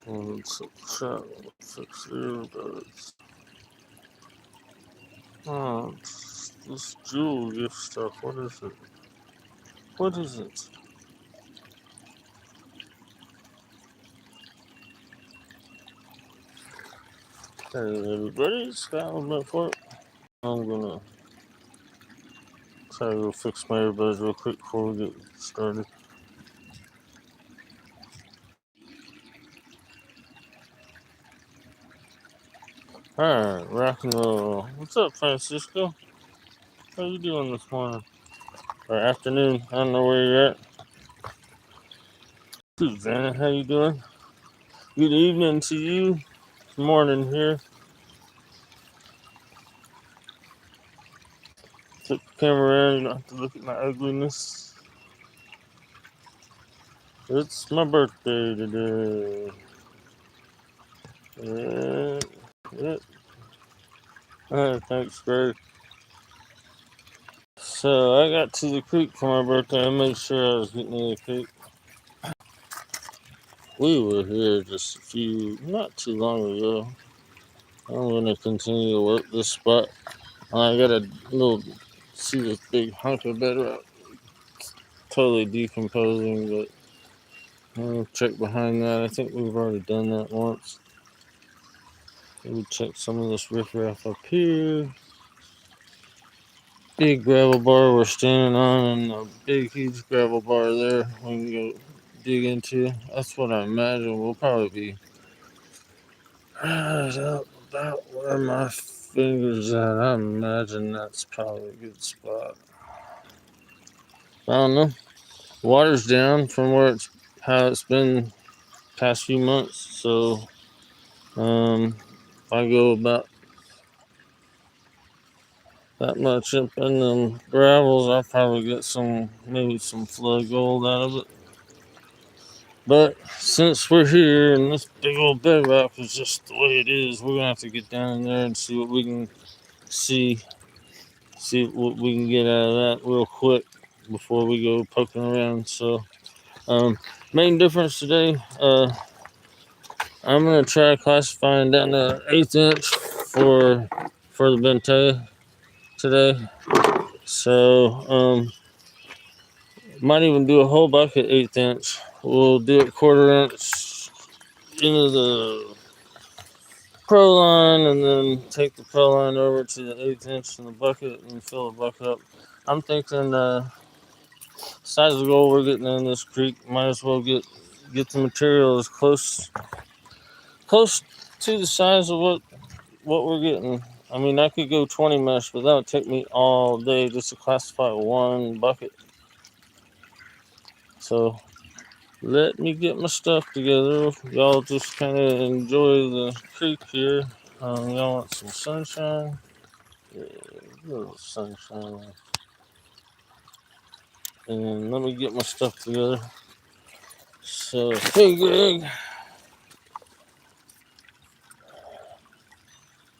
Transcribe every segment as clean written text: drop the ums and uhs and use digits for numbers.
Let's check. Fix earbuds. Oh, it's this jewel gift stuff. What is it? What is it? Hey everybody, it's Scott with Network. I'm gonna try to go fix my earbuds real quick before we get started. Alright, rock and roll. What's up, Francisco? How you doing this morning? Or afternoon? I don't know where you're at. Susanna, how you doing? Good evening to you. It's morning here. Flip the camera around, you don't have to look at my ugliness. It's my birthday today. Yeah. Alright, thanks, Greg. So I got to the creek for my birthday. I made sure I was getting in the creek. We were here just not too long ago. I'm gonna continue to work this spot. I got a little, see this big hunk of bedrock totally decomposing, but I'll check behind that. I think we've already done that once. Maybe check some of this riffraff up here. Big gravel bar we're standing on, and a big, huge gravel bar there we can go dig into. That's what I imagine we'll probably be right up about where my fingers at. I imagine that's probably a good spot. I don't know. Water's down from how it's been past few months, so if I go about that much up in them gravels, I'll probably get maybe some flood gold out of it. But since we're here and this big old bedrock is just the way it is, we're gonna have to get down in there and see what we can see what we can get out of that real quick before we go poking around. So main difference today, I'm gonna try classifying down to 1/8 inch for the Bente today. So might even do a whole bucket 1/8 inch. We'll do it 1/4 inch into the pro line and then take the pro line over to the 1/8 inch in the bucket and fill the bucket up. I'm thinking size of gold we're getting in this creek, might as well get the material as close to the size of what we're getting. I mean, I could go 20 mesh, but that would take me all day just to classify one bucket. So let me get my stuff together. Y'all just kind of enjoy the creek here. Y'all want some sunshine? Yeah, a little sunshine. And let me get my stuff together. So, hey Greg.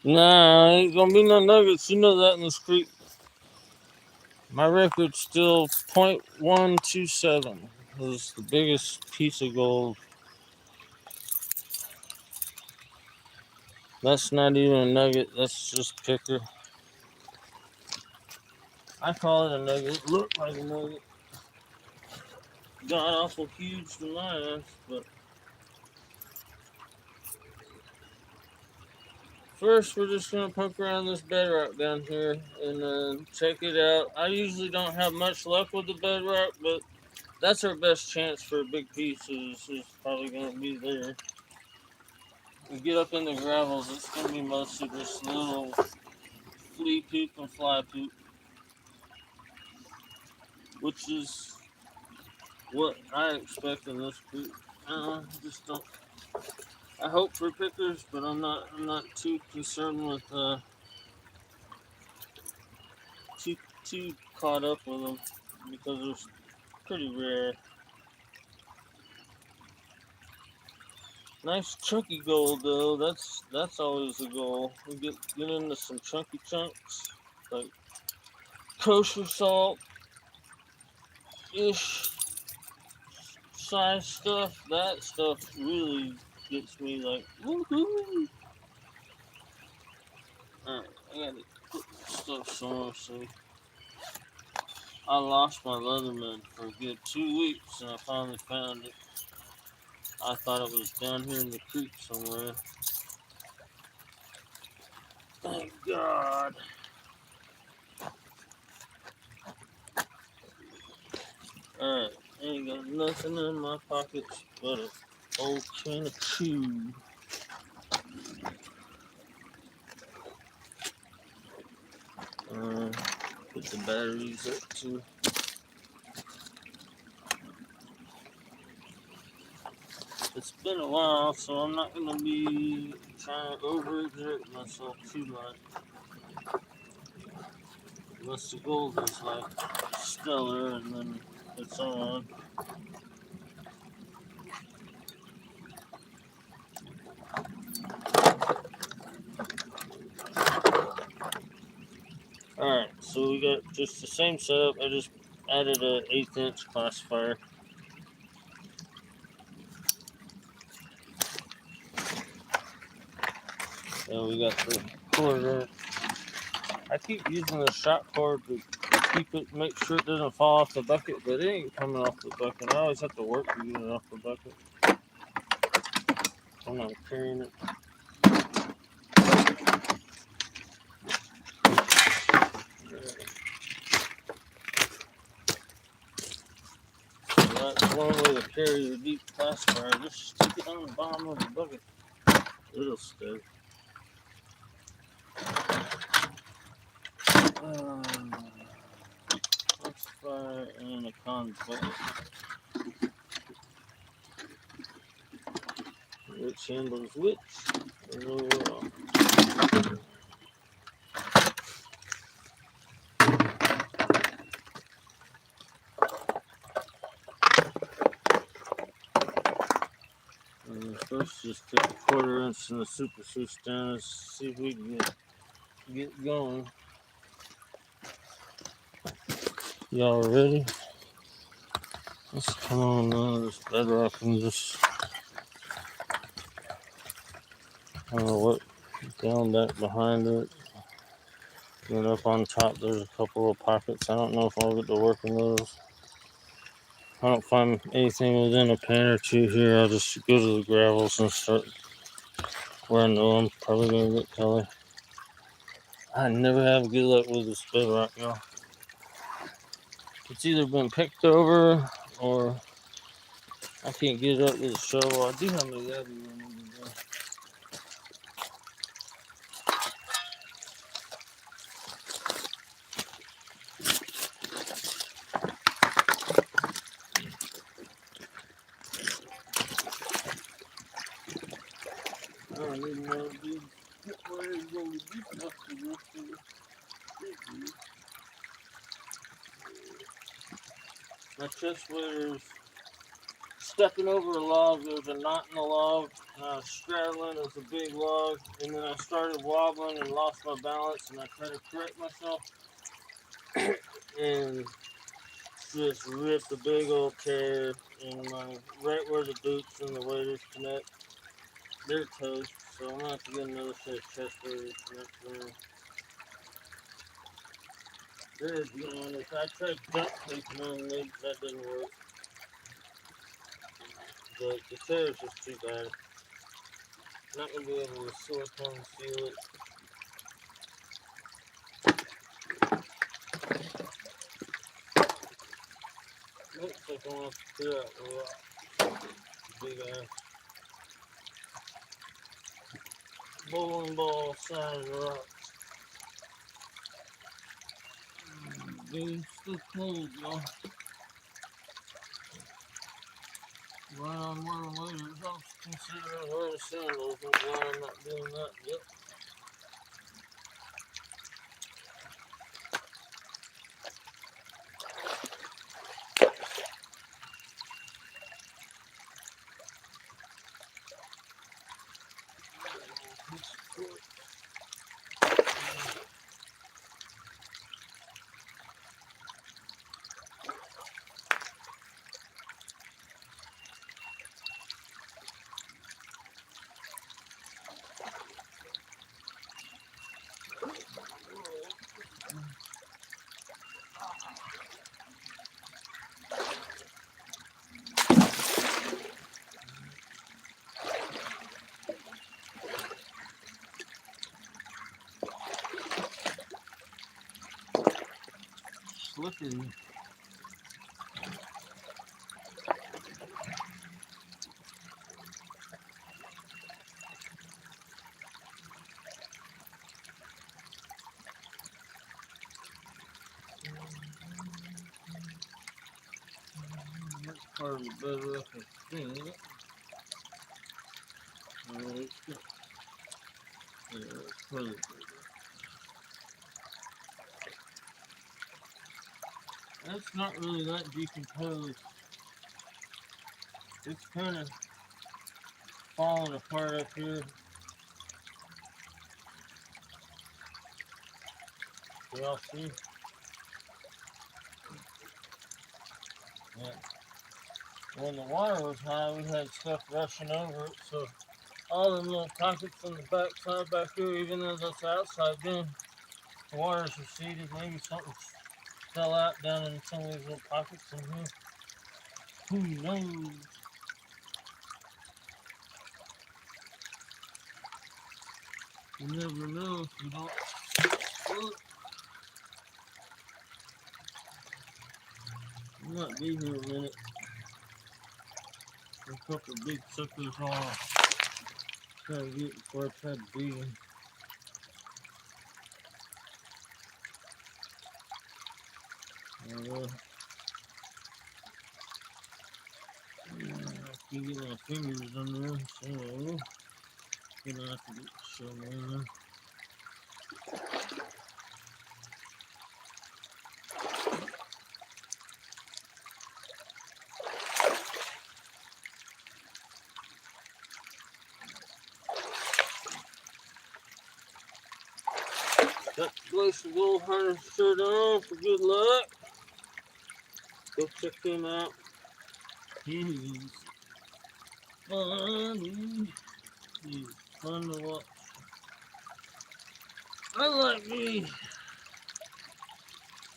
Nah, ain't gonna be no nuggets. You know that in this creek. My record's still 0.127. It was the biggest piece of gold. That's not even a nugget. That's just picker. I call it a nugget. It looked like a nugget. God awful huge to my eyes, but first we're just gonna poke around this bedrock down here and check it out. I usually don't have much luck with the bedrock, but that's our best chance for a big piece is probably gonna be there. We get up in the gravels, it's gonna be mostly just little flea poop and fly poop, which is what I expect in this creek. Just don't. I hope for pickers, but I'm not too concerned with too caught up with them because they're pretty rare. Nice chunky gold though. That's always the goal. We get into some chunky chunks like kosher salt ish size stuff. That stuff really gets me like, woohoo! Alright, I gotta put stuff somewhere. So I lost my Leatherman for a good 2 weeks, and I finally found it. I thought it was down here in the creek somewhere. Thank God. Alright, ain't got nothing in my pockets but an old can of chew. Put the batteries up too. It's been a while, so I'm not gonna be trying to overexert myself too much. Unless the gold is like stellar, and then it's on. Alright, so we got just the same setup. I just added an 1/8 inch classifier. And we got the quarter. I keep using the shot cord to keep it, make sure it doesn't fall off the bucket, but it ain't coming off the bucket. I always have to work to get it off the bucket. I'm not carrying it. That's one way to carry the deep classifier. Just stick it on the bottom of the bucket. It'll stay. Classifier and a convoy. Which handles which? First, just take a 1/4 inch and the super switch down and see if we can get going. Y'all ready? Let's come on now, this bedrock and just, I don't know what, down back behind it. And up on top, there's a couple of pockets. I don't know if I'll get to work in those. I don't find anything within a pan or two here. I'll just go to the gravels and start where I know I'm probably going to get color. I never have good luck with this bedrock, y'all. It's either been picked over or I can't get it up with a shovel. I do have my yabby running though. I don't even know if these wires are going to be deep enough for this. My chest weighter's stepping over a log. There's a knot in the log. Straddling is a big log. And then I started wobbling and lost my balance. And I tried to correct myself. And just ripped a big old tear in my, right where the boots and the waders connect. They're toast. So I'm going to have to get another set of chest waders next round. There's one. If I tried duct taping on legs, that didn't work. But the tear is just too bad. Not gonna be able to silicone seal it. Looks like I'm gonna have to clear out the rock. Big ass bowling ball size rock. Dude, it's still cold, y'all. Right on wearing waders, I was considering wearing sandals. I'm glad I'm not doing that yet. slippery. That's part of the bedrock, I think. Yeah, that's part of the bedrock. That's not really that decomposed. It's kind of falling apart up here. Y'all see? Yeah. When the water was high, we had stuff rushing over it, so all them little pockets on the back side back here, even though that's outside down, the water's receded. Maybe something fell out down in some of these little pockets in here. Who knows? You never know if you don't look. I might be here a minute. A couple big suckers off. Try to get before I try to dig them. I can get my fingers on there, so gonna have to get the shovel in there. Got the Glacier Gold Hunter shirt on for good luck. Go check him out. He's funny. He's fun to watch. Unlike me,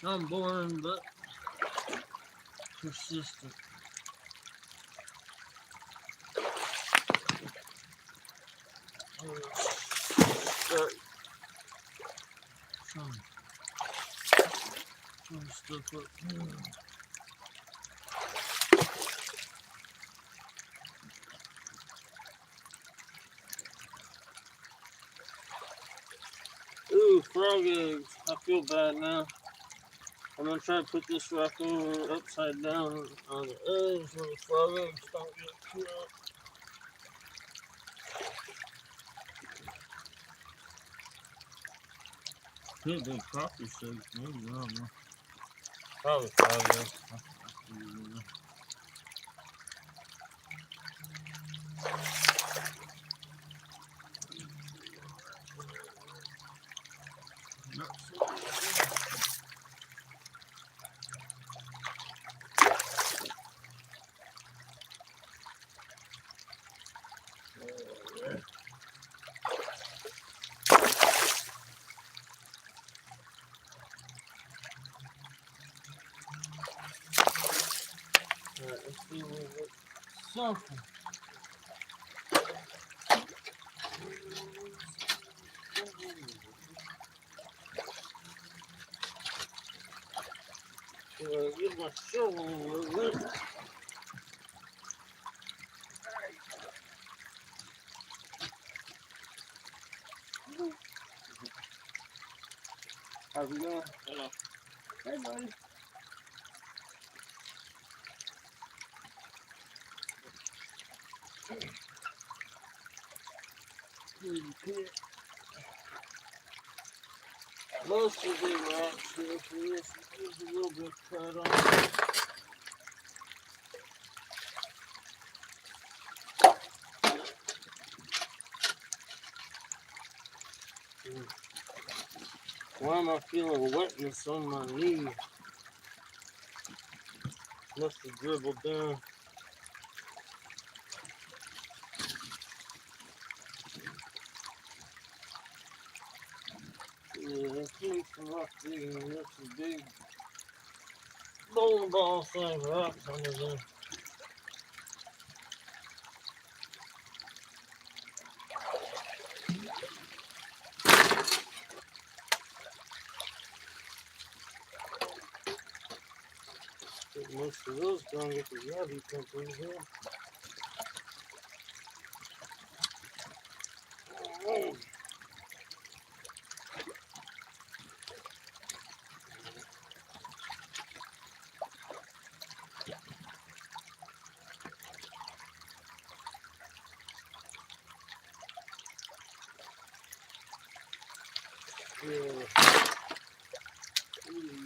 I'm boring but persistent. Start some stuff up here. Ooh, frog eggs. I feel bad now. I'm gonna try to put this rock over upside down on the edge where the frog eggs don't get killed. Could be crappie shapes, maybe, I don't know. Probably frog eggs. Not so Alright, let's see what we get. Something. Get my shovel a little bit. How's it going? Hello. Hey, buddy. Most of the rocks here for this is a little bit cut off. Why am I feeling wetness on my knee? Must have dribbled down. Yeah, that's me some rock digging. There's some big bowling ball sized rocks under there. most of those gonna get the yabby pimples here.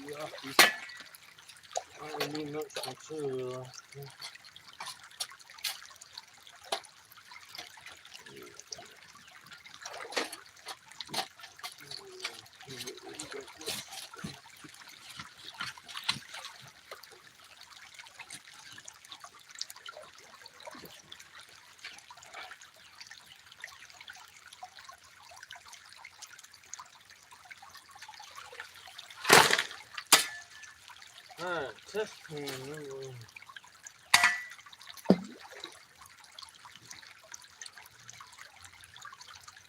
Yucky. I don't need much material. Alright, test pan number one.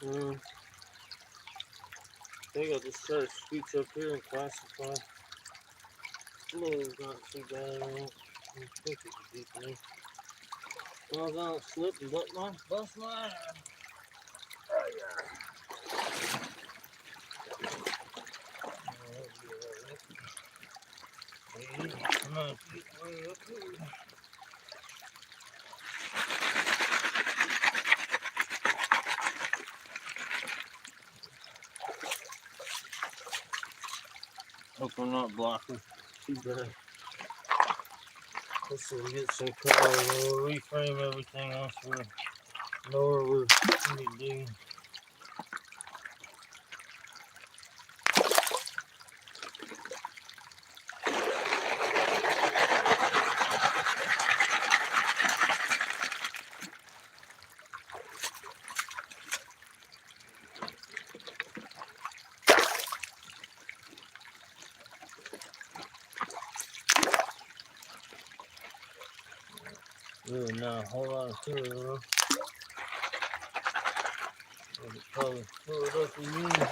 I think I'll just try to scooch up here and classify. Floor's not too bad. I don't think it's deep enough. As long as I don't slip and bust my ass. Oh, yeah. Come on, get way up here. Hope I'm not blocking too bad. Let's see, get some color. We'll reframe everything else. We'll lower we're going to do. Really not a whole lot of material. I could probably fill it up again.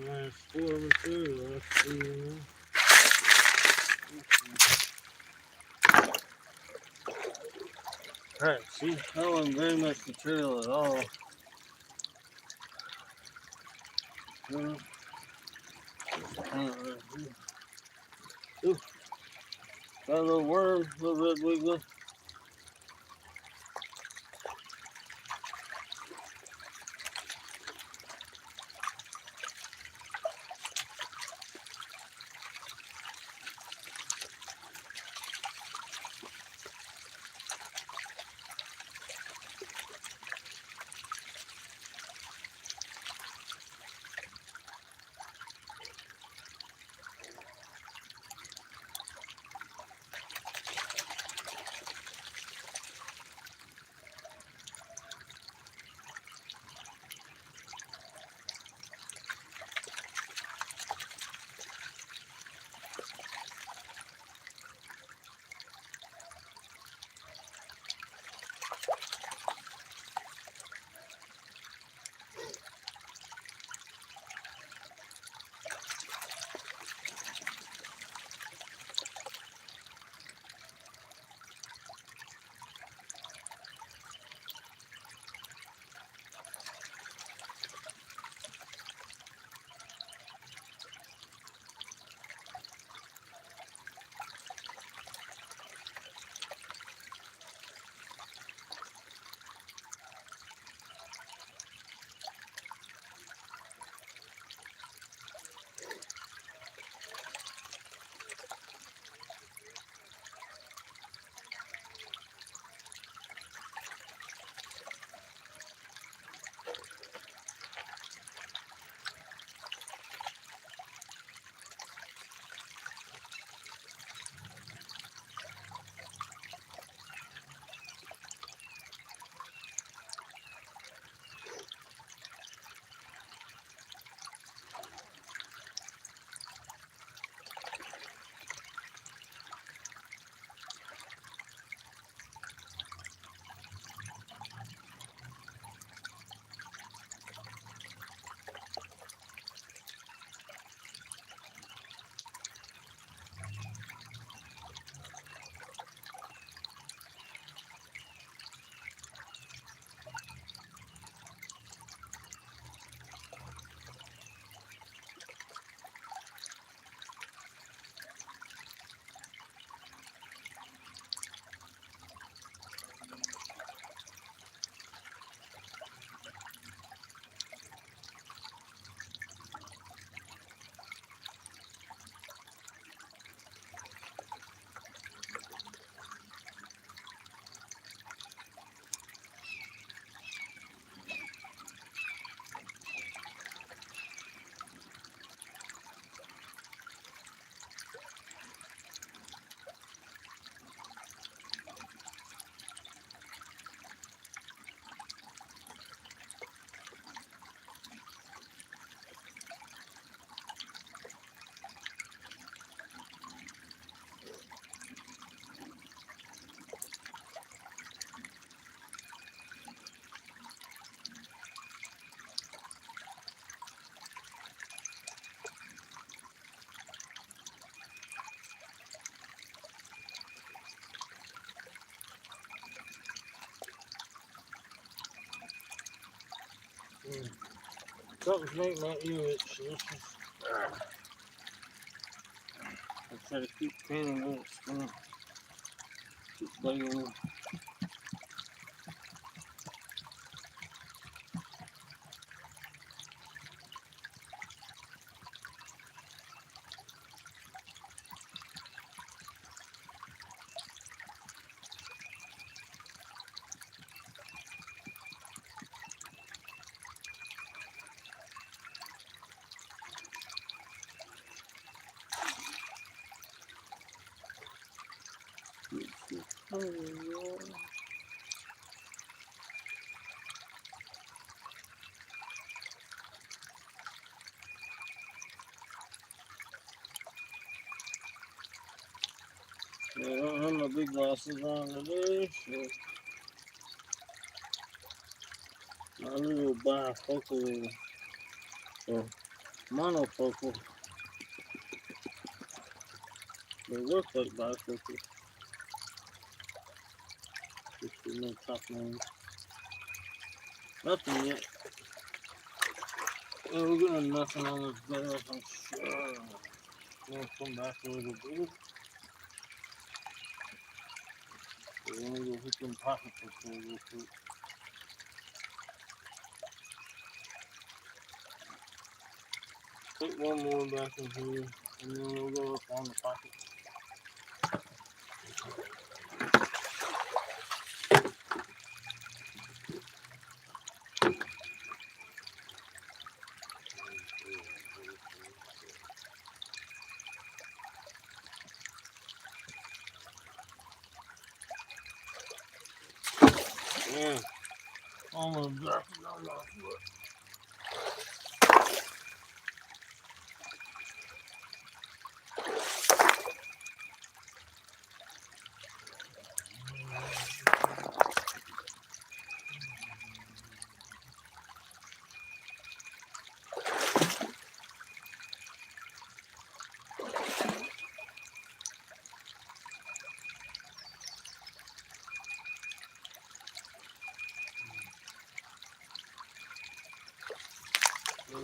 Nice full material, let's see. Alright, see, that wasn't very much material at all. Ooh, got a little worm, a little red wiggler. Something's making my ear itch. So this is, I try to keep cleaning it. It's gonna keep biting. Yeah, I don't have my big glasses on today, so my little bifocal or monofocal, they look like bifocal. Just with no top lens. Nothing yet. Yeah, we're gonna nothing on this bed, I'm sure. Gonna come back a little bit. We're gonna go hit them pockets real quick. Put one more back in here, and then we'll go up on the pocket. Yeah, almost dropped it on my foot.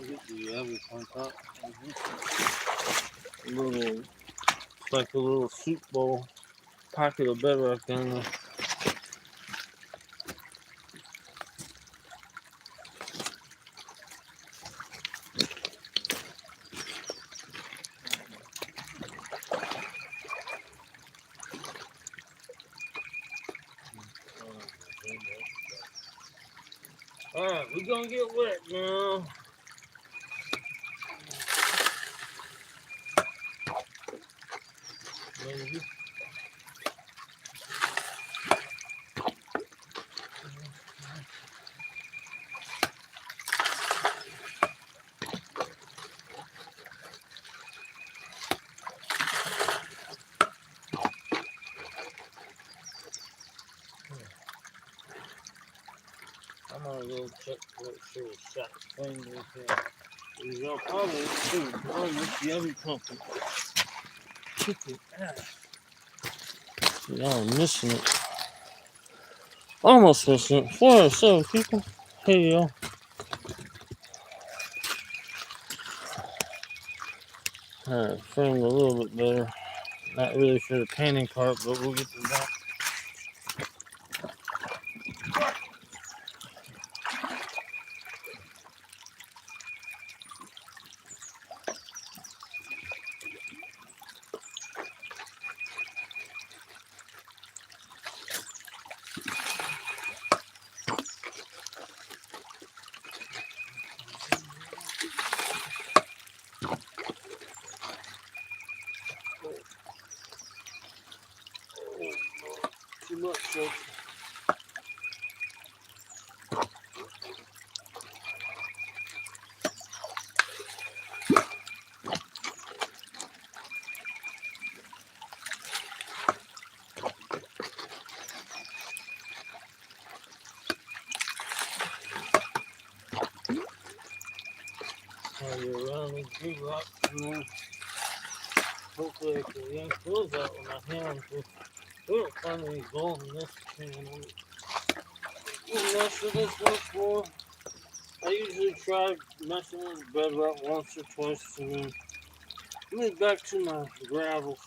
Get the other on top. Little, it's like a little soup bowl pocket of bedrock down there. Alright, we're gonna get wet now. Maybe. I'm gonna go check to make sure it's shot clean with that. Y'all probably see one with the other pumpkin. Kick it ass. Y'all missing it. Almost missing it. 407 people. Hey y'all. Alright, framed a little bit better. Not really for the panning part, but we'll get to that. Too much, so. Around these big rocks, and then hopefully I can yank those out with my hands. We don't find any gold in this can. What else should this work for? I usually try messing with the bedrock once or twice and then move back to my gravels.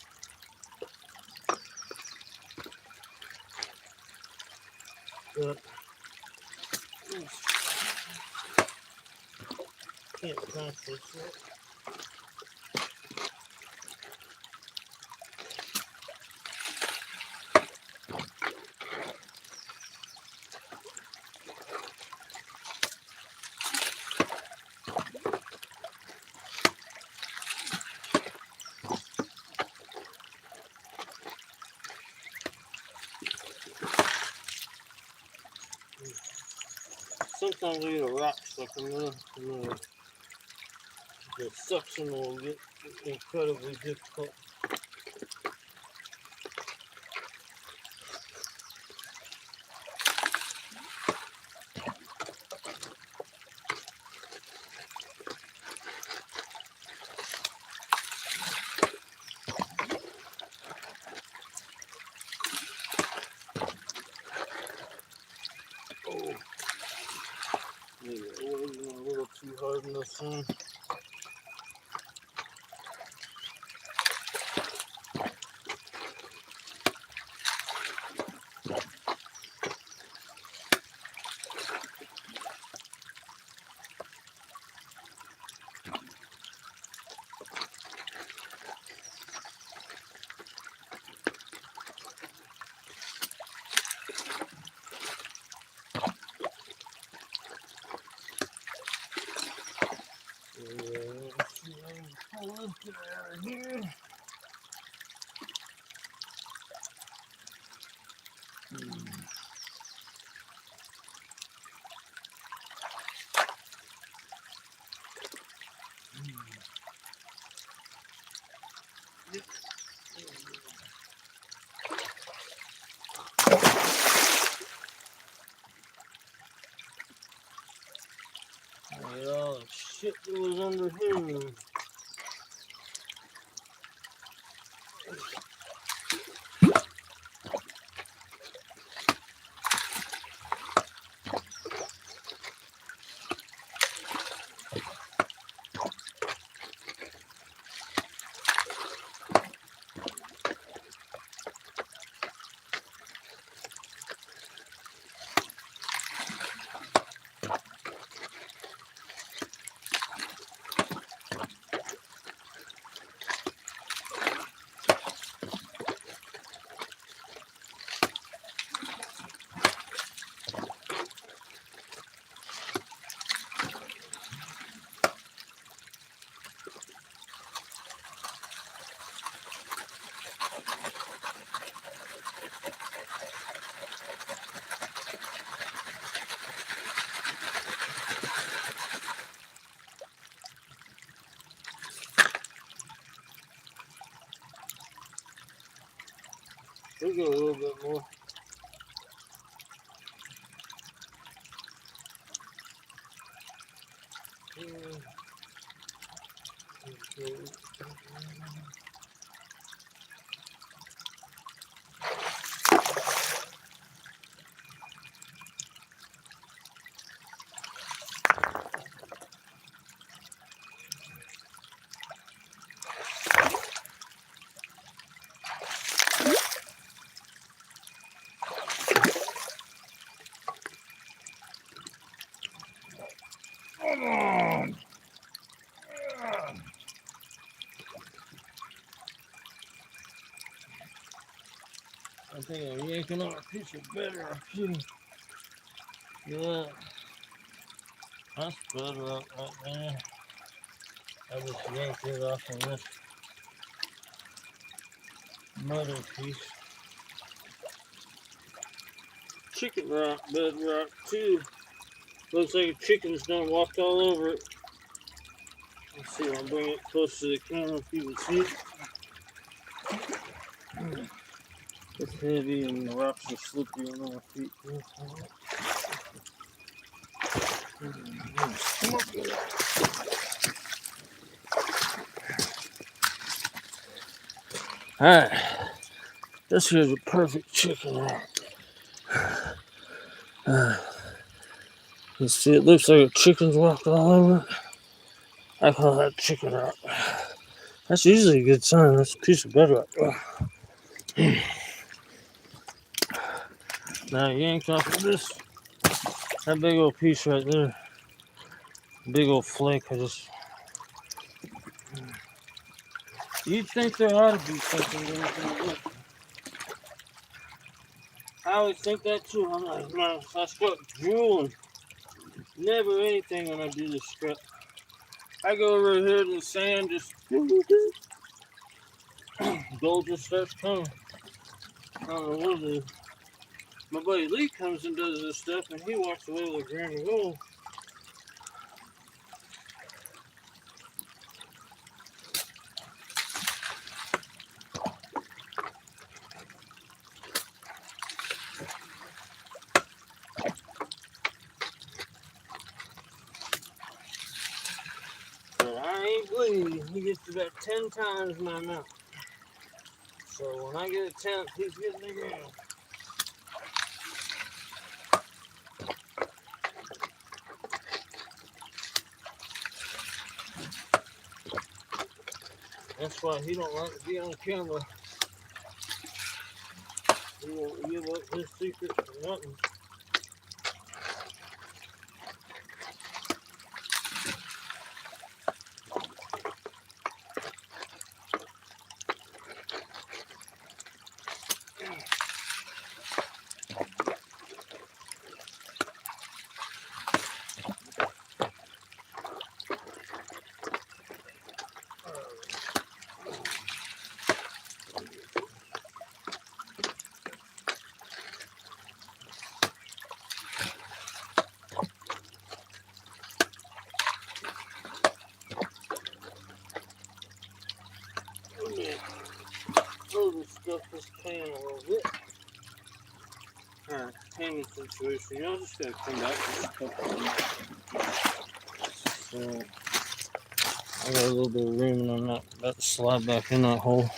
But can't pass this up. Sometimes I get a rock stuck in there, and the suction will get incredibly difficult. Oh, maybe it was a little too hard in this one. Let's see if I can pull this guy out of here. Look at all the shit that was under here. We go a little bit more. Come on! I think I'm yanking on a piece of bedrock too. Yeah, that's bedrock right there. I just yanked it off of this muddy piece. Chicken rock, bedrock too. Looks like a chicken's done walked all over it. Let's see, I'll bring it close to the camera if you can see it. It's heavy and the rocks are slippery on our feet. Come up with it. Alright, this here's a perfect chicken rock. You see, it looks like a chicken's walked all over it. I call that chicken rock. That's usually a good sign. That's a piece of bedrock. Now yanked off of this, that big old piece right there, big old flake. You'd think there ought to be something in it. I always think that too. I'm like, man, I start drooling. Never anything when I do this strip. I go over here to the sand, just gold just starts coming. I don't know what it is. My buddy Lee comes and does this stuff, and he walks away with a gram of gold. But I ain't believing he gets about 10 times my amount. So when I get a 10th, he's getting a gram. That's why he don't like to be on camera. He won't give up his secrets for nothing. Overstuff this pan a little bit. Alright, payment situation. Y'all just gotta come back to a couple of them. So, I got a little bit of room and I'm not about to slide back in that hole.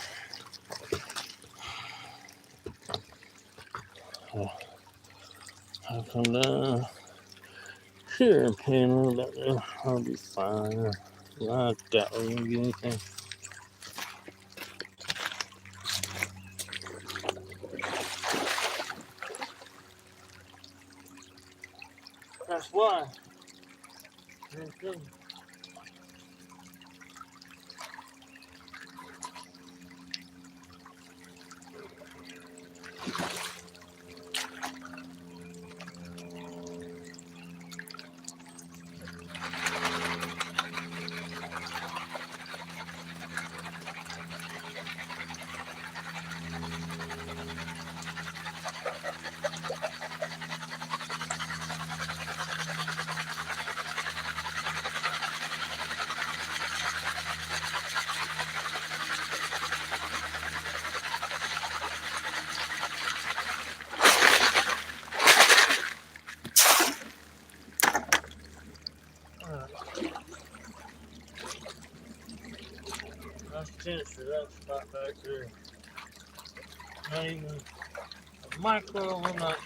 I'll come down here and pan a little bit there. I'll be fine. I doubt we're gonna get anything. That's why. Okay. Nice chance for that spot back there. Not even a micro on that.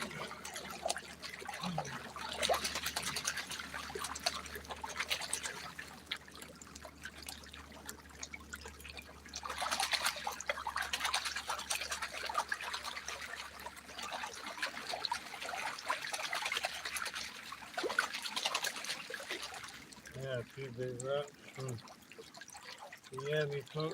Yeah, a few big rocks from the Yabby pump.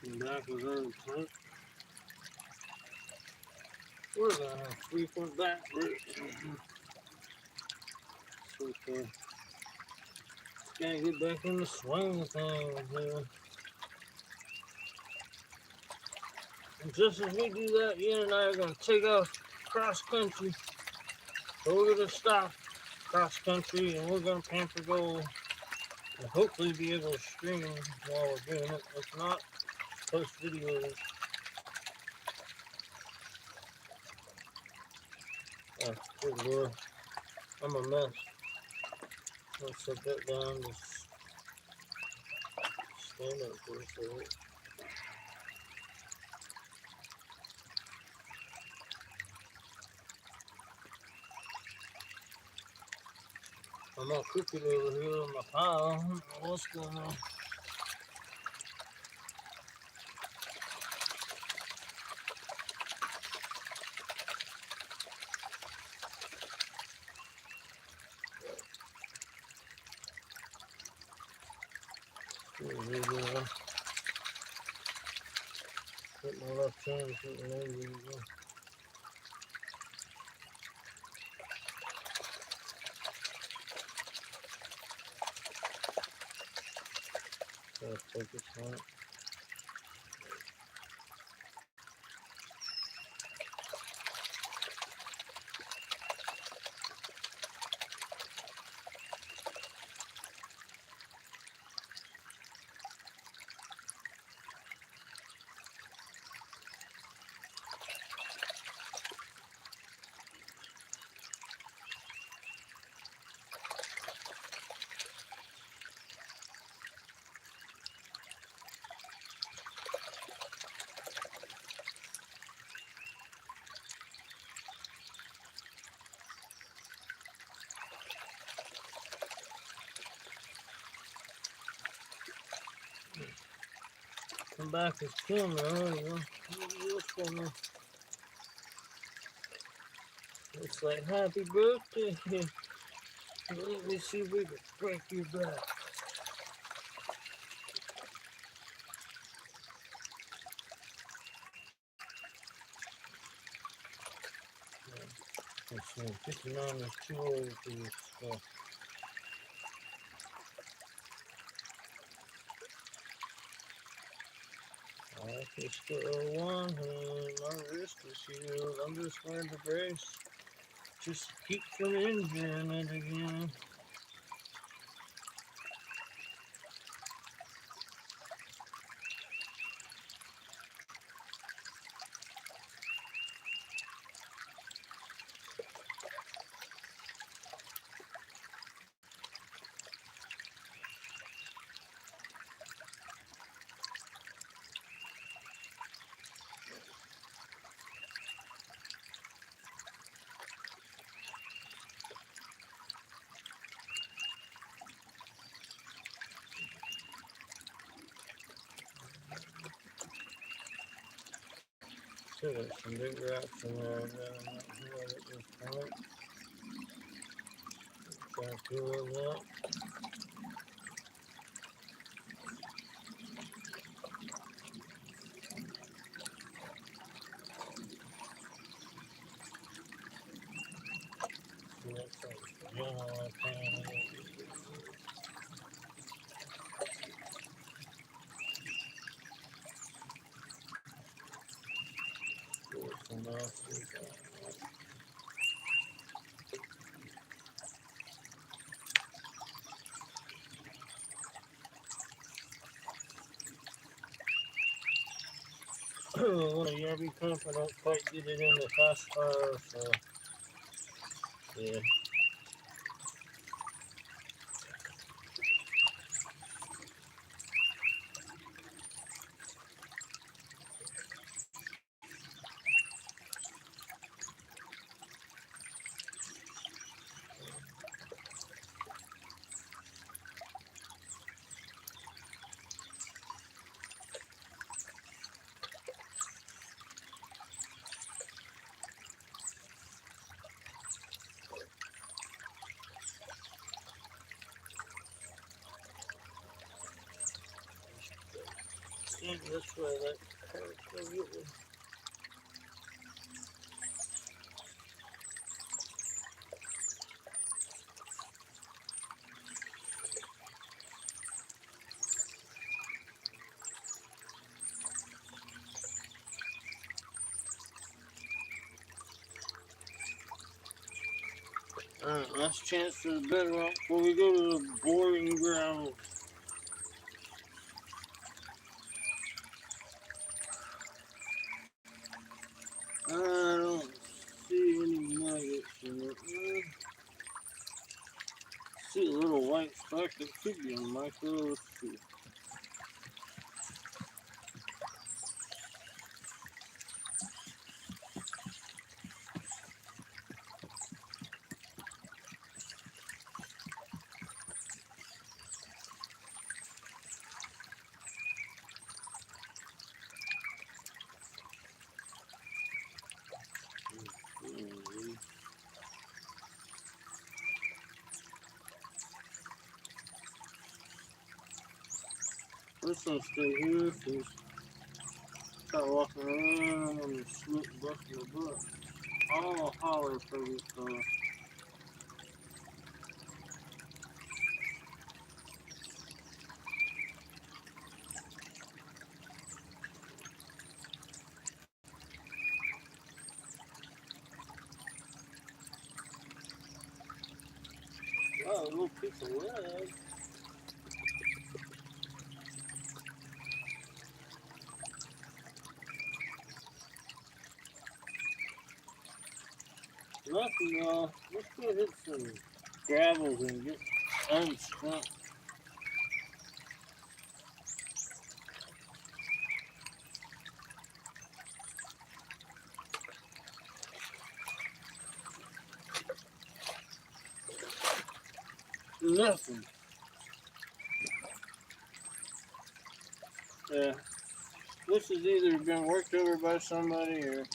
And back was already tight. We're gonna have 3-foot back root. So we can gotta get back in the swing of things here. And just as we do that, Ian and I are gonna take off cross country. So we're gonna stop cross country and we're gonna pamper goal and hopefully be able to stream while we're doing it. If not, post videos. Oh, good lord. I'm a mess. Let's set that down. Just stand up for a second. I'm all crooked over here on my pile. I don't know what's going on. Put my left hand, put my nose in there. Gotta focus on it. Come back as camera, what's going on? It's like happy birthday. Let me see if we can break you back. Let's see, 59 is too old for this stuff. I can still one hand, my wrist is healed. I'm just wearing the brace. Just keep from injuring it again. Still got some big rocks in there that I'm not sure at this point. Try to pull those out. See, that's like general I can. Pull some out. One of the RV pump, I don't quite get it in the fast fire, so yeah. This way, that carrot's gonna get me. Alright, last chance for the bedrock before we go to the boring ground. I don't see any nuggets in it. See a little white speck that could be a micro. Let's see. This one stay here because start walking around and slip busting the butt. I'll holler if I get caught. Wow, a little piece of leg. Nothing, y'all. Let's go hit some gravels and get unstuck. Nothing. Yeah. This has either been worked over by somebody or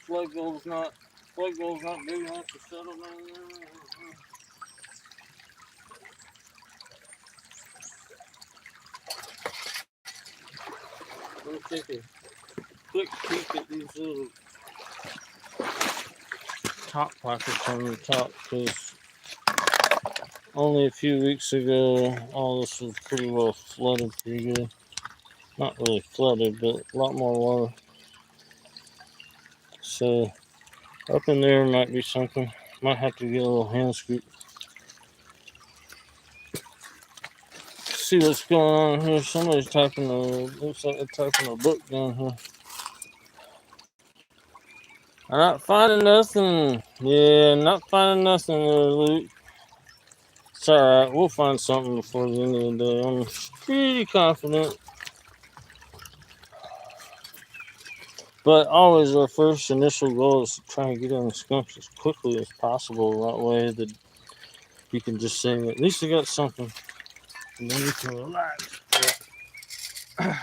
flood goal's not big enough to settle down there. Let me take a quick peek at these little top pockets on the top because only a few weeks ago all this was pretty well flooded pretty good. Not really flooded, but a lot more water. So up in there might be something. Might have to get a little hand scoop. See what's going on here. Somebody's typing looks like they're typing a book down here. I'm not finding nothing. Yeah, not finding nothing there, Luke. It's alright. We'll find something before the end of the day. I'm pretty confident. But always our first initial goal is to try and get on the skunks as quickly as possible. That way that you can just say, at least I got something. And then you can relax. But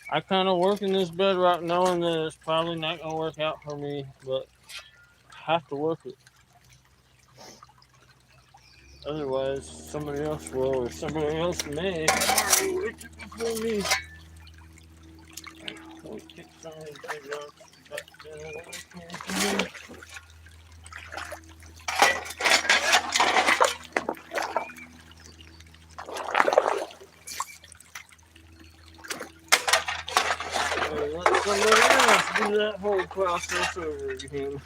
I kind of work in this bedrock knowing that it's probably not going to work out for me, but I have to work it. Otherwise, somebody else will, or somebody else may already worked it before me. We'll kick some of these bedrocks back down where they came from. Let somebody else do that whole process over again.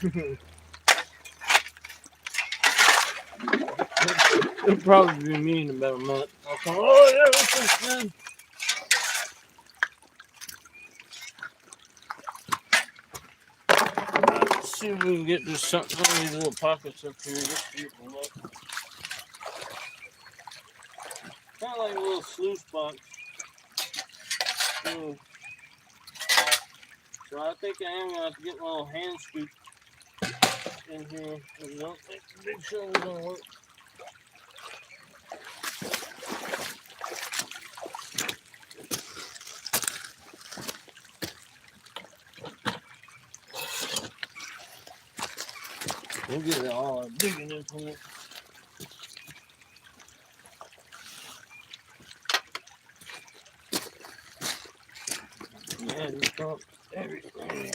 It'll probably be me in about a month. I'll come, oh yeah, this is good. Let's see if we can get this something from these little pockets up here. This beautiful look. Kind of like a little sluice box. So I think I am going to have to get my little hand scoop in here. I don't think the big shovel's going to work. We'll get it all our digging implement. and dump everything.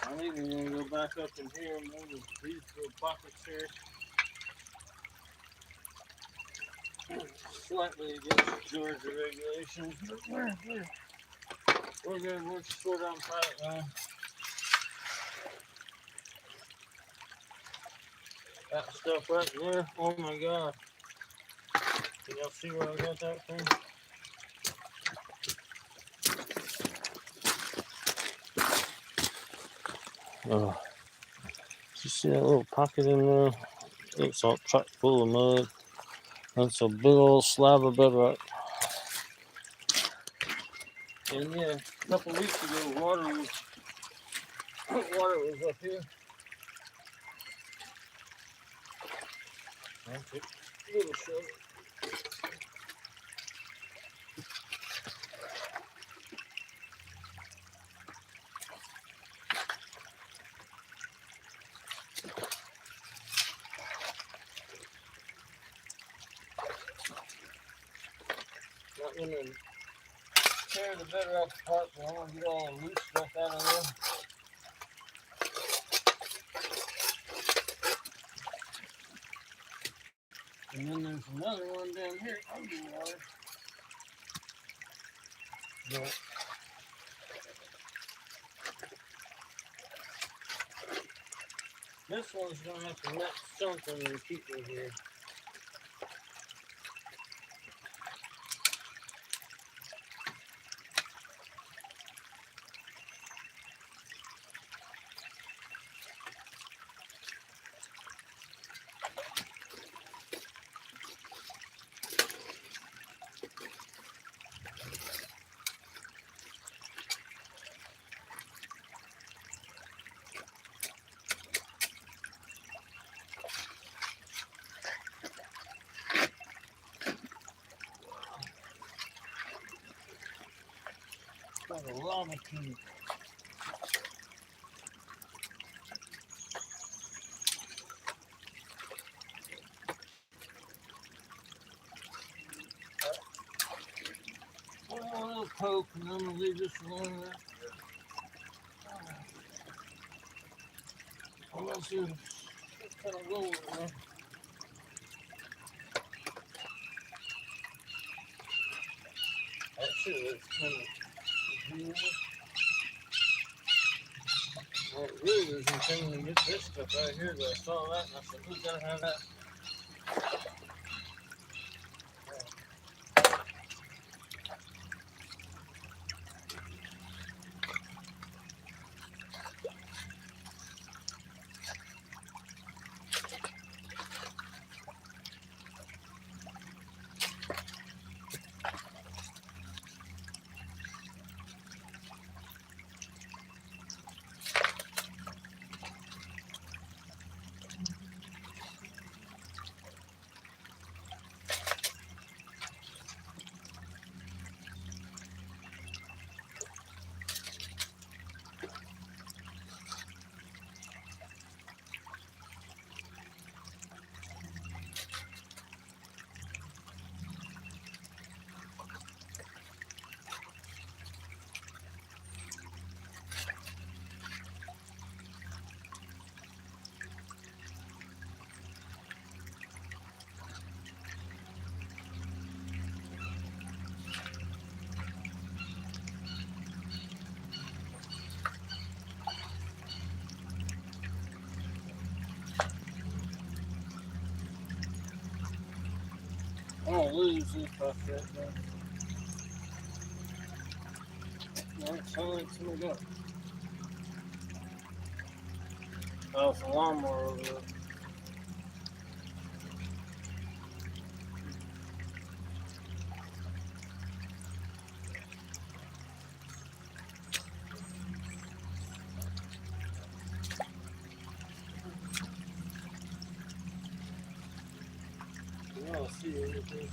I'm even gonna go back up in here and move these little buckets here. Slightly against Georgia regulations, but we're good. We're short on pilot now. That stuff right there. Oh my god! Can y'all see where I got that from? Oh, you see that little pocket in there? It's all chock full of mud. That's a big old slab of bedrock. And yeah, a couple weeks ago, water was up here. I'll take a little shovel. Not gonna tear the bedrock apart, but I'm gonna get all the loose stuff out of there. And then there's another one down here underwater. But this one's gonna have to net something to keep me here. Like a lava tube. One little poke, and I'm gonna leave this alone there. Unless there's kind of roll in there. Actually, it's kind of weird. Well, it really was intending to get this stuff right here, but I saw that and I said, who's gonna have that? I'm gonna lose this stuff right there. Yeah, it's only to go. Oh, it's a lawnmower over there. You don't see anything.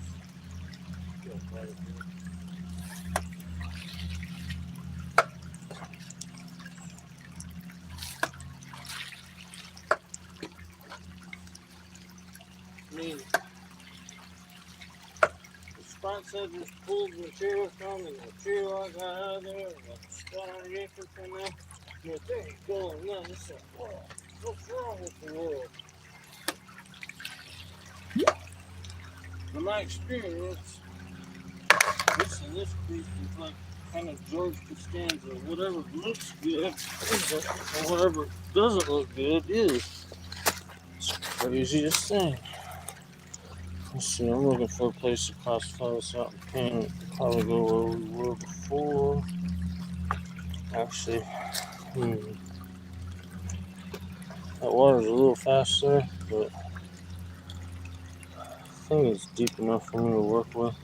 Me. I just pulled the material from and the material I got out of there, and the starter yanker from there. But there you go, and then it's like, whoa, what's wrong with the world? In my experience, this piece is like kind of George Costanza. Whatever looks good isn't, and whatever doesn't look good is. It's the craziest thing. Let's see, I'm looking for a place to classify this out in paint. Probably go where we were before. Actually, that water's a little fast there, but I think it's deep enough for me to work with.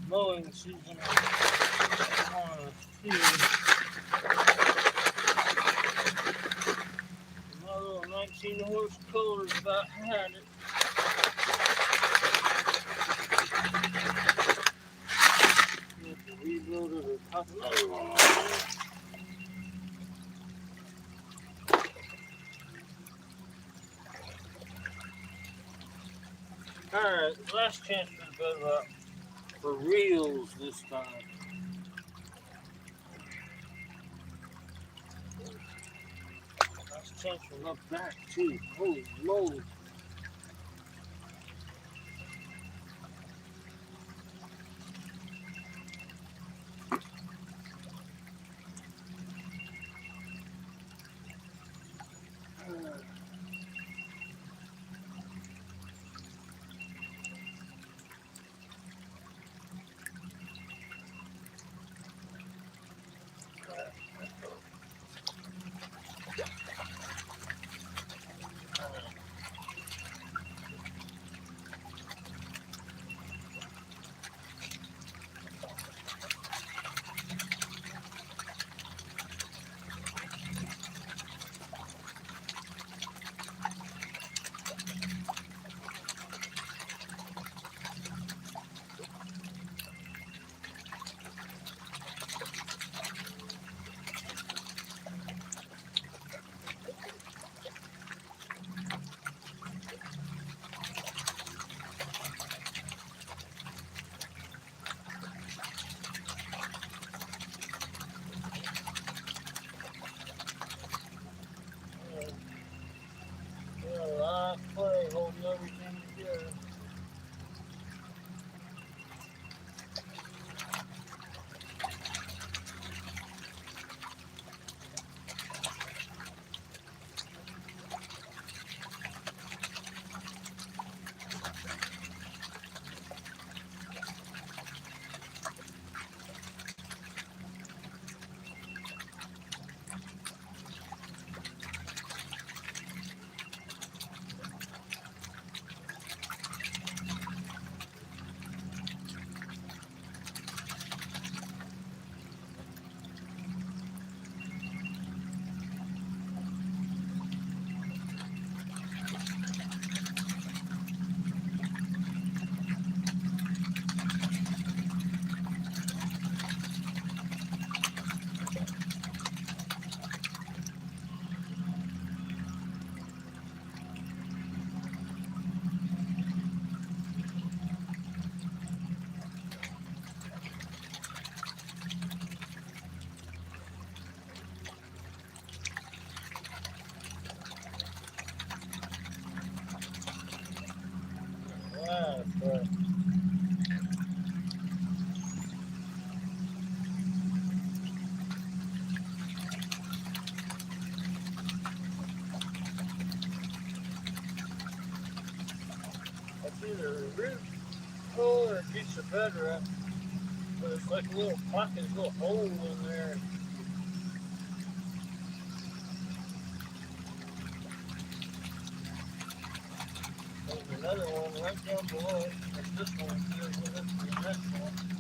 Mowing season is here. My little 19 horse cooler's about had it. You have to rebuild it or pop another one on there. Alright, last chance for the bedrock. For reals this time. Last chance for my back too. Holy moly. piece of bedrock, but it's like a little pocket, a little hole in there. There's another one right down below it, but this one here with it to the next one.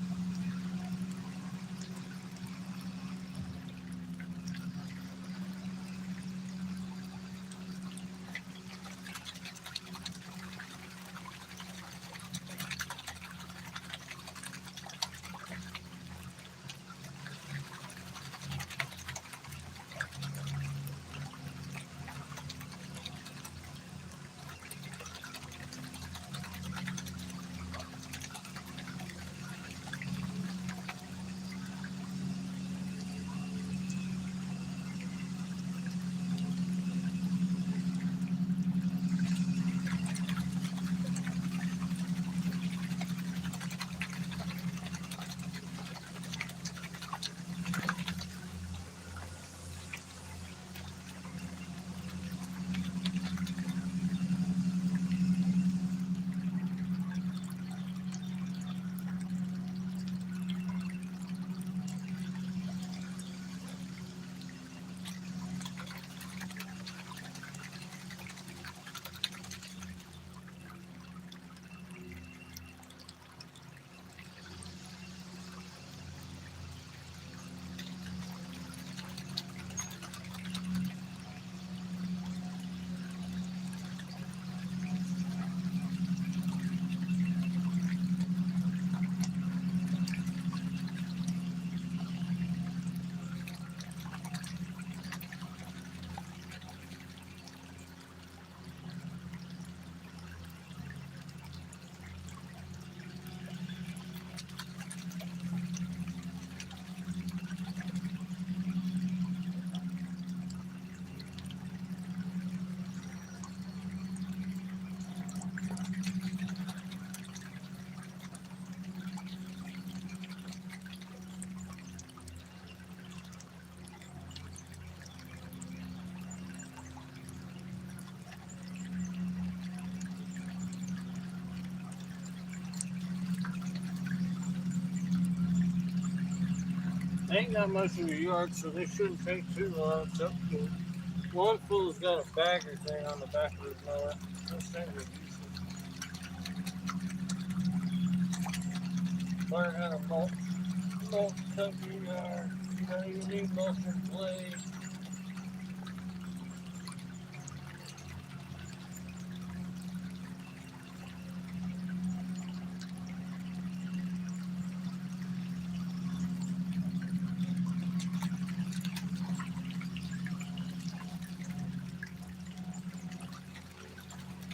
They ain't got much of a yard, so they shouldn't take too long. It's up to one fool's got a bagger thing on the back of his mower. Those things are useless. Learn how to mulch up your yard. You know, you need mulching blades.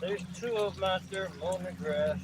There's two of them out there mowing the grass.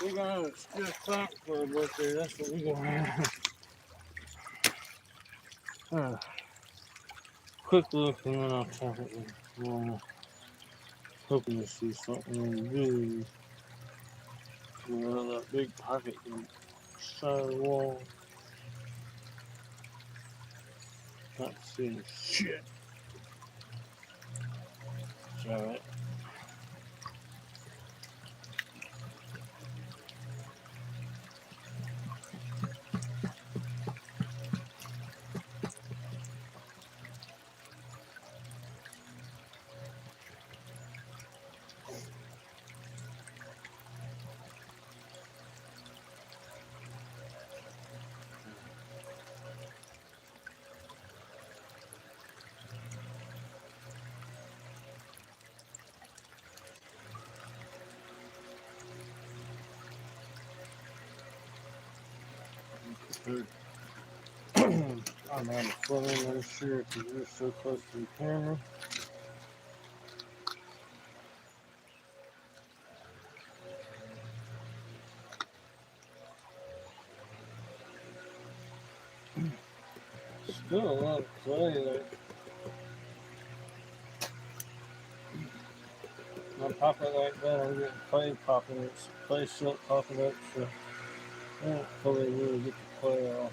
We're gonna just clock for a bit there. That's what we're gonna have. Quick look and then I'll talk it more. Hoping to see something big. That big pocket on the side of the wall. Not seeing shit. It's alright. I'm out of phone, I'm sure, because you're so close to the camera. Still a lot of clay there. I pop it like that, I'm getting clay popping. It's clay silk popping up, so I don't fully really get the clay off.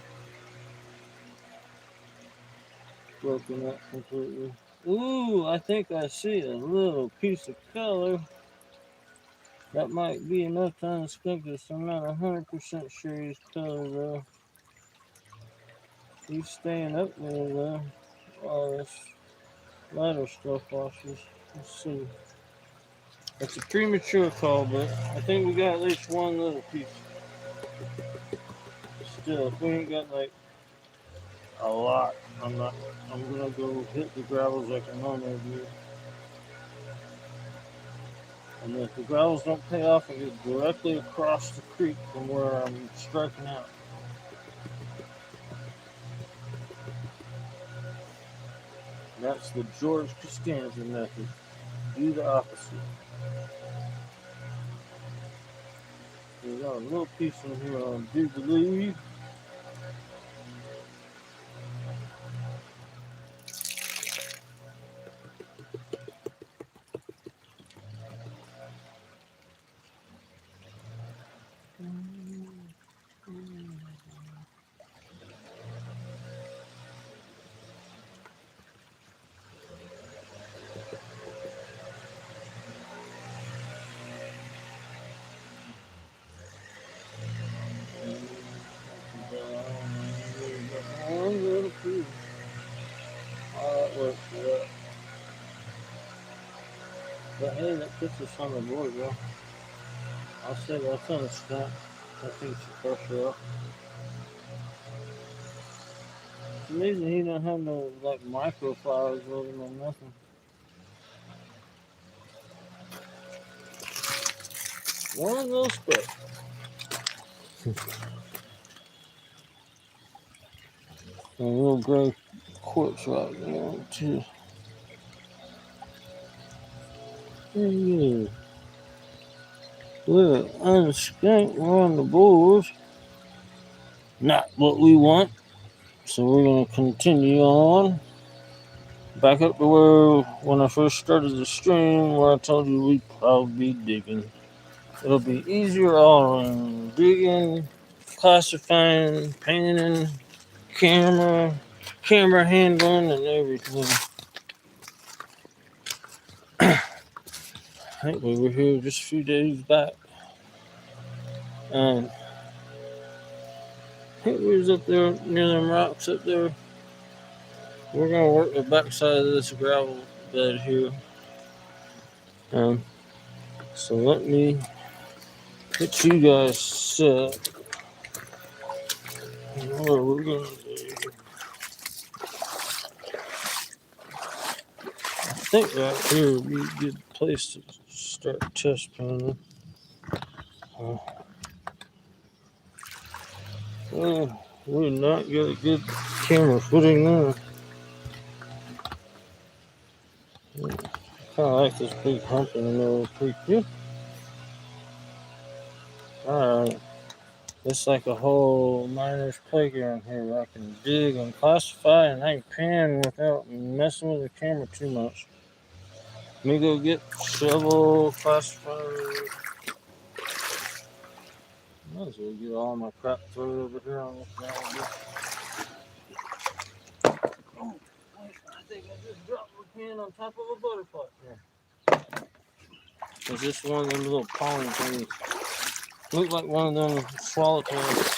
Broken up completely. Ooh, I think I see a little piece of color. That might be enough to unskunk this. I'm not 100% sure he's colored though. He's staying up there though. All this lighter stuff washes. Let's see. It's a premature call, but I think we got at least one little piece. Still, if we ain't got like a lot, I'm gonna go hit the gravels like I normally do. And if the gravels don't pay off, I get directly across the creek from where I'm striking out. That's the George Costanza method. Do the opposite. We got a little piece in here on Do Believe. One little piece. All that works for that. But hey, that puts us on the board, bro. I'll say that's on the stump. I think it's the pressure up. It's amazing he don't have no like microflowers with him or nothing. One little speck. A little gray quartz right there too. Yeah. Look, unskank, we're on the board. Not what we want. So we're gonna continue on. Back up to where when I first started the stream where I told you we'd probably be digging. It'll be easier all around. Digging, classifying, painting, camera handling and everything. I think we were here just a few days back. I think we was up there near them rocks up there. We're gonna work the backside of this gravel bed here. So let me get you guys set. What we're gonna do. I think right here would be a good place to start test panning. Well, we're not get a good camera footing there. Kind of like this big hump in the middle of the creek here. Alright. It's like a whole miner's playground here where I can dig and classify and hang pan without messing with the camera too much. Let me go get shovel, classifier. Might as well get all my crap thrown over here on this ground. Oh, wait, I think I just dropped my pan on top of a butterfly. Yeah. It's just one of them little pollen things. Look like one of them swallowtails.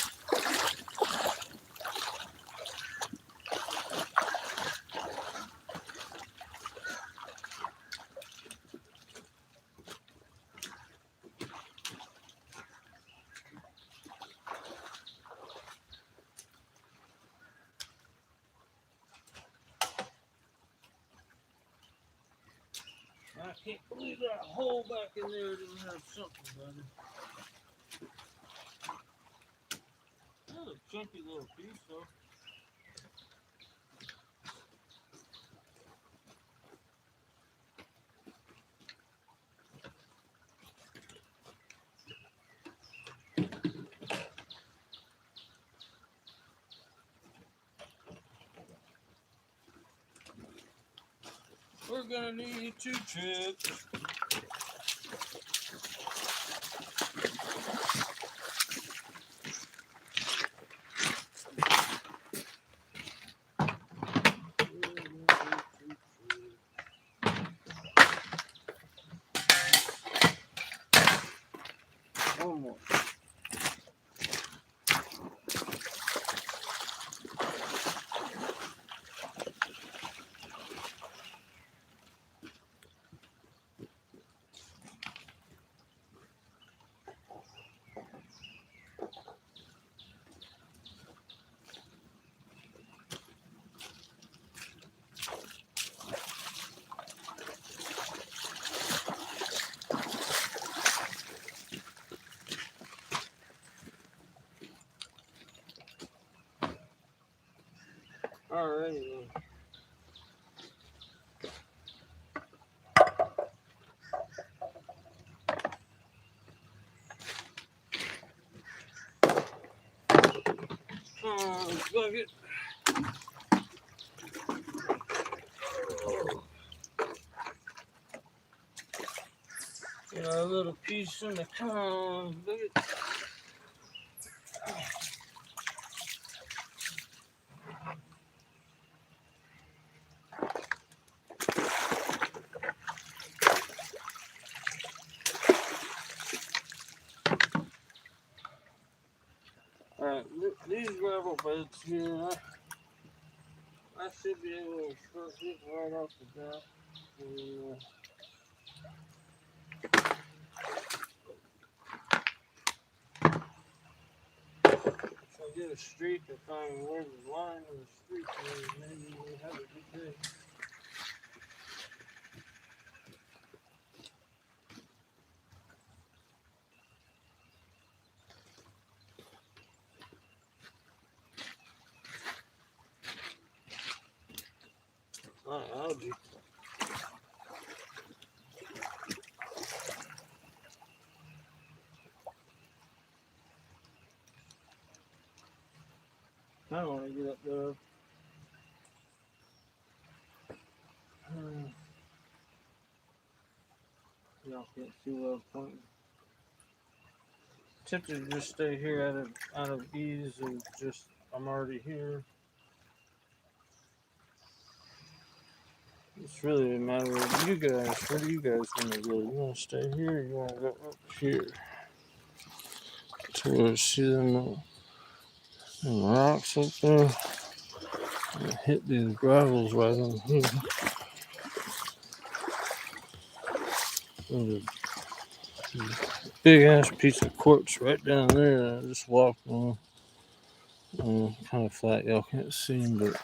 I can't believe that hole back in there didn't have something, buddy. That's a chunky little piece, though. We're gonna need 2 trips. One more. Alrighty then. Bucket. Get our little piece in the bucket. Alright, these gravel beds here, I should be able to start getting right off the bat. And, if I get a streak and find where the line of the street is, maybe we'll have a good day. Algae. I want to get up there. Y'all can't see where I'm pointing. Tempted to just stay here out of ease and just I'm already here. It's really a matter of you guys. Where do you guys want to go? You want to stay here or you want to go up here? To where see them rocks up there? And hit these gravels right on here. There's a big ass piece of quartz right down there. I just walked on. Kind of flat, y'all can't see him, but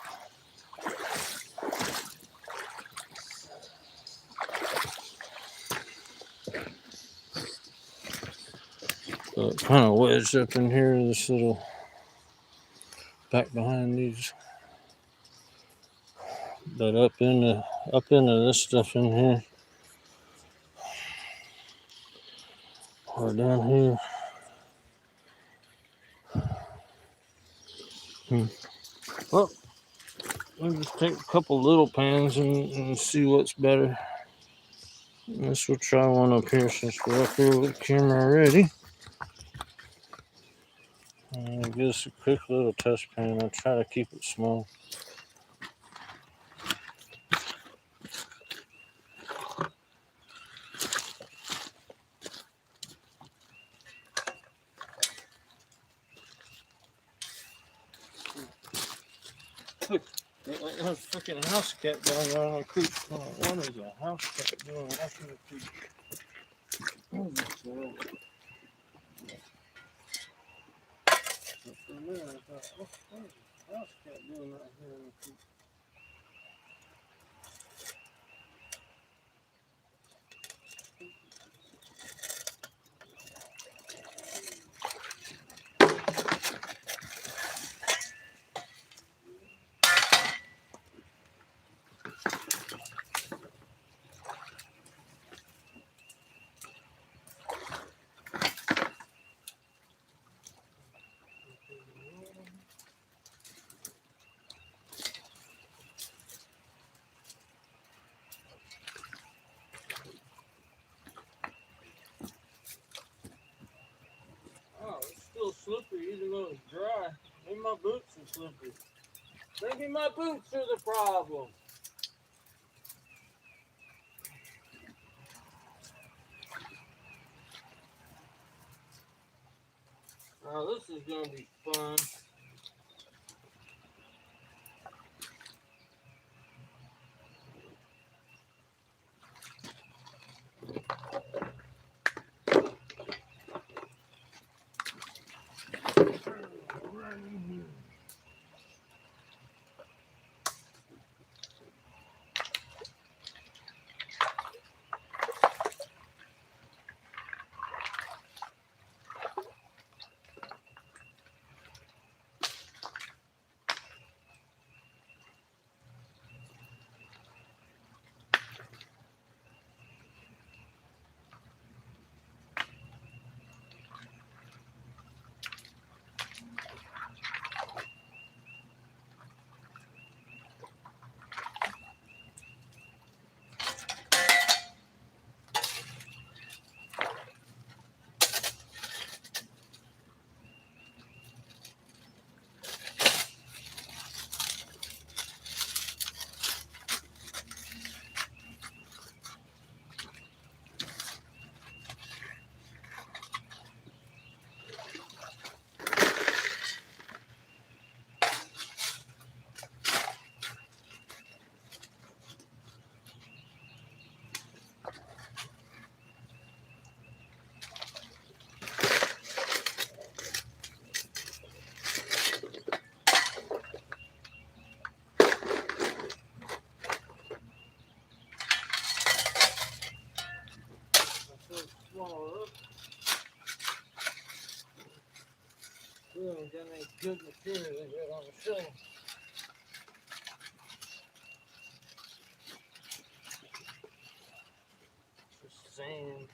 kind of wedged up in here. This little back behind these, but up into this stuff in here, or down here. Hmm. Well, we'll just take a couple little pans and see what's better. I guess we'll try one up here since we're up here with the camera already. And just a quick little test pan. I'll try to keep it small. Look, there's a freaking house cat down there on the creek. What is a house cat doing watching the creek? What is this world? But for a minute, I thought, what is a house cat doing right here on the creek? Oh, it's still slippery even though it's dry. Maybe my boots are slippery. Maybe my boots are the problem. Oh, this is gonna be fun. We haven't got any good material yet on the shelf. Just sand.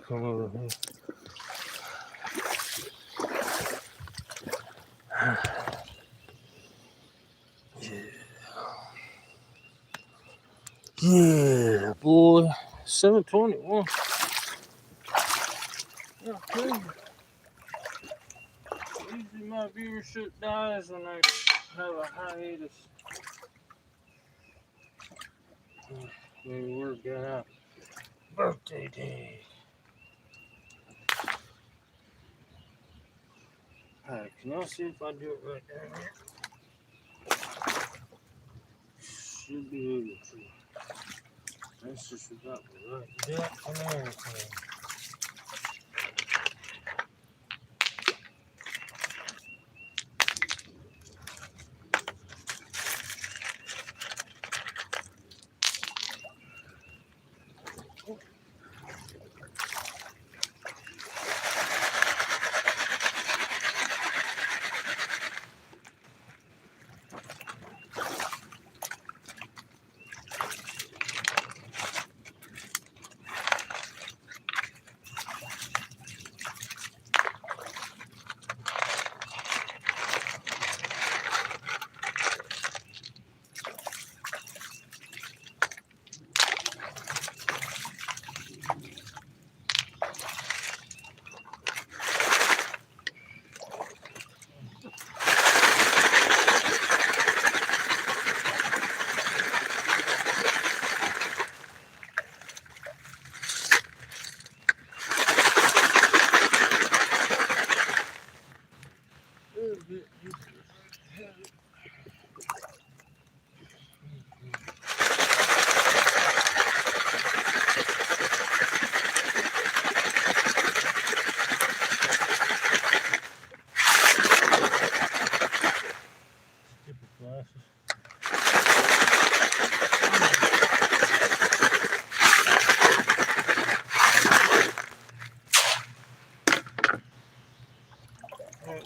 Come over here. Yeah, boy. 721. Yeah, crazy. Usually my viewership dies when I have a hiatus. Maybe we're gonna birthday day. Alright, can y'all see if I do it right down here? Should be able to. That's just about the right depth and everything.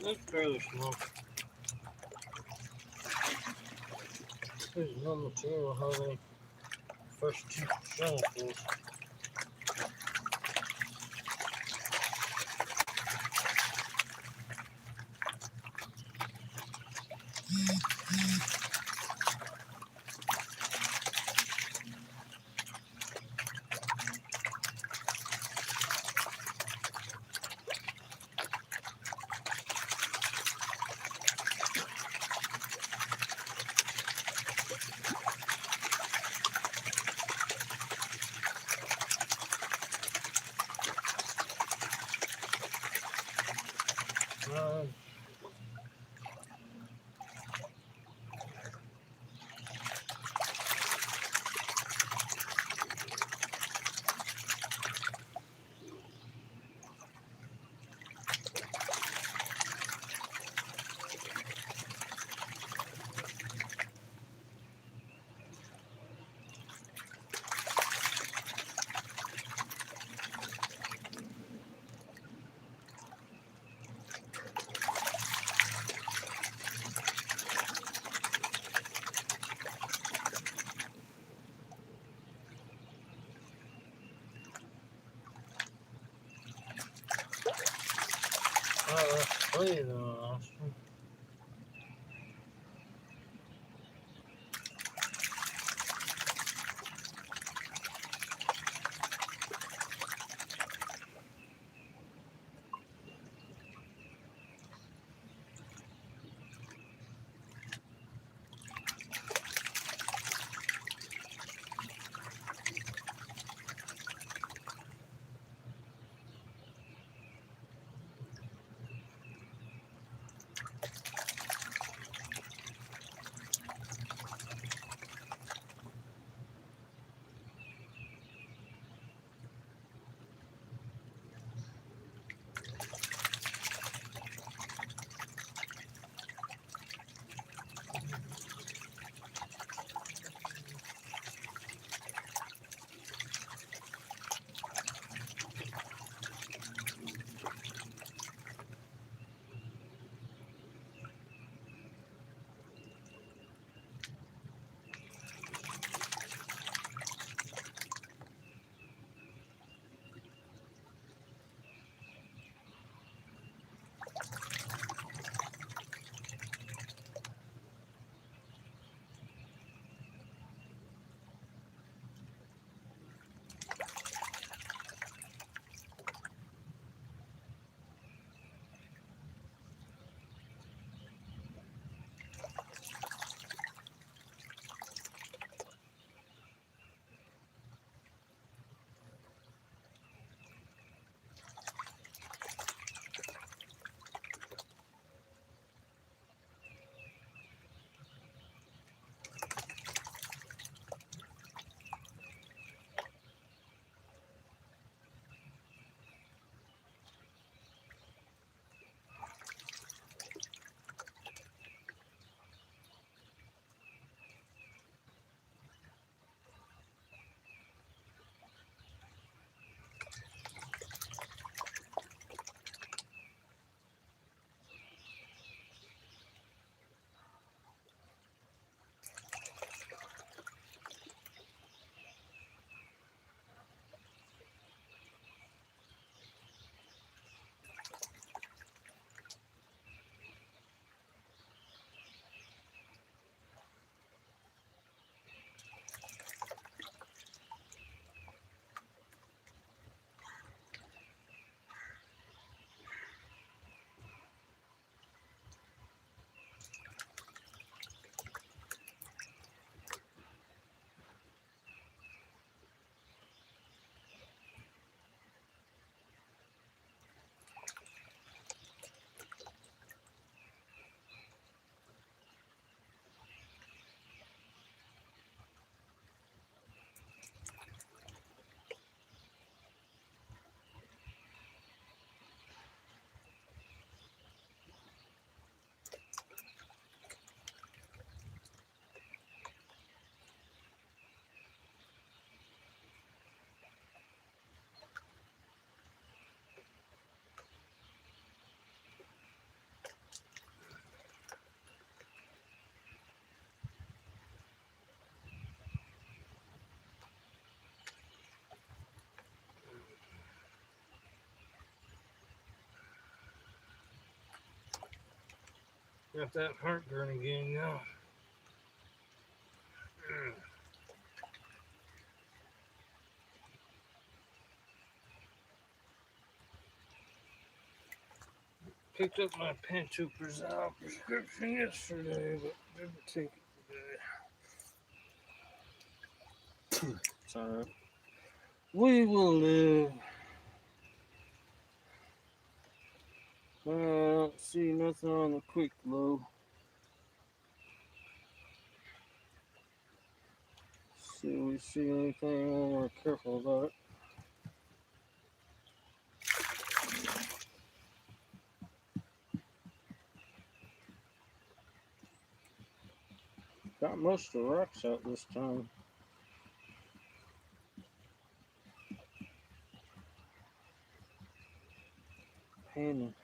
That's fairly small. There's no material how they first two shells. Play though. Got that heartburn again now. Picked up my pantoprazole prescription yesterday, but didn't take it today. It's alright. We will live. I don't see nothing on the quick low. See if we see anything when we're careful about it. Got most of the rocks out this time. Panning.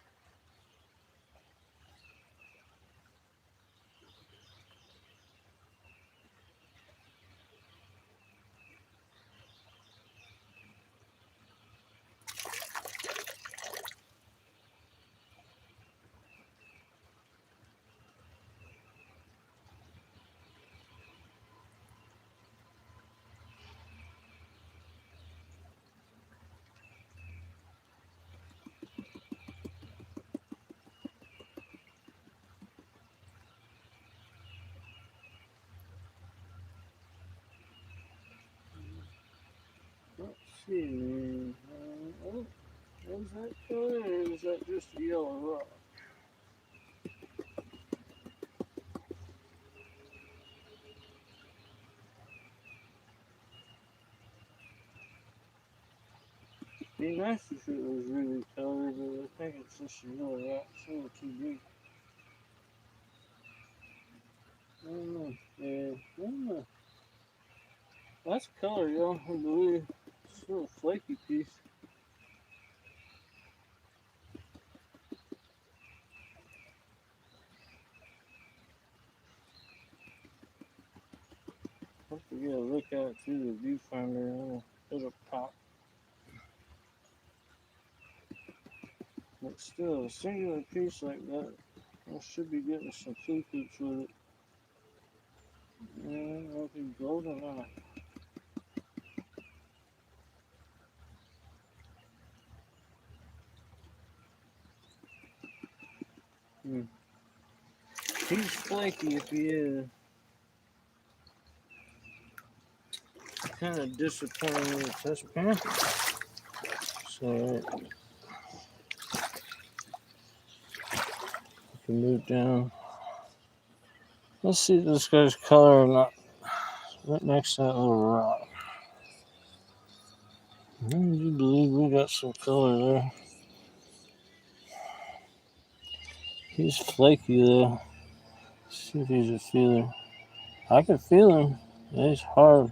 Let's see. Oh, is that color or is that just a yellow rock? Be nice if it was really colored, but I think it's just a yellow rock. It's a little too big. I don't know. Yeah, I don't know. That's color, y'all, I believe. It's a little flaky piece. Hope we get a look out through the viewfinder. It'll pop. But still, a singular piece like that, I should be getting some flukids with it. Yeah, it'll be golden or not. He's flaky if he is. Kind of disappointing with the test pan. So we can move down. Let's see if this guy's color or not. Right next to that little rock. I do believe we got some color there. He's flaky though. Let's see if he's a feeler. I can feel him. Yeah, he's hard.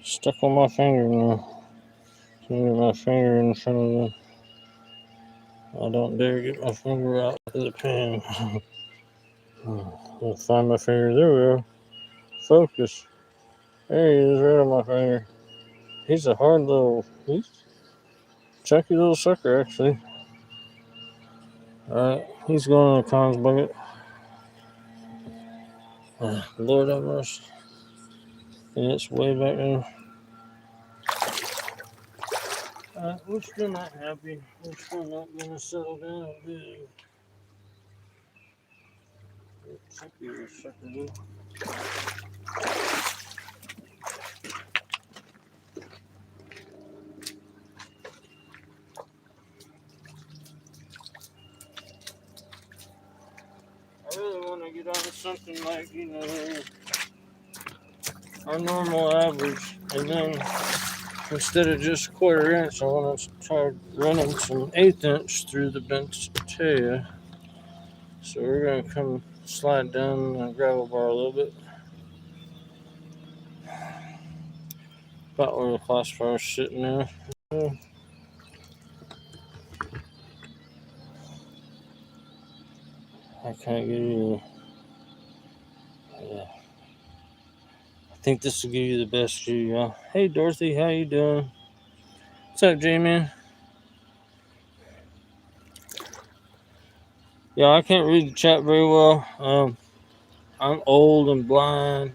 Stuck on my finger now. Can't get my finger in front of him. I don't dare get my finger out of the pen. I'll find my finger. There we are. Focus. There he is, right on my finger. He's a hard he's a chunky little sucker, actually. Alright, he's going in the Cons bucket. Lord have mercy. And it's way back there. We're still not happy. We're still not going to settle down. Chunky little sucker, dude. I really want to get on to something like, our normal average. And then instead of just quarter inch, I want to try running some 1/8 inch through the Bentia. So we're going to come slide down the gravel bar a little bit. About where the classifier's sitting there. I can't give you. Yeah. I think this will give you the best view, y'all. Hey Dorothy, how you doing? What's up, J-Man? Yeah, I can't read the chat very well. I'm old and blind,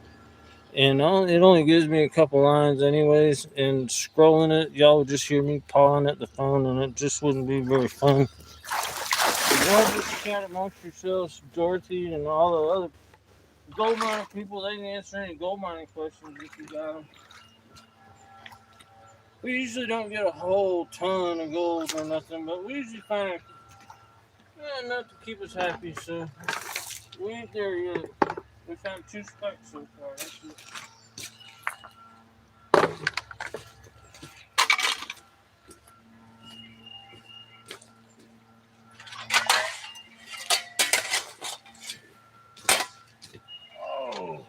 and it only gives me a couple lines, anyways. And scrolling it, y'all would just hear me pawing at the phone, and it just wouldn't be very fun. So y'all just chat amongst yourselves, Dorothy, and all the other gold mining people. They can answer any gold mining questions if you got them. We usually don't get a whole ton of gold or nothing, but we usually find enough to keep us happy. So we ain't there yet. We found 2 spikes so far. That's it. Oh,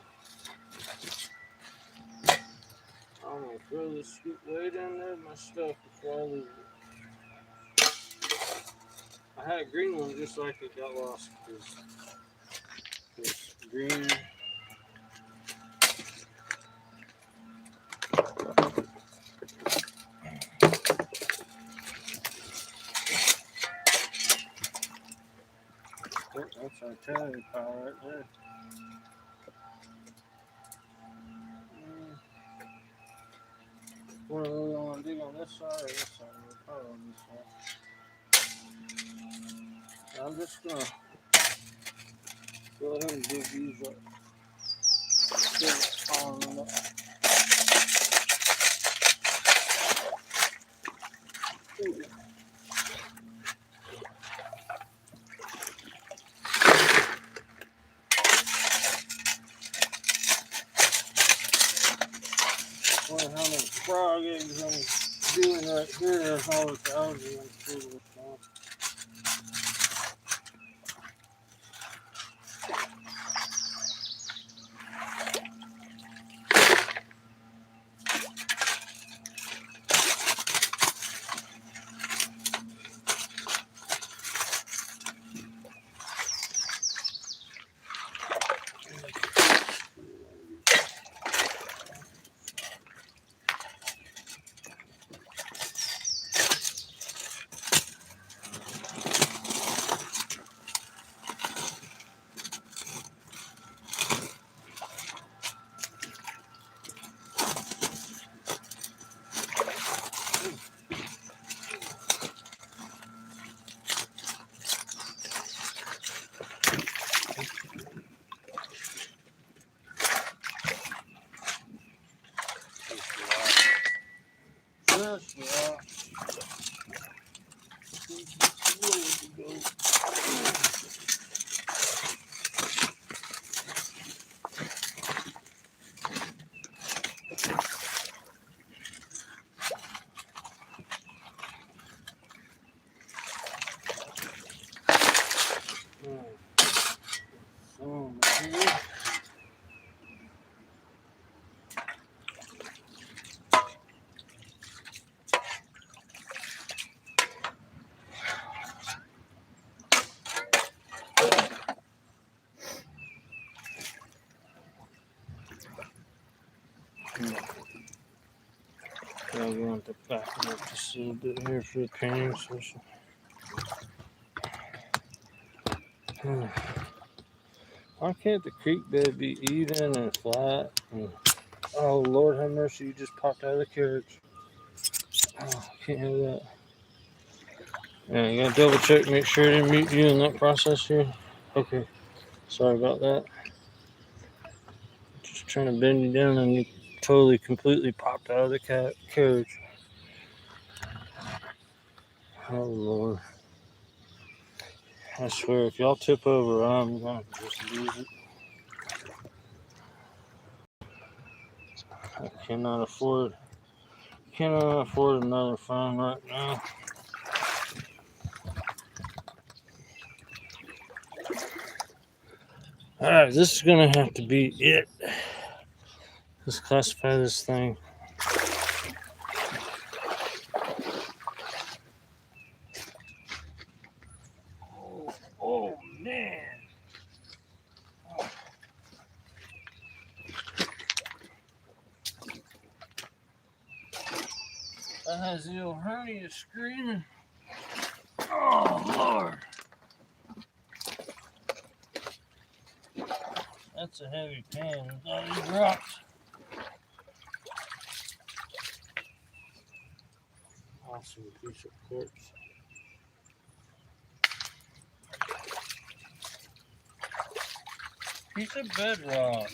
I'm gonna throw this scoop way down there with my stuff before I lose it. I had a green one just like it got lost because green. Oh, that's our tally pile right there. What do we want to dig on this side or this side? We're probably on this side. I'm just gonna go ahead and dig these up. Them up. Wonder how many frog eggs I'm doing right here. There's all this algae I'm sure this one. Just right. I'm going to back it up just a little bit here for the painting session. Why can't the creek bed be even and flat? Oh, Lord have mercy, you just popped out of the carriage. Oh, I can't have that. Yeah, you gotta double check, make sure I didn't mute you in that process here. Okay, sorry about that. Just trying to bend you down and you totally, completely popped out of the carriage. Oh, Lord. I swear, if y'all tip over, I'm gonna just lose it. I cannot afford another phone right now. Alright, this is gonna have to be it. Let's classify this thing. Oh man. That has the old hernia screaming. Oh Lord. That's a heavy pan with all these rocks. Awesome piece of quartz. Piece of bedrock.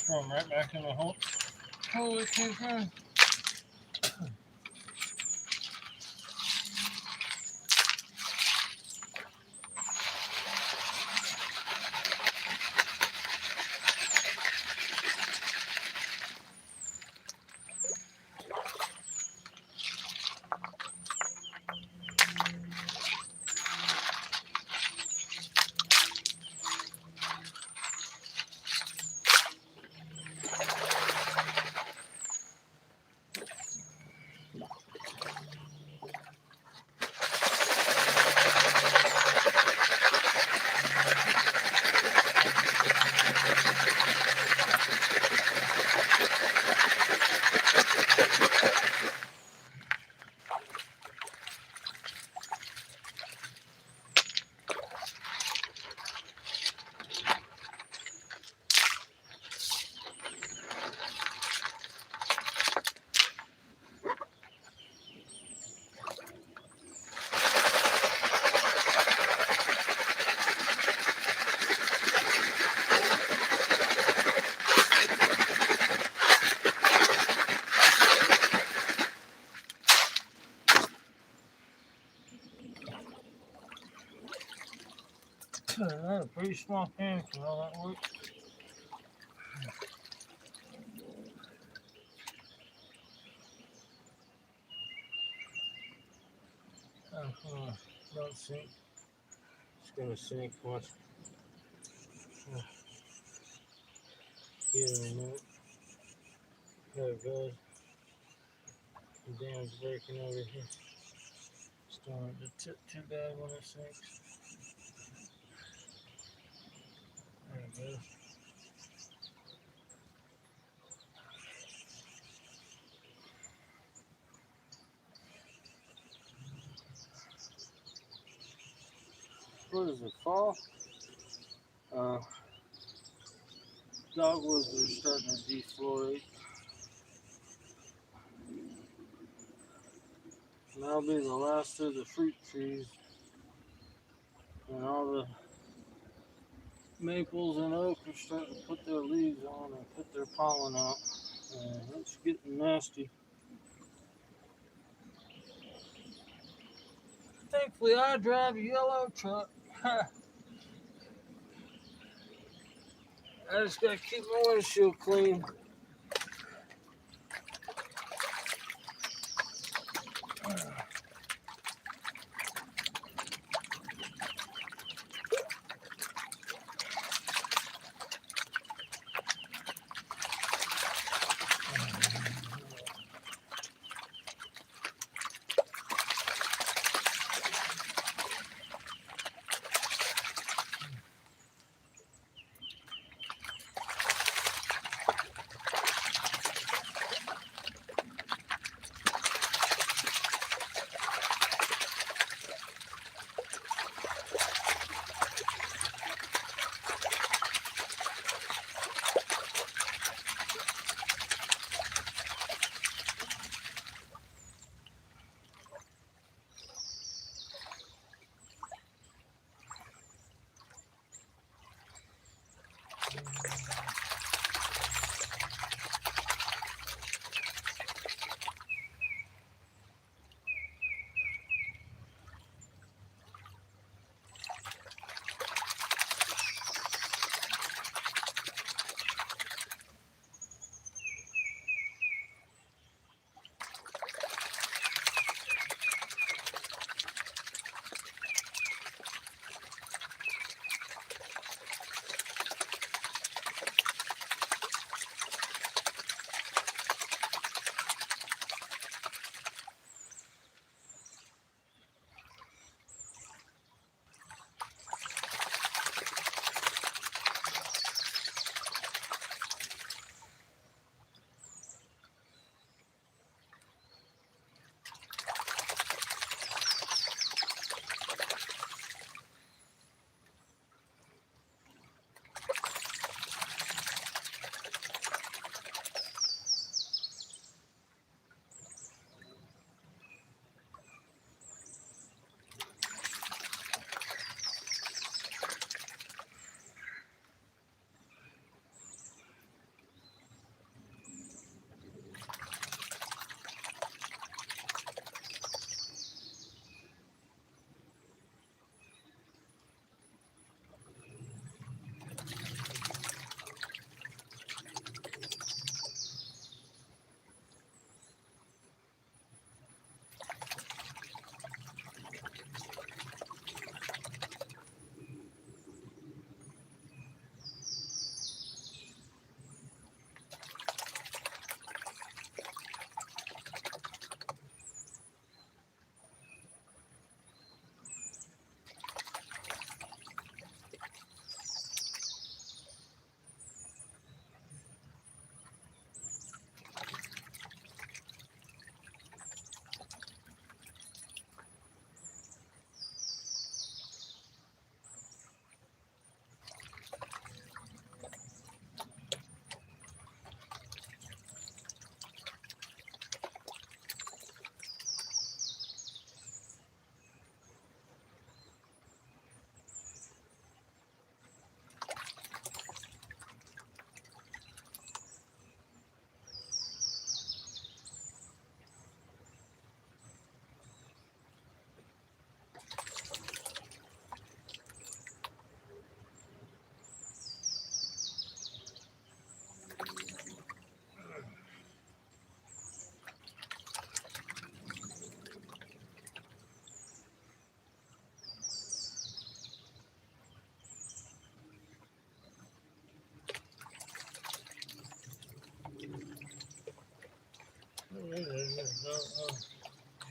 Throw them right back in the hole. Holy cow. That's a pretty small pan for all that work. Don't sink. It's gonna sink once. Get it in a minute. There it goes. The dam's breaking over here. It's starting to tip too bad when it sinks. There it goes. What is it, fall? Dogwoods are starting to deflorate. And that'll be the last of the fruit trees. And all the maples and oak are starting to put their leaves on and put their pollen out. And it's getting nasty. Thankfully, I drive a yellow truck. I just gotta keep my windshield clean.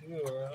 Sure.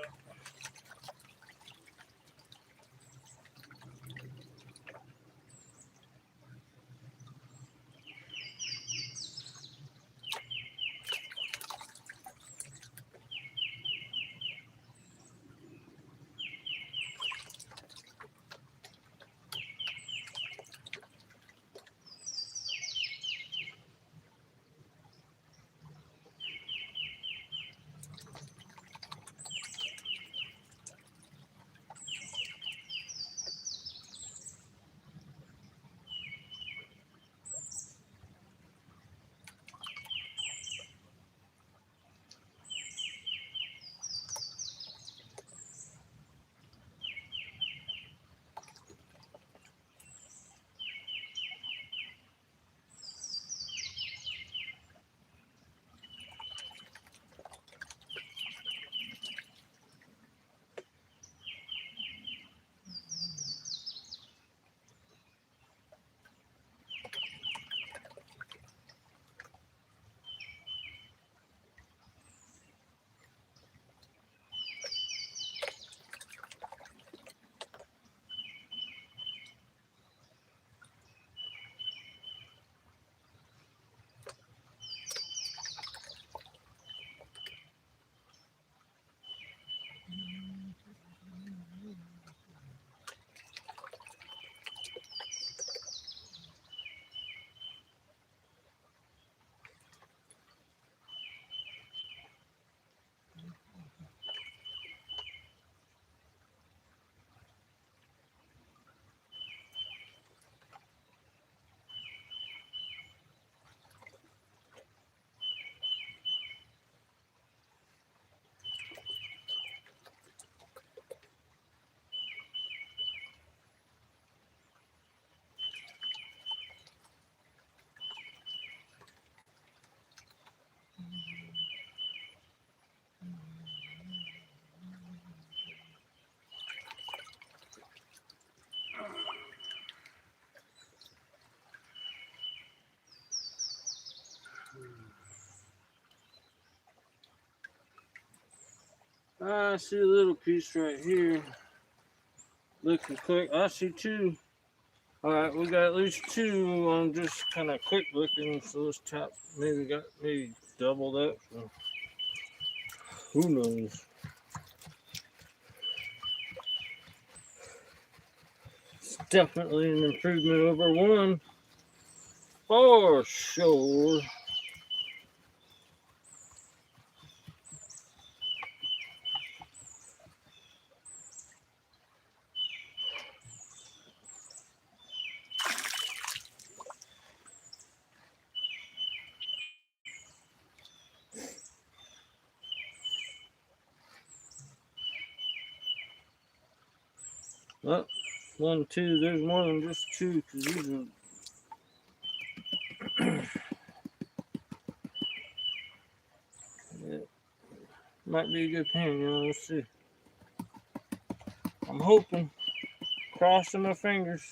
I see a little piece right here. Looking quick. I see two. Alright, we got at least two on just kind of quick looking. So let's tap. Maybe double that. So who knows? It's definitely an improvement over one. For sure. Well, one, two. There's more than just two because these are. Yeah, might be a good pen, let's see. I'm hoping. Crossing my fingers.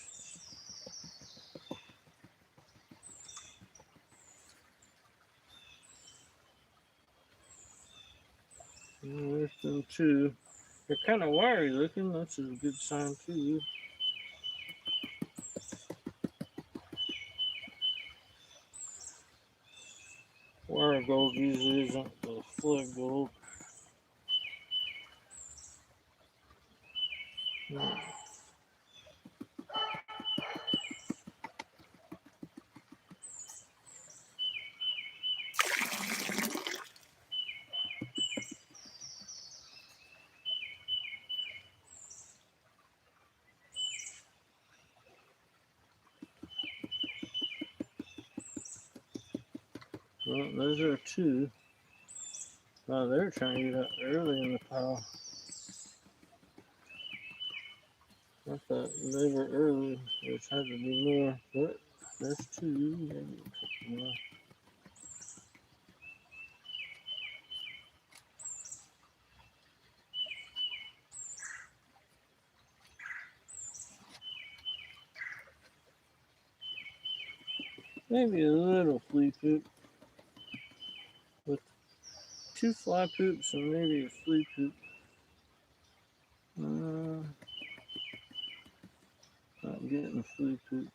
There's them two. They're kind of wiry looking. That's a good sign too. Wire gold usually isn't the flood gold. Well, those are two. Oh, they're trying to get up early in the pile. I thought they were early. There had to be more, but there's two. Maybe a couple more. Maybe a little flea poop. 2 fly poops and maybe a flea poop. Not getting a flea poop.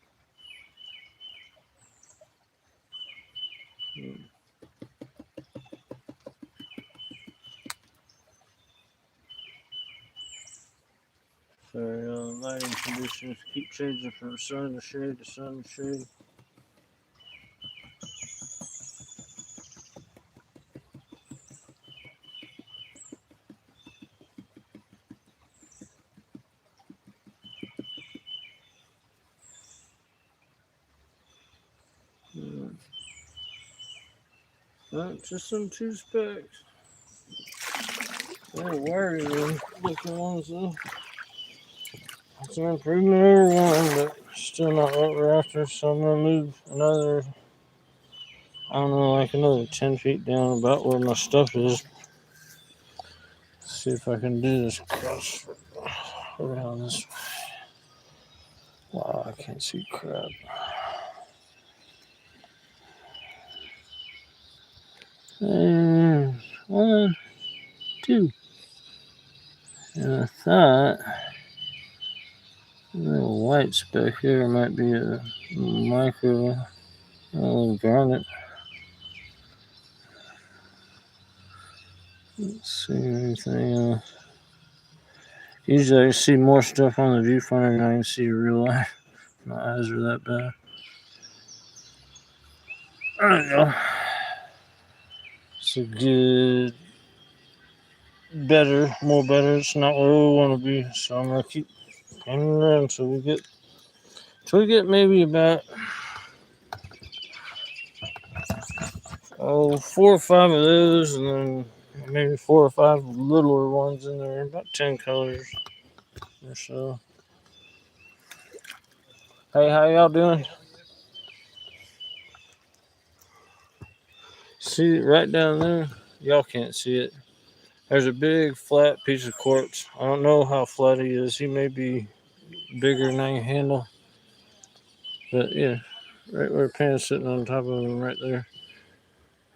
Sorry, lighting conditions keep changing from sun to shade to sun to shade. Just some 2 specks. They're wiry looking ones though. It's an improvement over one, but still not what we're after. So I'm gonna move another, I don't know, like another 10 feet down about where my stuff is. See if I can do this cross around this way. Wow, I can't see crap. And 1, 2. And I thought a little white speck here might be a micro garnet. Let's see anything else. Usually I see more stuff on the viewfinder than I can see in real life. My eyes are that bad. There we go. It's a good, better, more better. It's not where we want to be, so I'm gonna keep hanging around until we get maybe about 4 or 5 of those, and then maybe 4 or 5 littler ones in there. About 10 colors or so. Hey, how y'all doing? See it right down there? Y'all can't see it. There's a big flat piece of quartz. I don't know how flat he is. He may be bigger than I can handle. But yeah, right where Pan's sitting on top of him right there.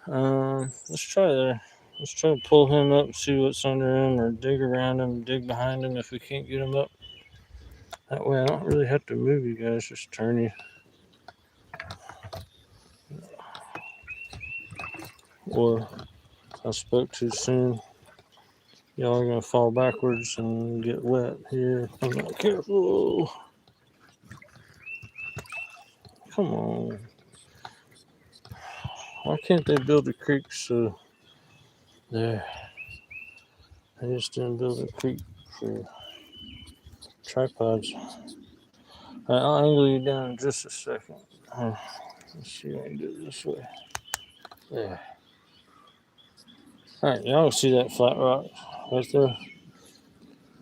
Let's try there. Let's try to pull him up and see what's under him, or dig around him, dig behind him if we can't get him up. That way I don't really have to move you guys, just turn you. Or I spoke too soon. Y'all are gonna fall backwards and get wet here. I'm not careful. Come on. Why can't they build a creek so there? They just didn't build a creek for tripods. Alright, I'll angle you down in just a second. Let's see if I can do it this way. There. Alright, y'all see that flat rock right there?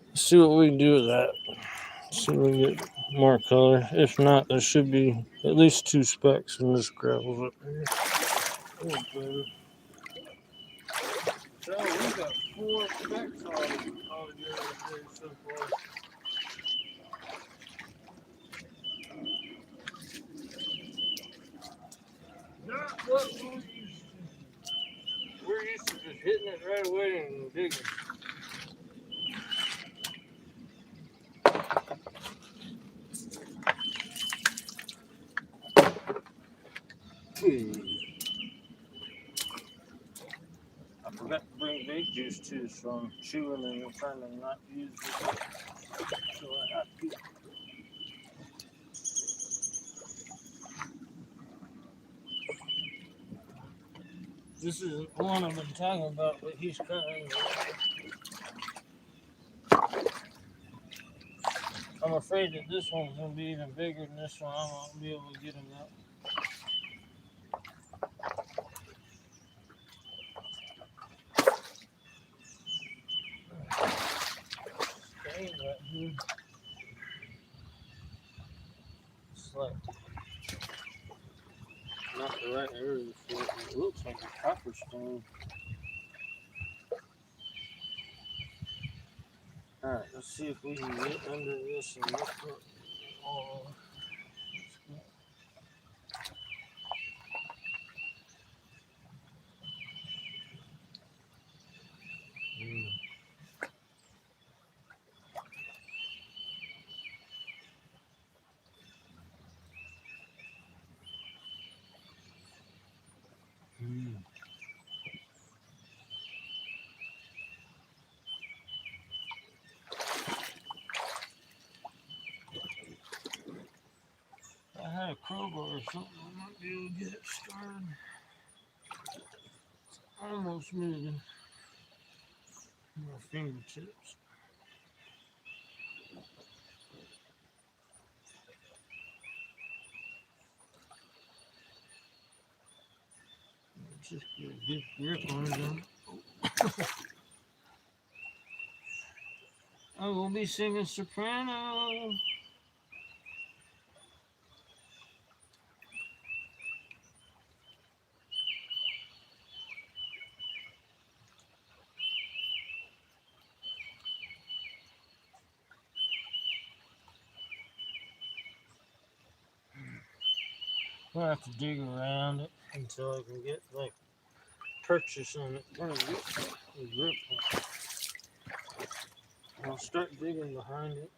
Let's see what we can do with that. See if we can get more color. If not, there should be at least 2 specks in this gravel up here. Oh, so we got 4 specks all together today so far. Not what we're used to. We're used to just hitting it right away and digging. I forgot to bring vape juice too, so I'm chewing and trying to not use it. So I have to. This isn't the one I've been talking about, but he's coming. I'm afraid that this one's going to be even bigger than this one. I won't be able to get him out. Right here. It's like not the right area for it. It looks like a copper stone. Alright, let's see if we can get under this and lift it all. a crowbar or something, I might be able to get it started. It's almost moving my fingertips. Just get a good grip on it. I will be singing soprano. I'll have to dig around it until I can get like purchase on it. Kind of get a grip on it. I'll start digging behind it.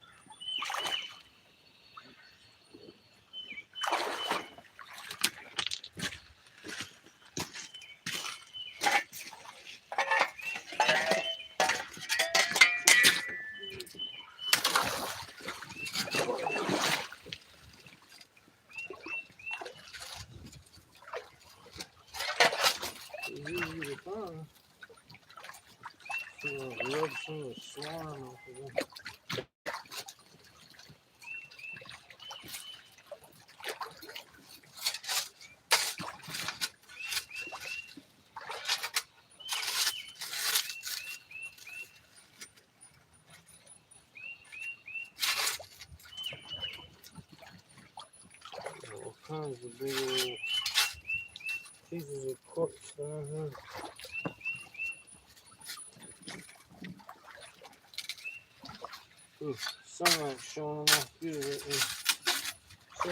It's easy to find. So I'll rub some of the slime off of it. All kinds of big old pieces of quartz down here. Ooh, sunlight showing off good right there. So,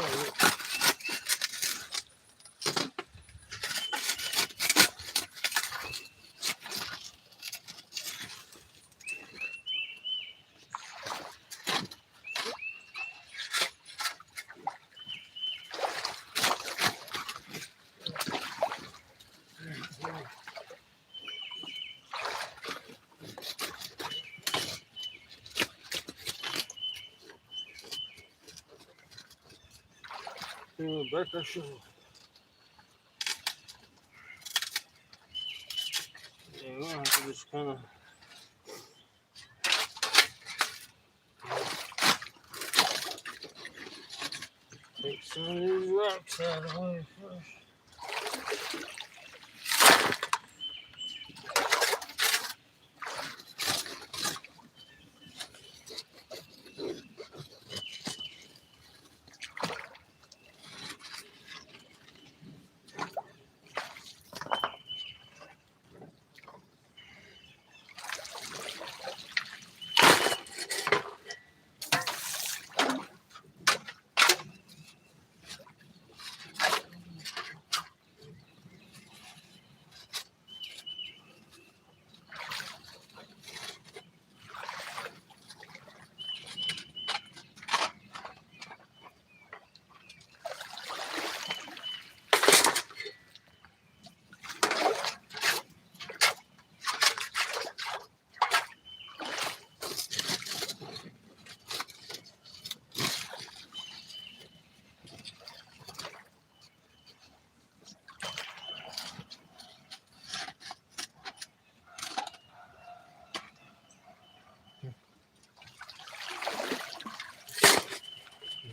we'll break our shovel. Yeah, we'll have to just kind of take some of these rocks out of the way first.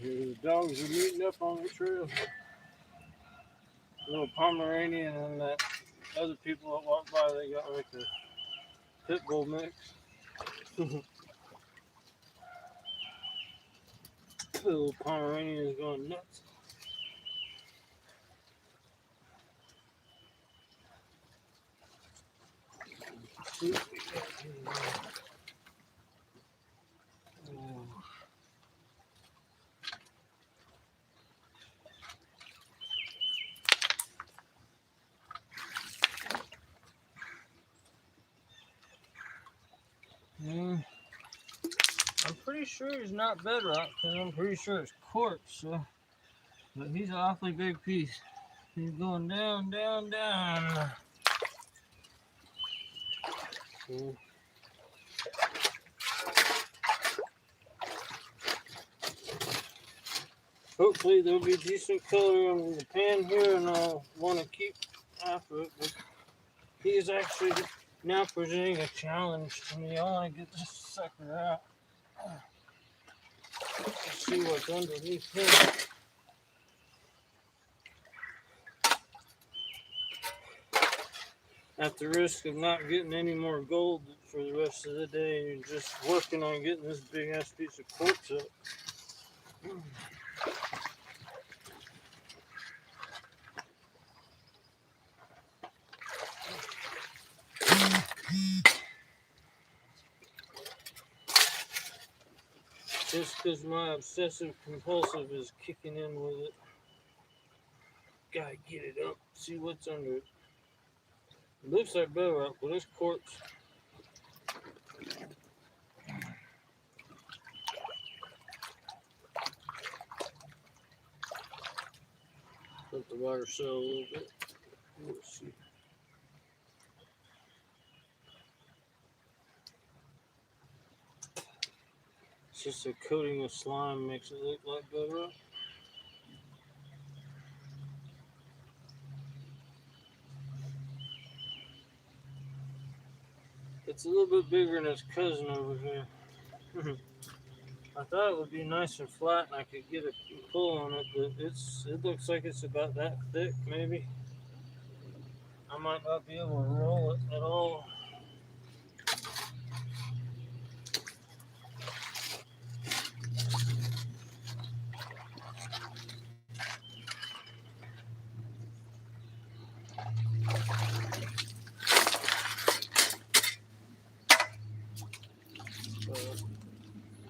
The dogs are meeting up on the trail. Little Pomeranian and that other people that walk by, they got like a pit bull mix. Little Pomeranian is going nuts. I'm pretty sure he's not bedrock because I'm pretty sure it's quartz. So, but he's an awfully big piece. He's going down, down, down. So, oops. hopefully there'll be decent color in the pan here, and I'll want to keep after it. But he is actually now presenting a challenge to me. I want to get this sucker out. Let's see what's underneath here. At the risk of not getting any more gold for the rest of the day, and just working on getting this big ass piece of quartz up. Just because my obsessive compulsive is kicking in with it. Gotta get it up, see what's under it. It looks like bedrock, but it's quartz. Let the water settle a little bit. Let's see. It's just a coating of slime makes it look like bedrock. It's a little bit bigger than its cousin over here. I thought it would be nice and flat and I could get a pull on it, but it looks like it's about that thick, maybe. I might not be able to roll it at all.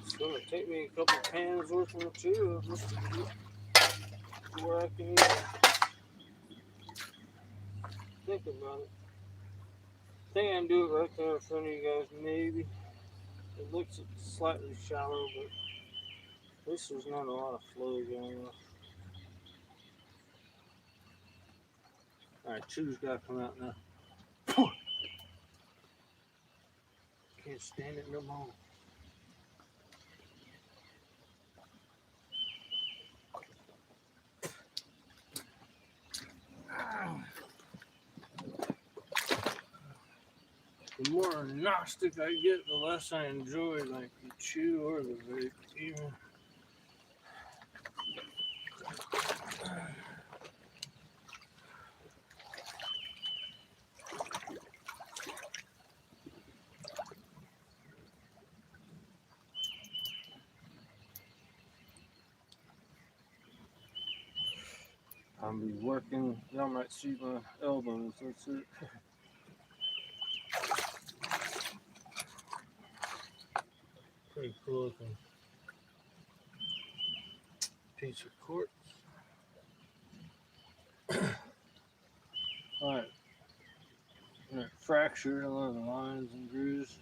It's going to take me a couple pans worth of material just to get where I can even think about it. I think I can do it right there in front of you guys, maybe. It looks slightly shallow, but at least there's not a lot of flow going on. Alright, chew's got to come out now. Can't stand it no more. The more agnostic I get, the less I enjoy like the chew or the vape even. I'll be working, y'all might see my elbows, that's it. Pretty cool looking piece of quartz. Alright, fractured along the lines and grooves.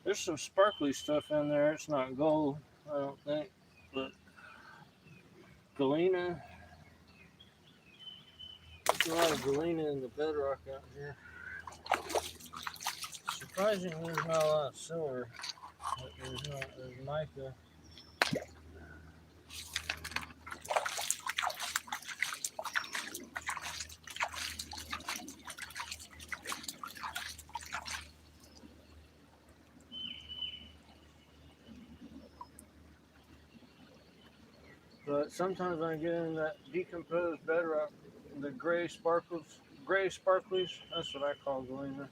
There's some sparkly stuff in there, it's not gold, I don't think, but galena. There's a lot of galena in the bedrock out here. Surprisingly, there's not a lot of silver, but there's mica. But sometimes when I get in that decomposed bedrock, the gray sparklies, that's what I call galena.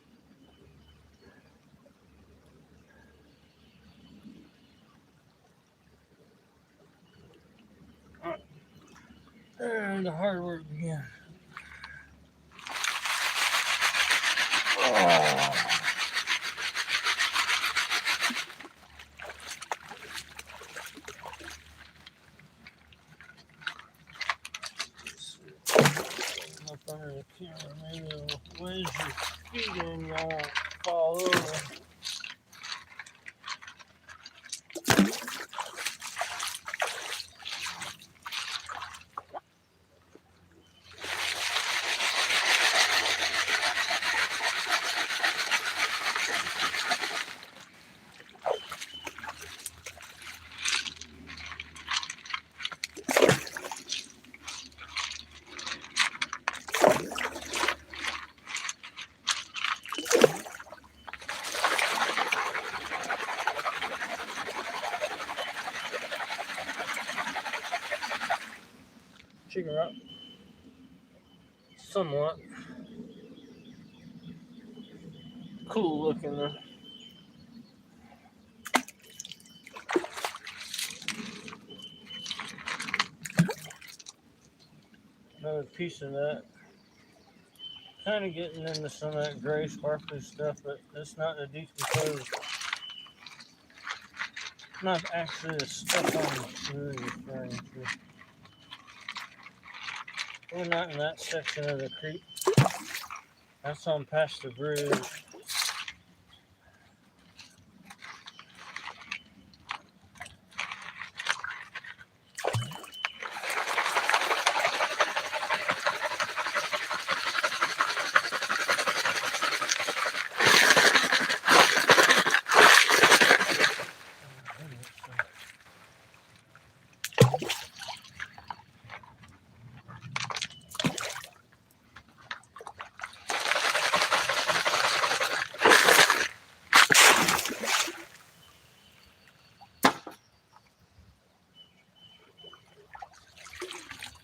Alright, and the hard work begins. Up under the camera, maybe it'll wedge your feet in, y'all won't fall over. chicken rock. Somewhat cool looking though. Another piece of that. Kind of getting into some of that gray sparkly stuff, but it's not the decomposed. Not actually the stuff I'm really referring to. We're not in that section of the creek. That's on past the bridge.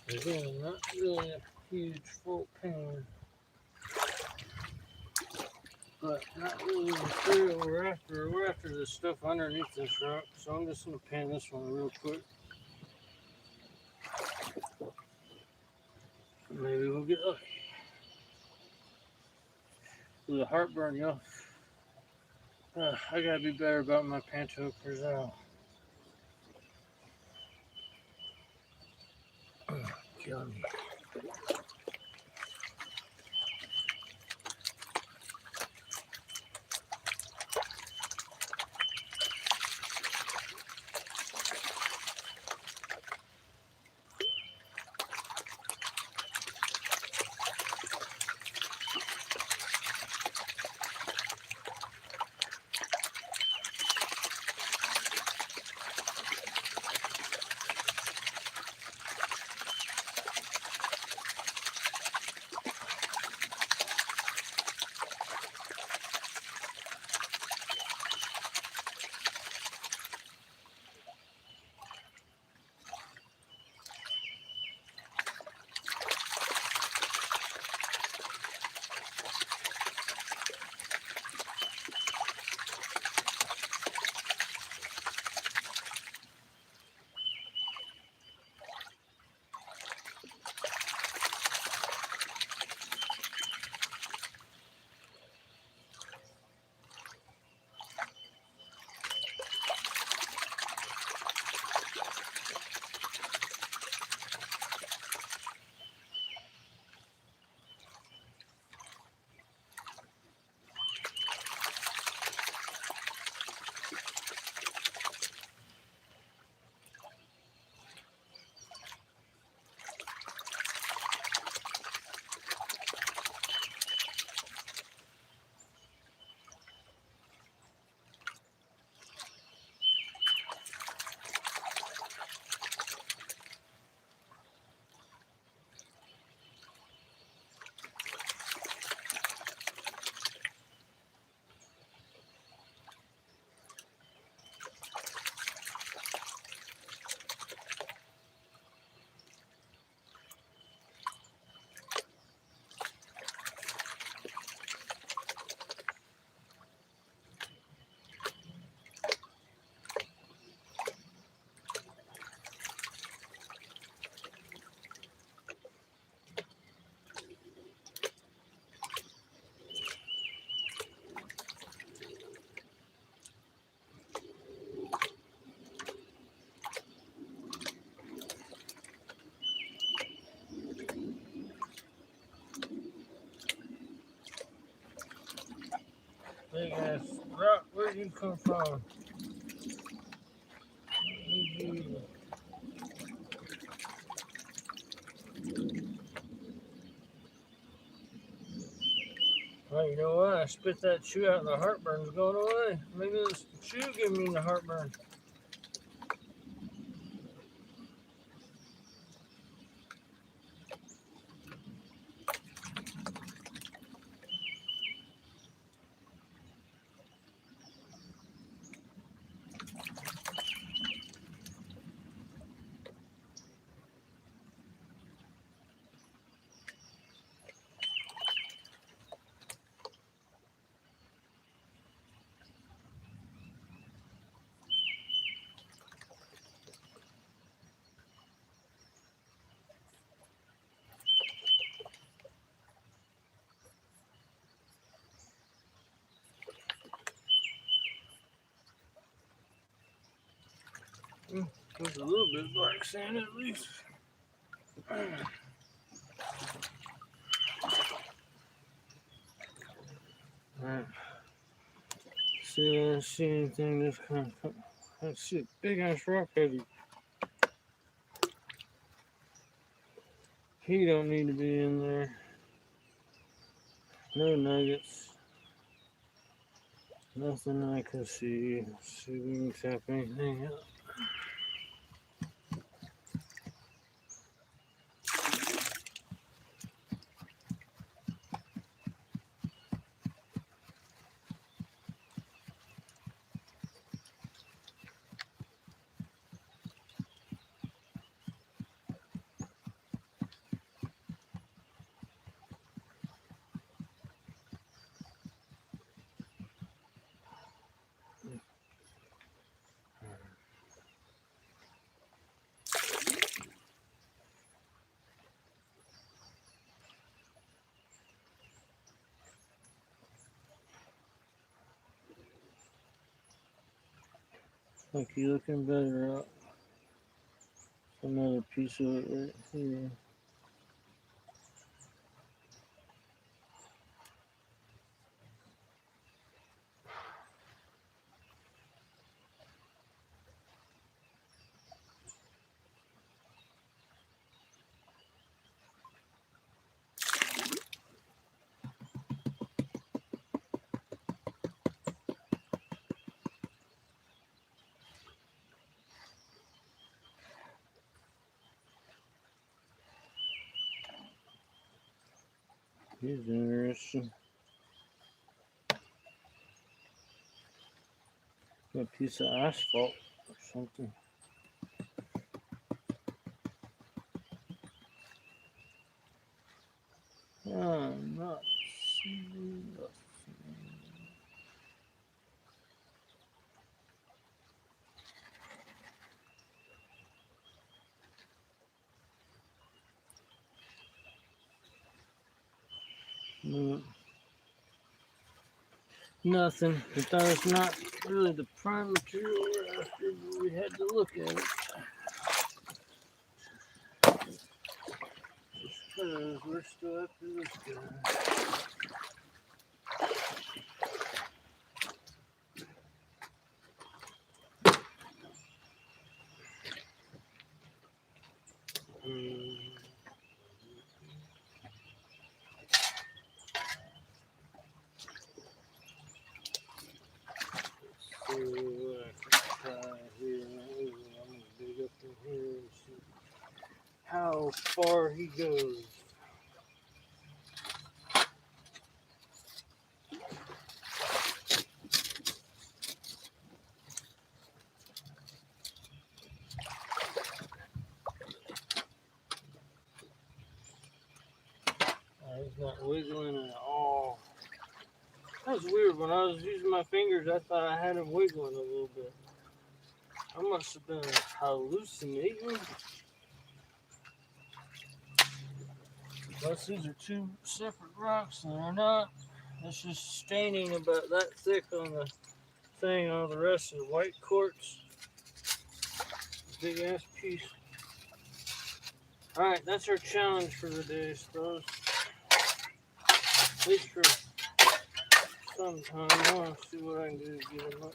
Again, not really a huge full pan, but not really the material we're after. We're after the stuff underneath this rock, so I'm just going to pan this one real quick. Maybe we'll get lucky. With a heartburn, y'all. I gotta be better about my panto Crizal. Kill me. Big ass rock, where'd you come from? Well, you know what? I spit that chew out and the heartburn's going away. Maybe it's the chew giving me the heartburn. There's a little bit of black sand at least. Alright. See, I don't see anything this kind of. Let's see, big ass rock heavy. He don't need to be in there. No nuggets. Nothing I can see. Let's see if we can tap anything up. Like you looking better up. Another piece of it right here. He's interesting. A piece of asphalt or something. I'm not seeing nothing. No. Nothing, but that was not really the prime material we're after, but we had to look at it. Just because we're still after this guy. So I can try here. I'm gonna dig up in here and see how far he goes. He's not wiggling at all. That was weird. When I was using my fingers, I thought I had him wiggling a little bit. I must have been hallucinating. Unless these are two separate rocks, and they're not. It's just staining about that thick on the thing. All the rest is white quartz. Big ass piece. Alright, that's our challenge for the day, I suppose. At least for some time. I want to see what I can do to get him up.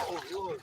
Oh, Lord.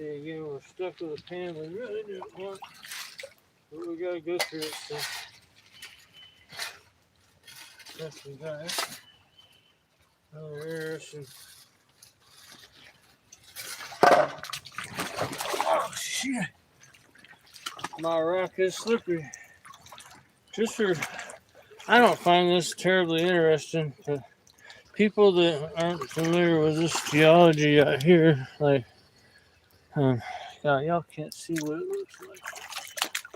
See, again, we're stuck with a pan we really didn't want, but we gotta go through it. So that's we got it. Oh, interesting. Oh shit! My rock is slippery. Just for, I don't find this terribly interesting, but people that aren't familiar with this geology out here, like, God, y'all can't see what it looks like.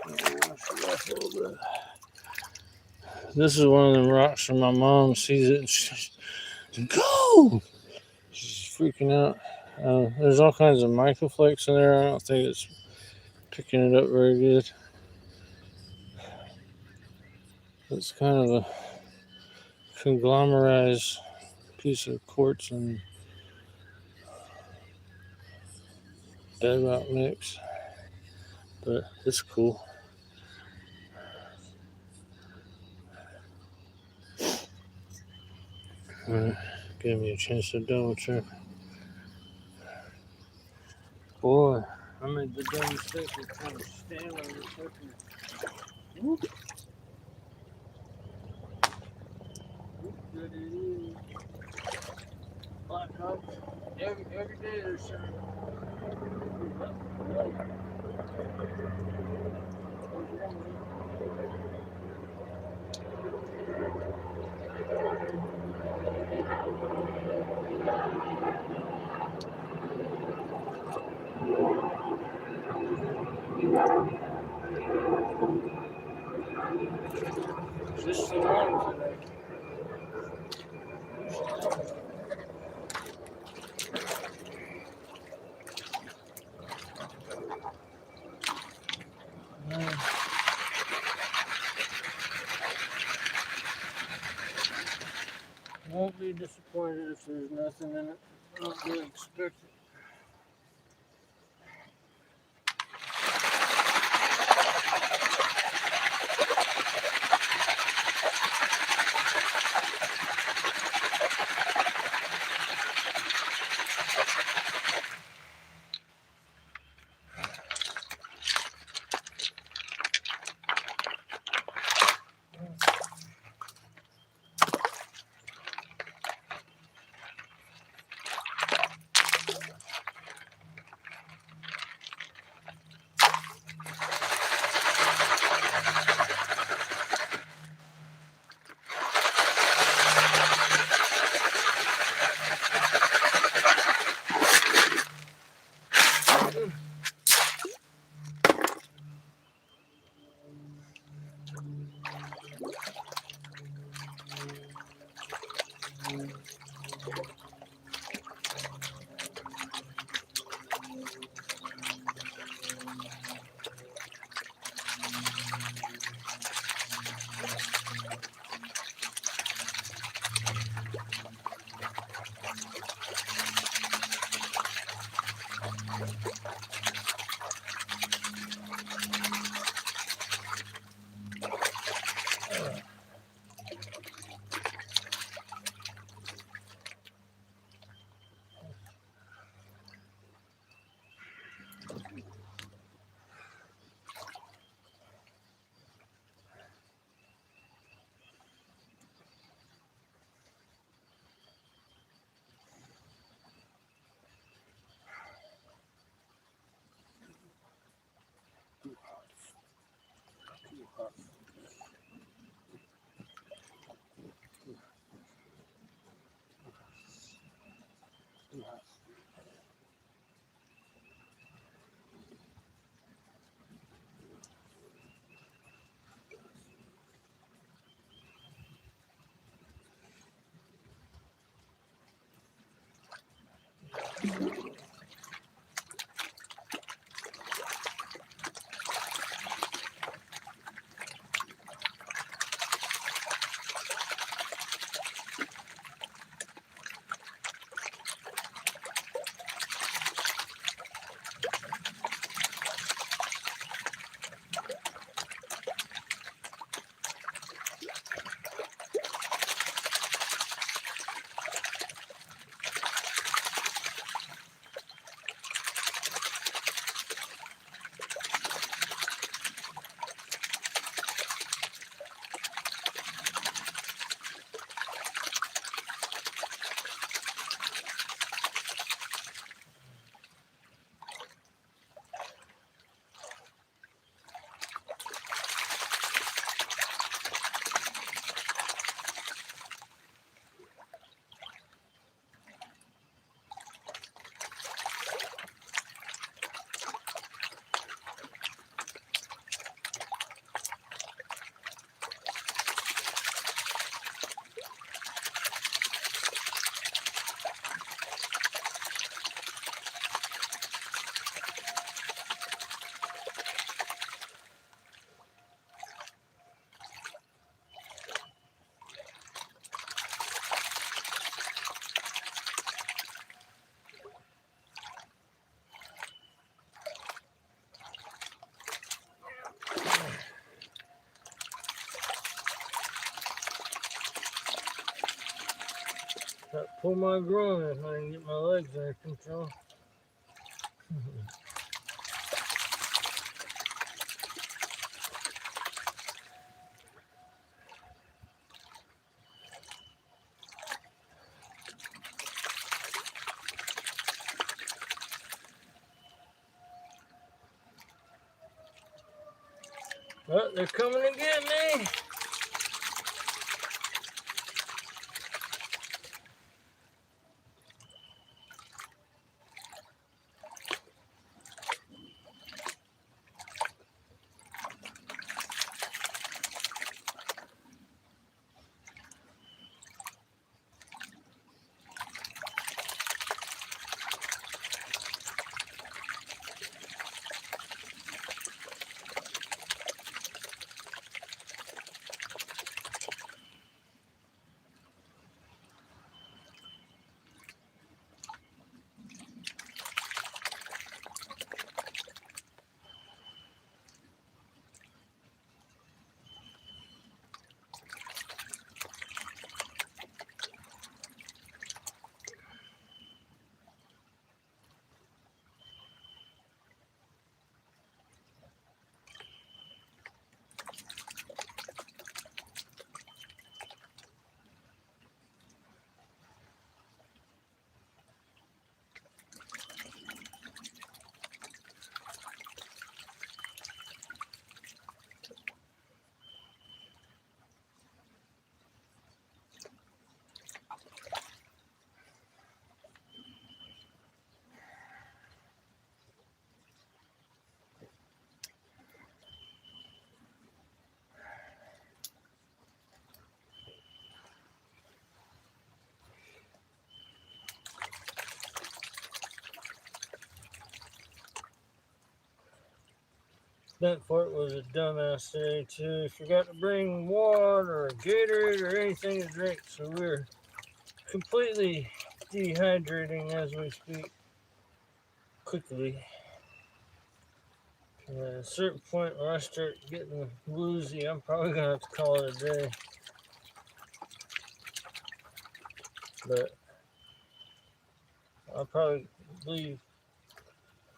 I'll wash it off a little bit. This is one of them rocks from my mom. Sees it and she's go! She's freaking out. There's all kinds of microflakes in there. I don't think it's picking it up very good. It's kind of a conglomerized piece of quartz and bedrock mix, but it's cool. Give me a chance to double check. Boy, I made the dumb mistake of trying to stand on this fucking. Whoop. Good it is. Black Hawk. Every day there's some. Just the one today. Won't be disappointed if there's nothing in it. I don't really expect it. pull my groin if I can get my legs under control. Well, they're coming to get me. That Fort was a dumbass today too. Forgot to bring water or Gatorade or anything to drink, so we're completely dehydrating as we speak quickly. And at a certain point where I start getting woozy, I'm probably gonna have to call it a day. But I'll probably leave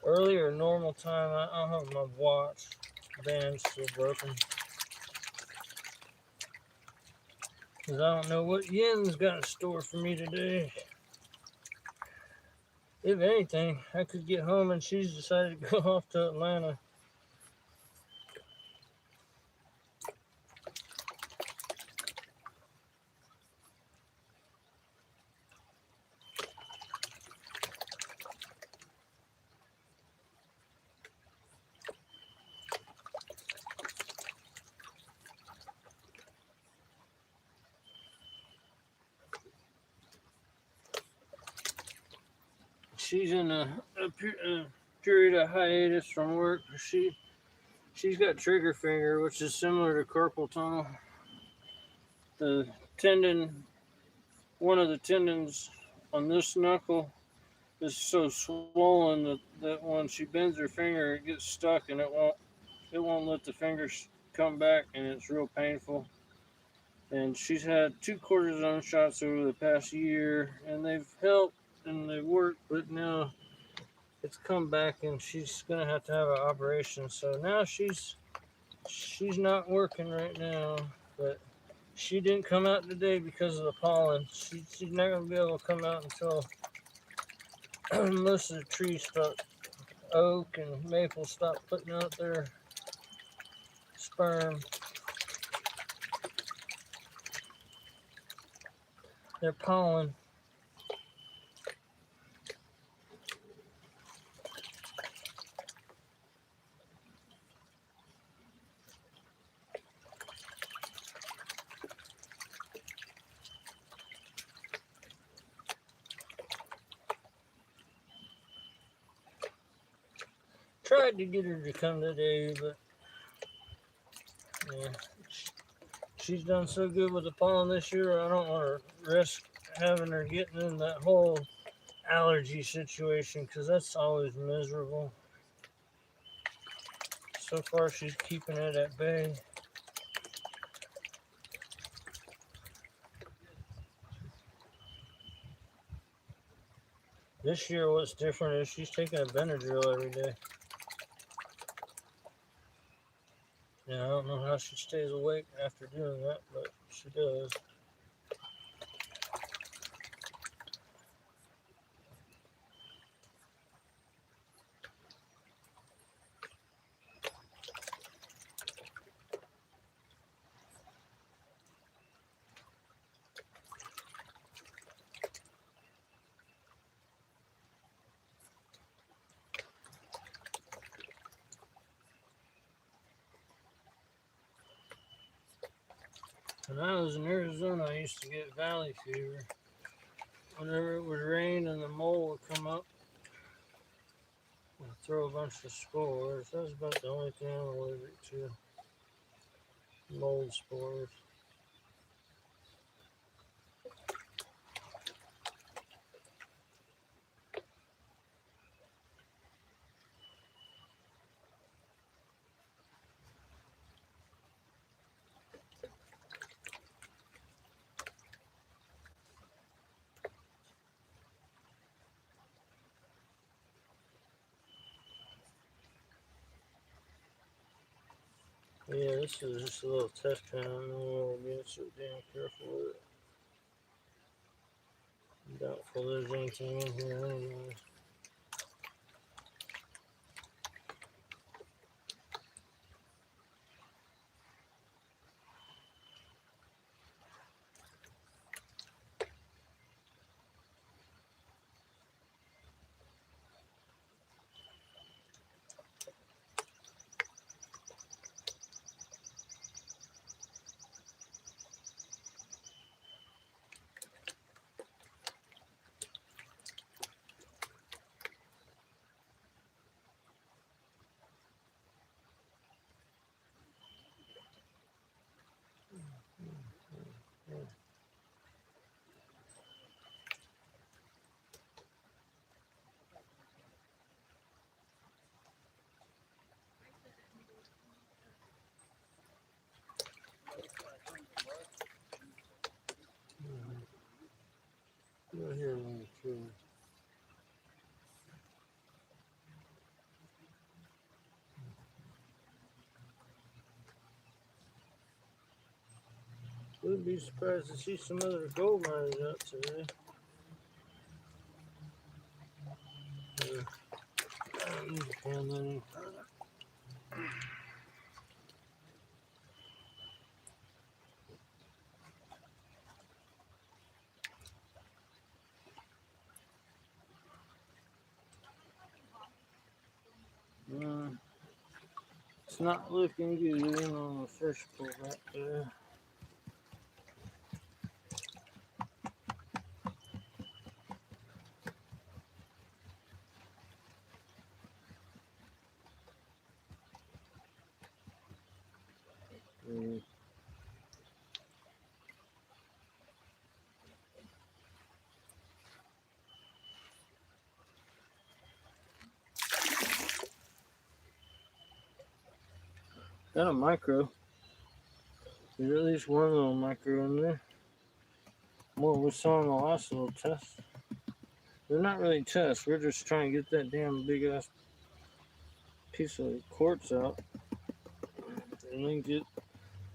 early or normal time. I don't have my watch. Band's still broken. Because I don't know what Yin's got in store for me today. If anything, I could get home and she's decided to go off to Atlanta. She's in a period of hiatus from work. She's got trigger finger, which is similar to carpal tunnel. The tendon, one of the tendons on this knuckle is so swollen that when she bends her finger, it gets stuck and it won't let the fingers come back, and it's real painful. And she's had 2 cortisone shots over the past year, and they've helped and they've worked, but now it's come back and she's gonna have to have an operation. So now she's not working right now, but she didn't come out today because of the pollen. She's not gonna be able to come out until most of the trees stop, oak and maple stop putting out their sperm, their pollen. Tried to get her to come today, but yeah, she's done so good with the pollen this year. I don't want to risk having her getting in that whole allergy situation because that's always miserable. So far, she's keeping it at bay. This year, what's different is she's taking a Benadryl every day. Yeah, I don't know how she stays awake after doing that, but she does. When I was in Arizona, I used to get valley fever. Whenever it would rain and the mold would come up and throw a bunch of spores, that was about the only thing I'm allergic to. Mold spores. Yeah, this is just a little test pan. I'm being so damn careful with it. I'm doubtful there's anything in here anyway. Right here, man, too. Wouldn't be surprised to see some other gold miners out today. Yeah. I don't need to pan that any further. It's not looking good on the first pullback there. Got a micro. There's at least one little micro in there. More we saw in the last little test. They're not really tests. We're just trying to get that damn big ass piece of quartz out. And then get.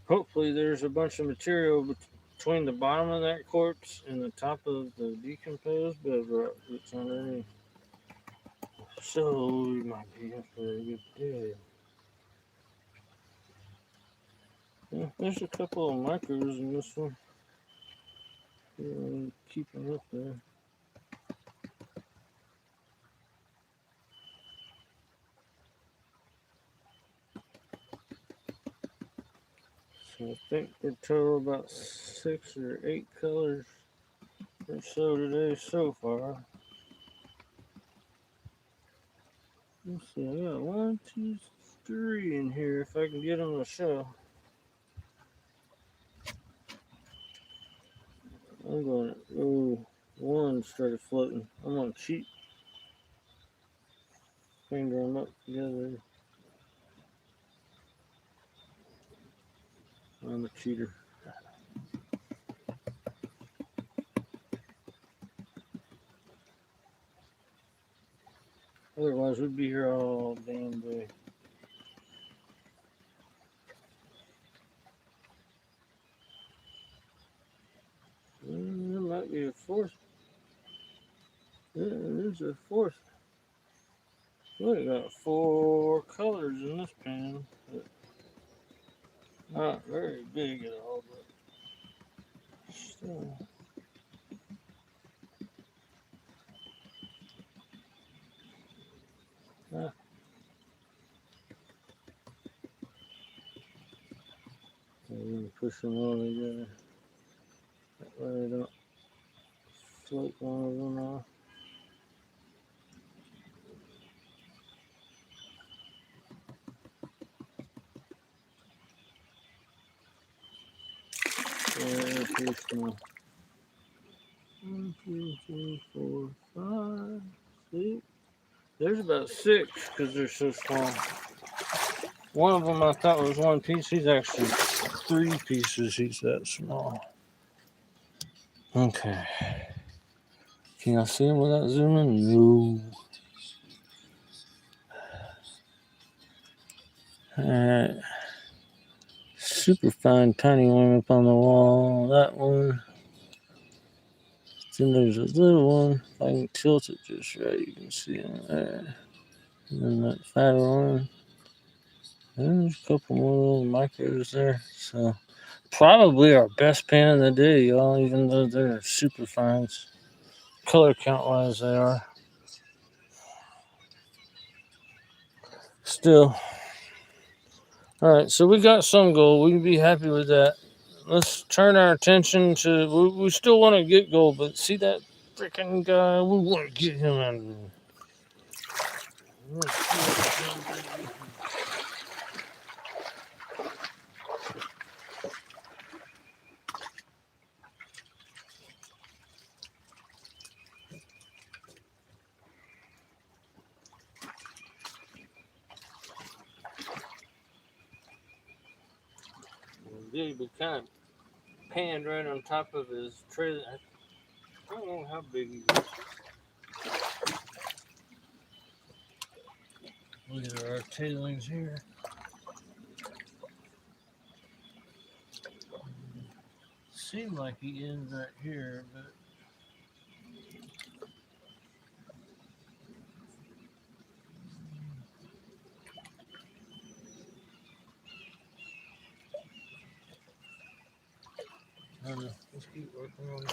Hopefully, there's a bunch of material between the bottom of that quartz and the top of the decomposed bedrock that's underneath. So we might be in for a good day. Yeah, there's a couple of micros in this one. Keep them up there. So I think we're total about 6 or 8 colors or so today so far. Let's see, I got 1, 2, 3 in here if I can get them to show. I'm going to, oh, one started floating. I'm going to cheat. Finger them up together. I'm a cheater. Otherwise, we'd be here all damn day. There might be a fourth. Yeah, there's a fourth. We got 4 colors in this pen. Not very big at all, but still. Yeah. I'm gonna push them all together. That way I don't float one of them off. Yeah, too small. 1, 2, 3, 4, 5, 6. There's about 6 because they're so small. One of them I thought was one piece. He's actually 3 pieces. He's that small. Okay. Can y'all see him without zooming? No. Alright. Super fine, tiny one up on the wall. That one. Then there's a little one. If I can tilt it just right, you can see it there. And then that fatter one. And there's a couple more little micros there. So, probably our best pen of the day, y'all, even though they're super fines. Color count wise, they are. Still. Alright, so we got some gold. We can be happy with that. Let's turn our attention to. We still want to get gold, but see that freaking guy? We want to get him out of there. He kind of panned right on top of his trailer. I don't know how big he is. Look at our tailings here. Seemed like he ends right here, but I don't know. Let's keep working on it.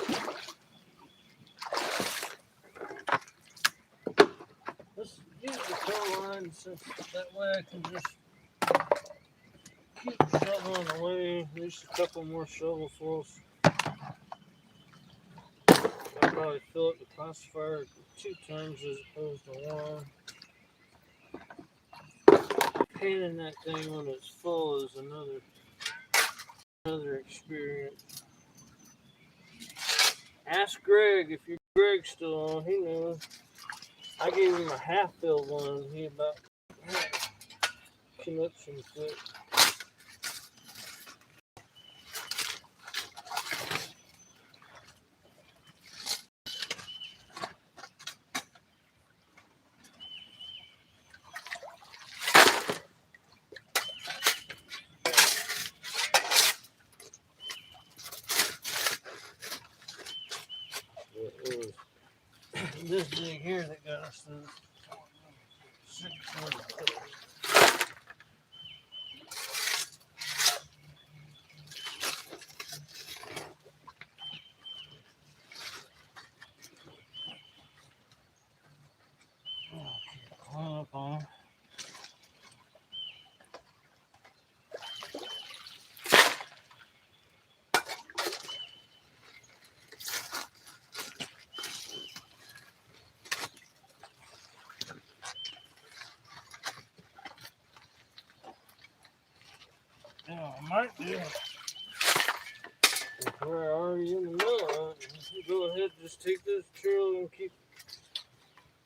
Let's use the toe line since that way I can just keep shoveling away. There's a couple more shovelfuls. I'll probably fill up the classifier 2 times as opposed to 1. Painting that thing when it's full is another experience. Ask Greg if Greg's still on. He knows. I gave him a half-filled one. He about conniption foot. It was this thing here that got us to 600. Climb up on. Yeah, I might do. If we're already in the middle of it, go ahead, just take this material and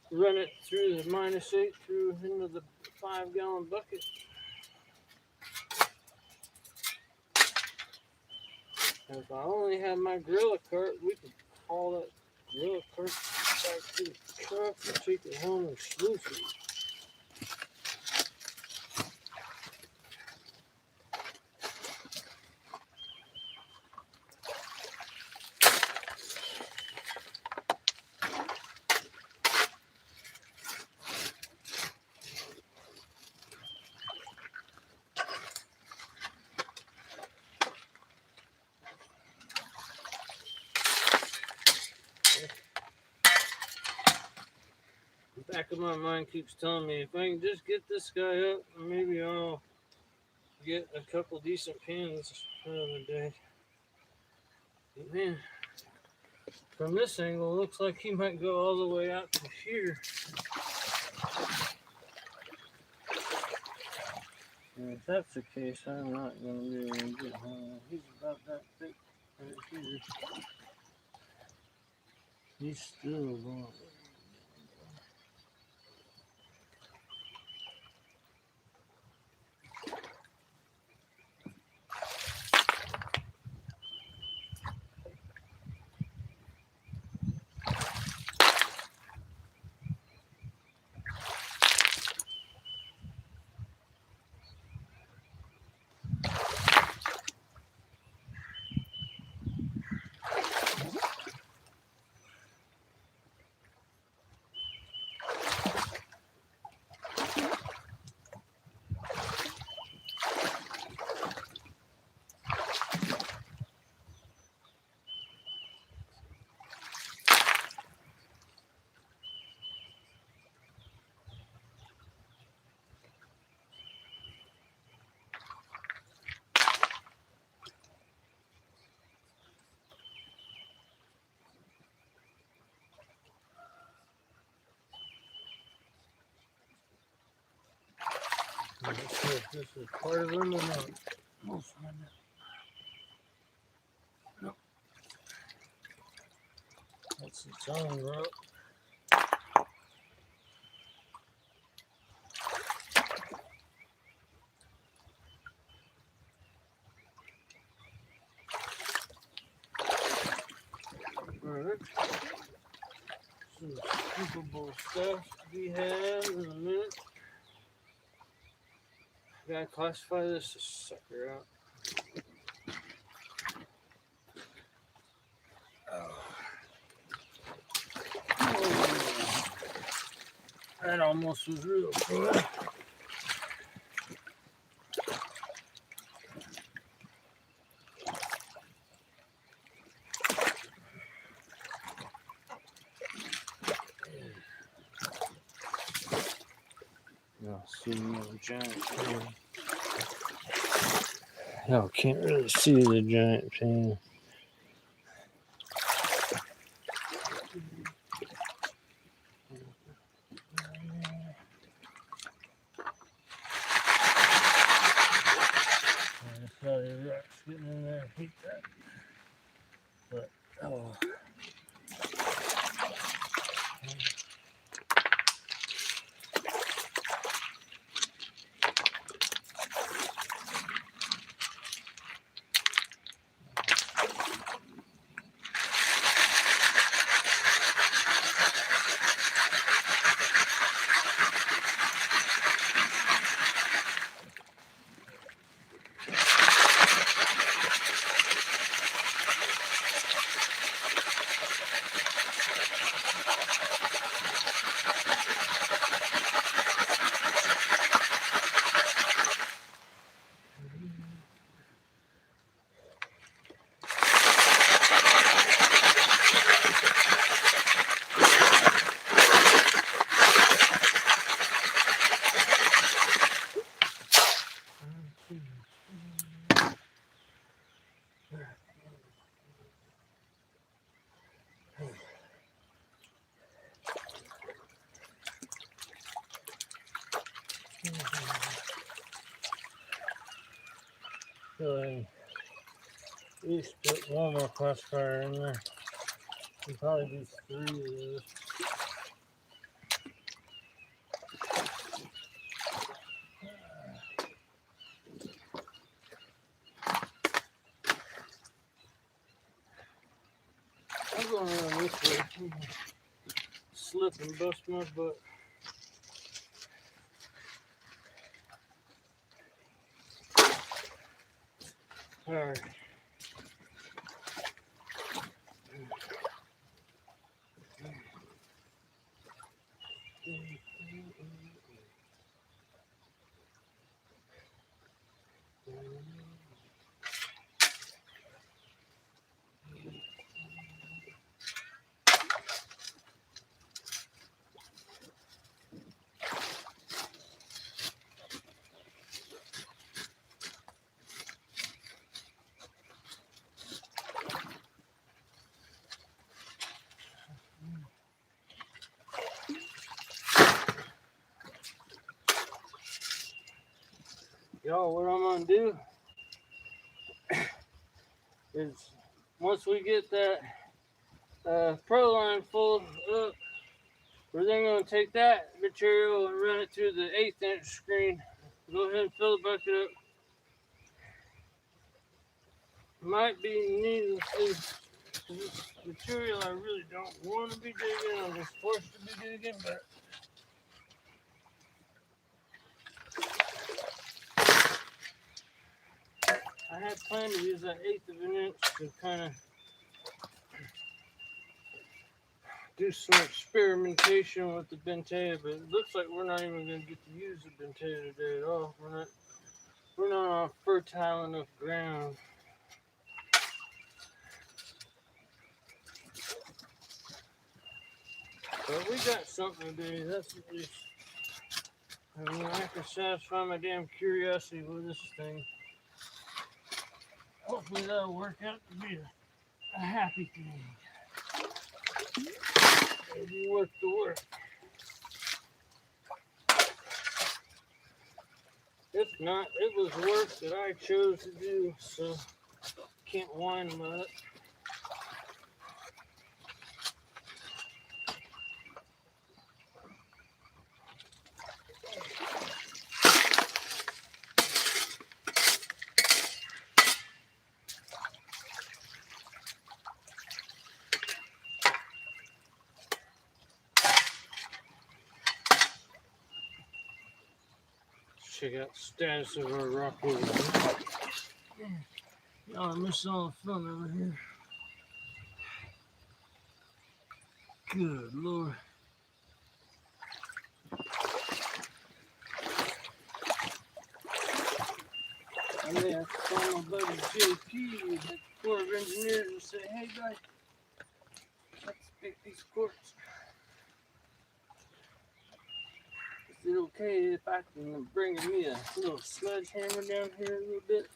run it through the -8 through into the 5-gallon bucket. If I only had my Gorilla cart, we could haul that Gorilla cart back to the truck and take it home and sloof it. The back of my mind keeps telling me if I can just get this guy up, maybe I'll get a couple decent pins another day. But man, from this angle, it looks like he might go all the way out to here. And if that's the case, I'm not going to be able to get home. He's about that thick right here. He's still going. I'm not sure if this is part of him or not. We'll find out. Nope. That's its own rope. Alright. Some scoopable stuff to be had in a minute. Gotta classify this sucker out. Oh. That almost was real good. Y'all see another giant pan. Y'all can't really see the giant pan. I saw the rocks getting in there and hit that. But, oh. So I at least put one more classifier in there. We'll probably do 3 of those. I'm going around this way. slip and bust my butt. Alright. Y'all, what I'm gonna do is once we get that pro line full up, we're then gonna take that material and run it through the 1/8" screen. Go ahead and fill the bucket up. Might be needing this material I really don't want to be digging. I'm just forced to be digging, but I had planned to use that 1/8 inch to kind of do some experimentation with the Bentaya, but it looks like we're not even going to get to use the Bentaya today at all. We're not on fertile enough ground. But we got something today, that's at least. I mean, I can satisfy my damn curiosity with this thing. Hopefully that'll work out to be a happy thing. It'll be worth the work. If not, it was work that I chose to do, so can't whine about it. Check out the status of our rock wool. Y'all are missing all the fun over here. Good Lord. I may have to call my buddy JP at the Corps of Engineers and say, hey guys, let's pick these quartz. Is it okay if I can bring me a little sledgehammer down here a little bit?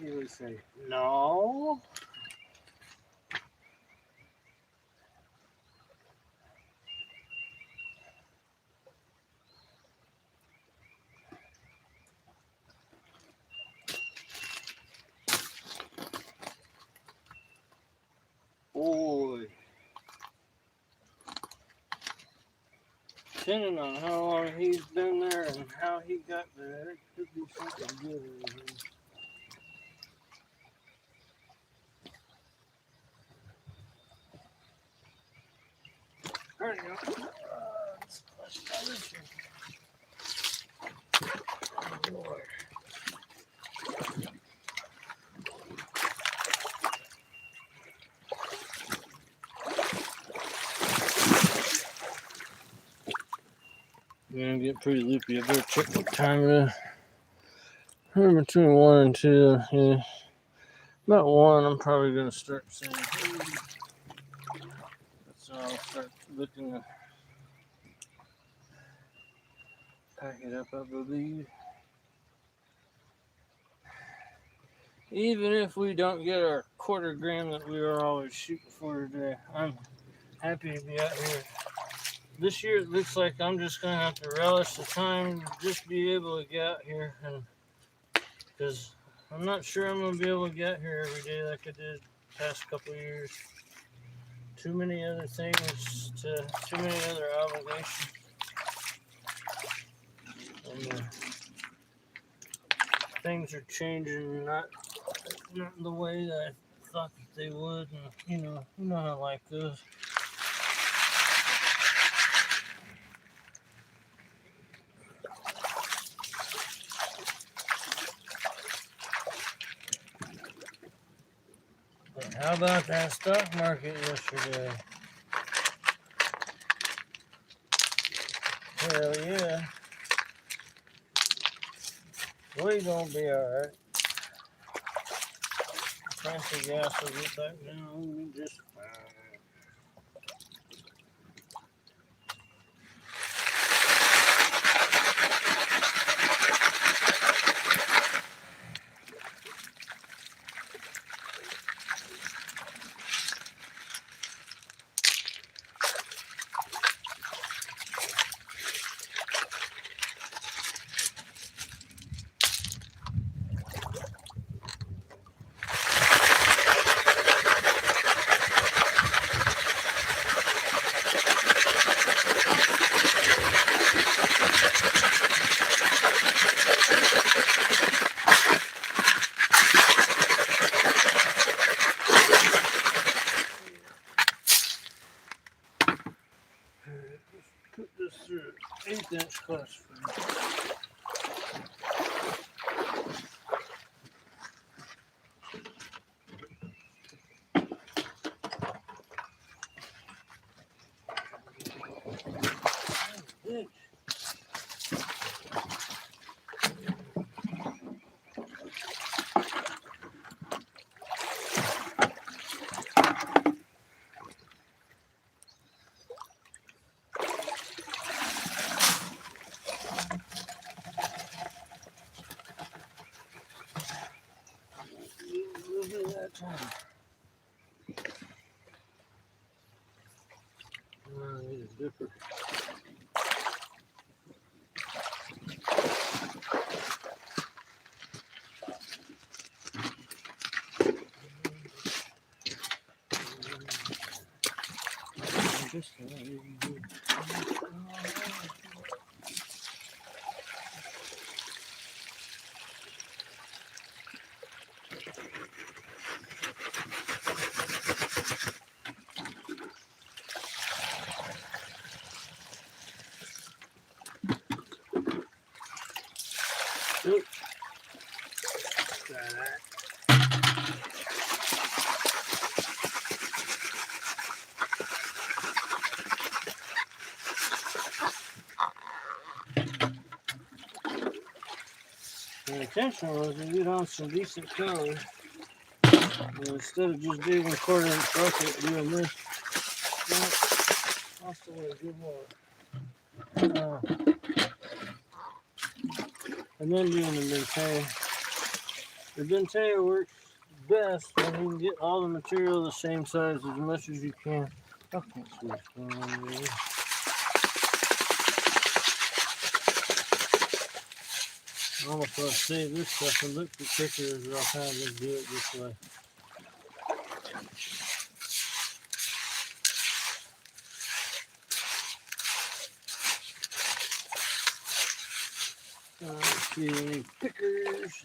He would say, no. Boy. Depending on how long he's been there and how he got there, it could be something good over here. There you go. Let's try this one. Oh, Lord. I'm gonna get pretty loopy. I better check what time it is. I'm between 1 and 2. Yeah. About 1, I'm probably gonna start saying, hey. So I'll start looking to pack it up, I believe. Even if we don't get our 1/4 gram that we were always shooting for today, I'm happy to be out here. This year it looks like I'm just going to have to relish the time to just be able to get out here, and because I'm not sure I'm going to be able to get here every day like I did the past couple of years. Too many other things, too many other obligations. And, things are changing, not the way that I thought that they would, and you know how life goes. How about that stock market yesterday? Hell yeah. We gonna be alright. Price of gas will get back down just fine. Put this through 1/8" class for me. Look at that time. I need a dipper. Oop. Try that. The intention was to get on some decent color. And instead of just digging 1/4" bucket, doing this. That's the way good water. And then doing the Bentay. The Bentay works best when you can get all the material the same size as much as you can. I can't see what's going on there. Almost want to save this stuff and look for kickers, or I'll kind of just do it this way. Let's see, pickers.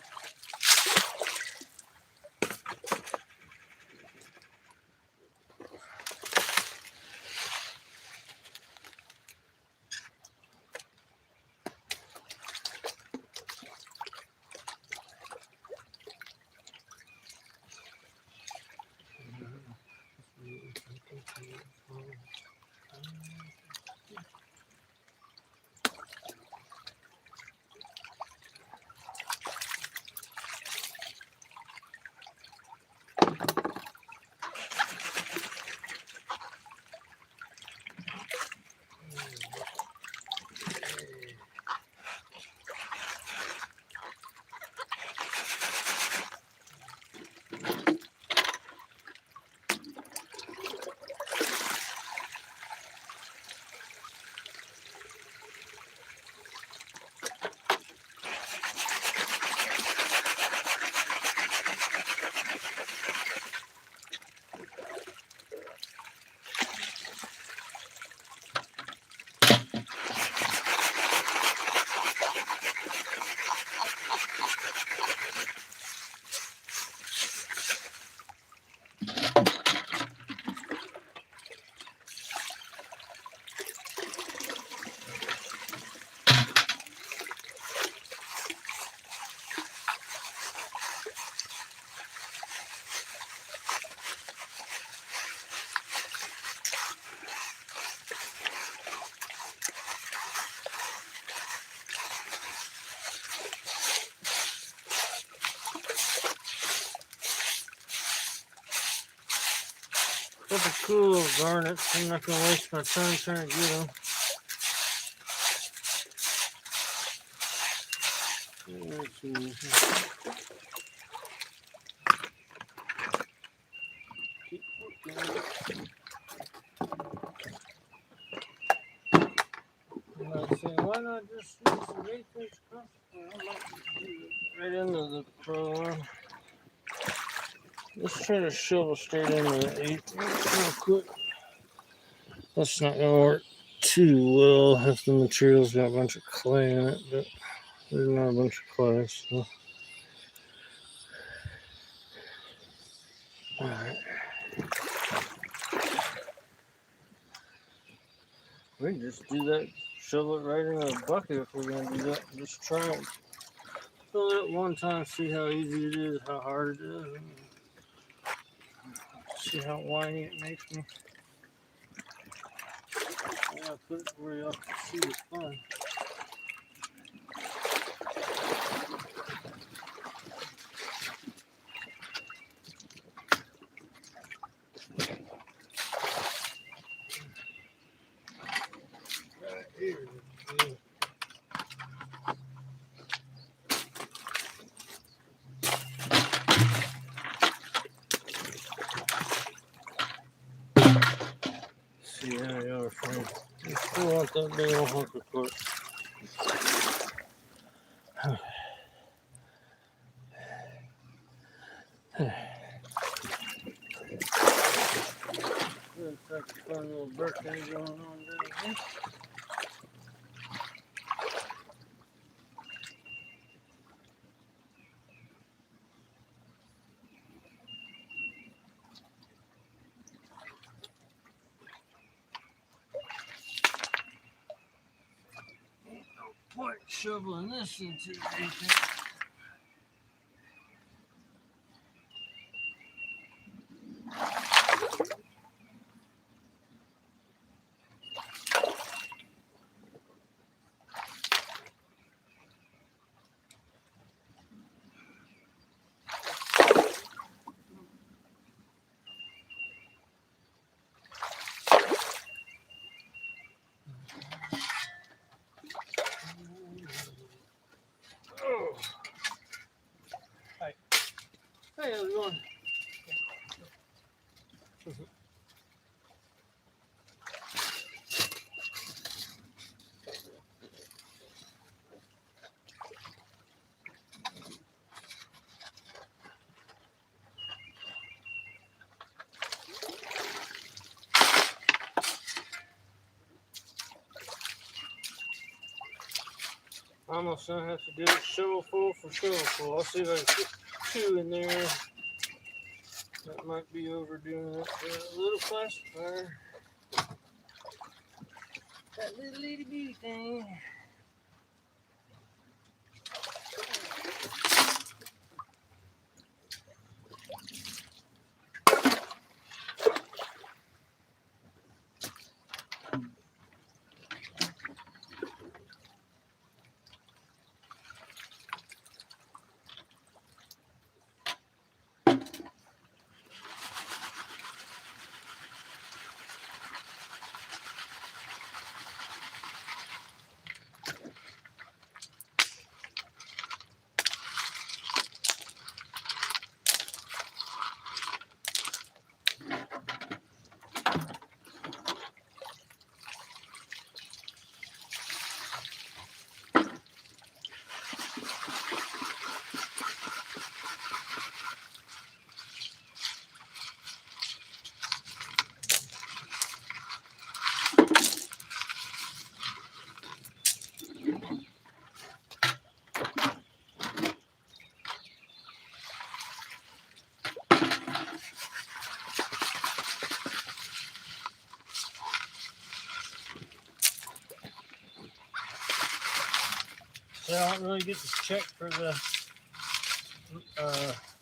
couple cool garnets. I'm not gonna waste my time trying to get them. Let's see. Keep working. I'm not saying, why not just use some 8-inch right into the pro. Let's try to shovel straight into the 8 real quick. That's not gonna work too well if the material's got a bunch of clay in it, but there's not a bunch of clay, so. Alright. We can just do that, shovel it right in a bucket if we're gonna do that. Just try it. Fill it one time, see how easy it is, how hard it is. See how whiny it makes me. I gotta put it where y'all can see the fun. Right here. See how y'all are frame. You still want that big old hunk of quartz. Looks like a fun little birthday going on down here. Ain't no point shoveling this into the anything. Oh. Hi. Hey, how's it going? Almost gonna have to do it shovelful for shovelful. I'll see if I can put 2 in there. That might be overdoing it. A little classifier. That little itty bitty thing. So I don't really get to check for the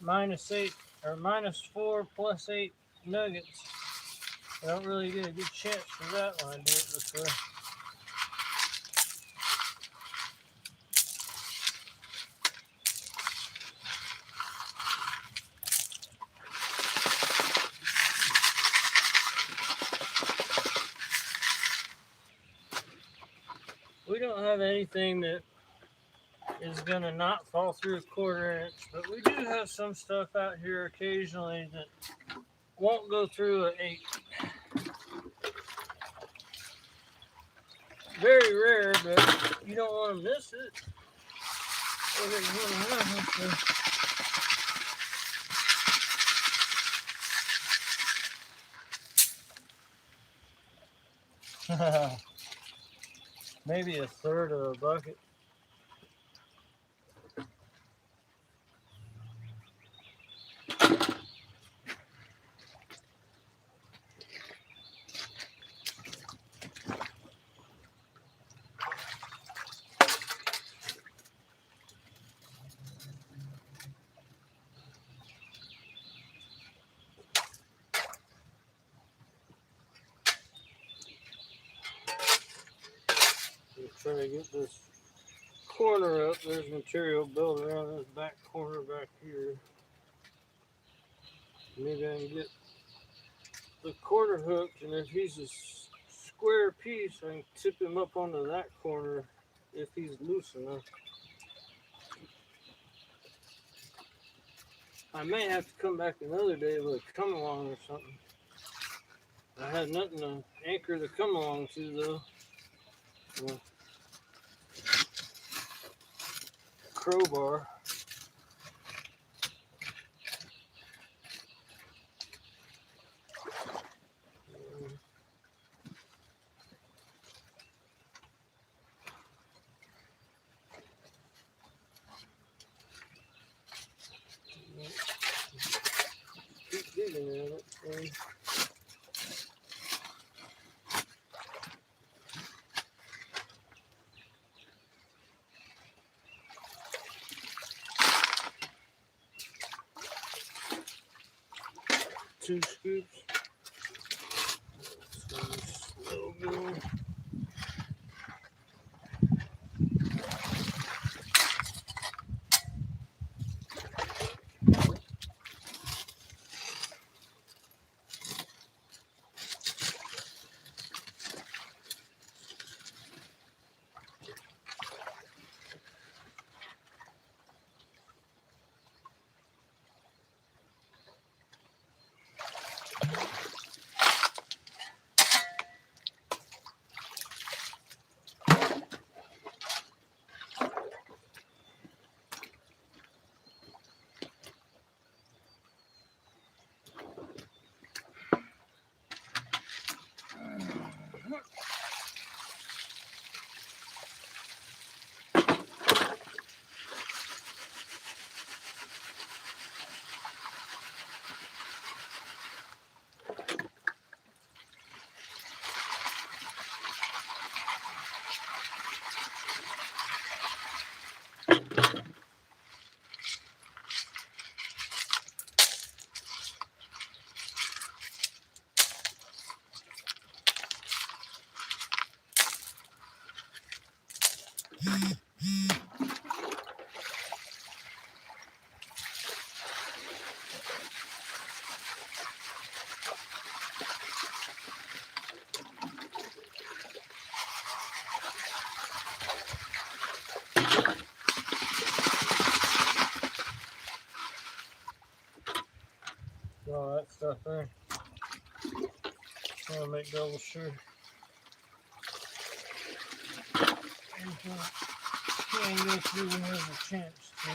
-8 or -4 +8 nuggets. I don't really get a good chance for that when I do it this way. We don't have anything that is going to not fall through a 1/4 inch, but we do have some stuff out here occasionally that won't go through an 8. Very rare, but you don't want to miss it. Maybe a third of a bucket. Try to get this corner up. There's material built around this back corner back here. Maybe I can get the quarter hooked, and if he's a square piece, I can tip him up onto that corner if he's loose enough. I may have to come back another day with a come along or something. I had nothing to anchor the come along to though. Well, crowbar. Keep digging at it. 2 scoops. Slow going. All that stuff there. Trying to make double sure. Can't go through when there's a chance to.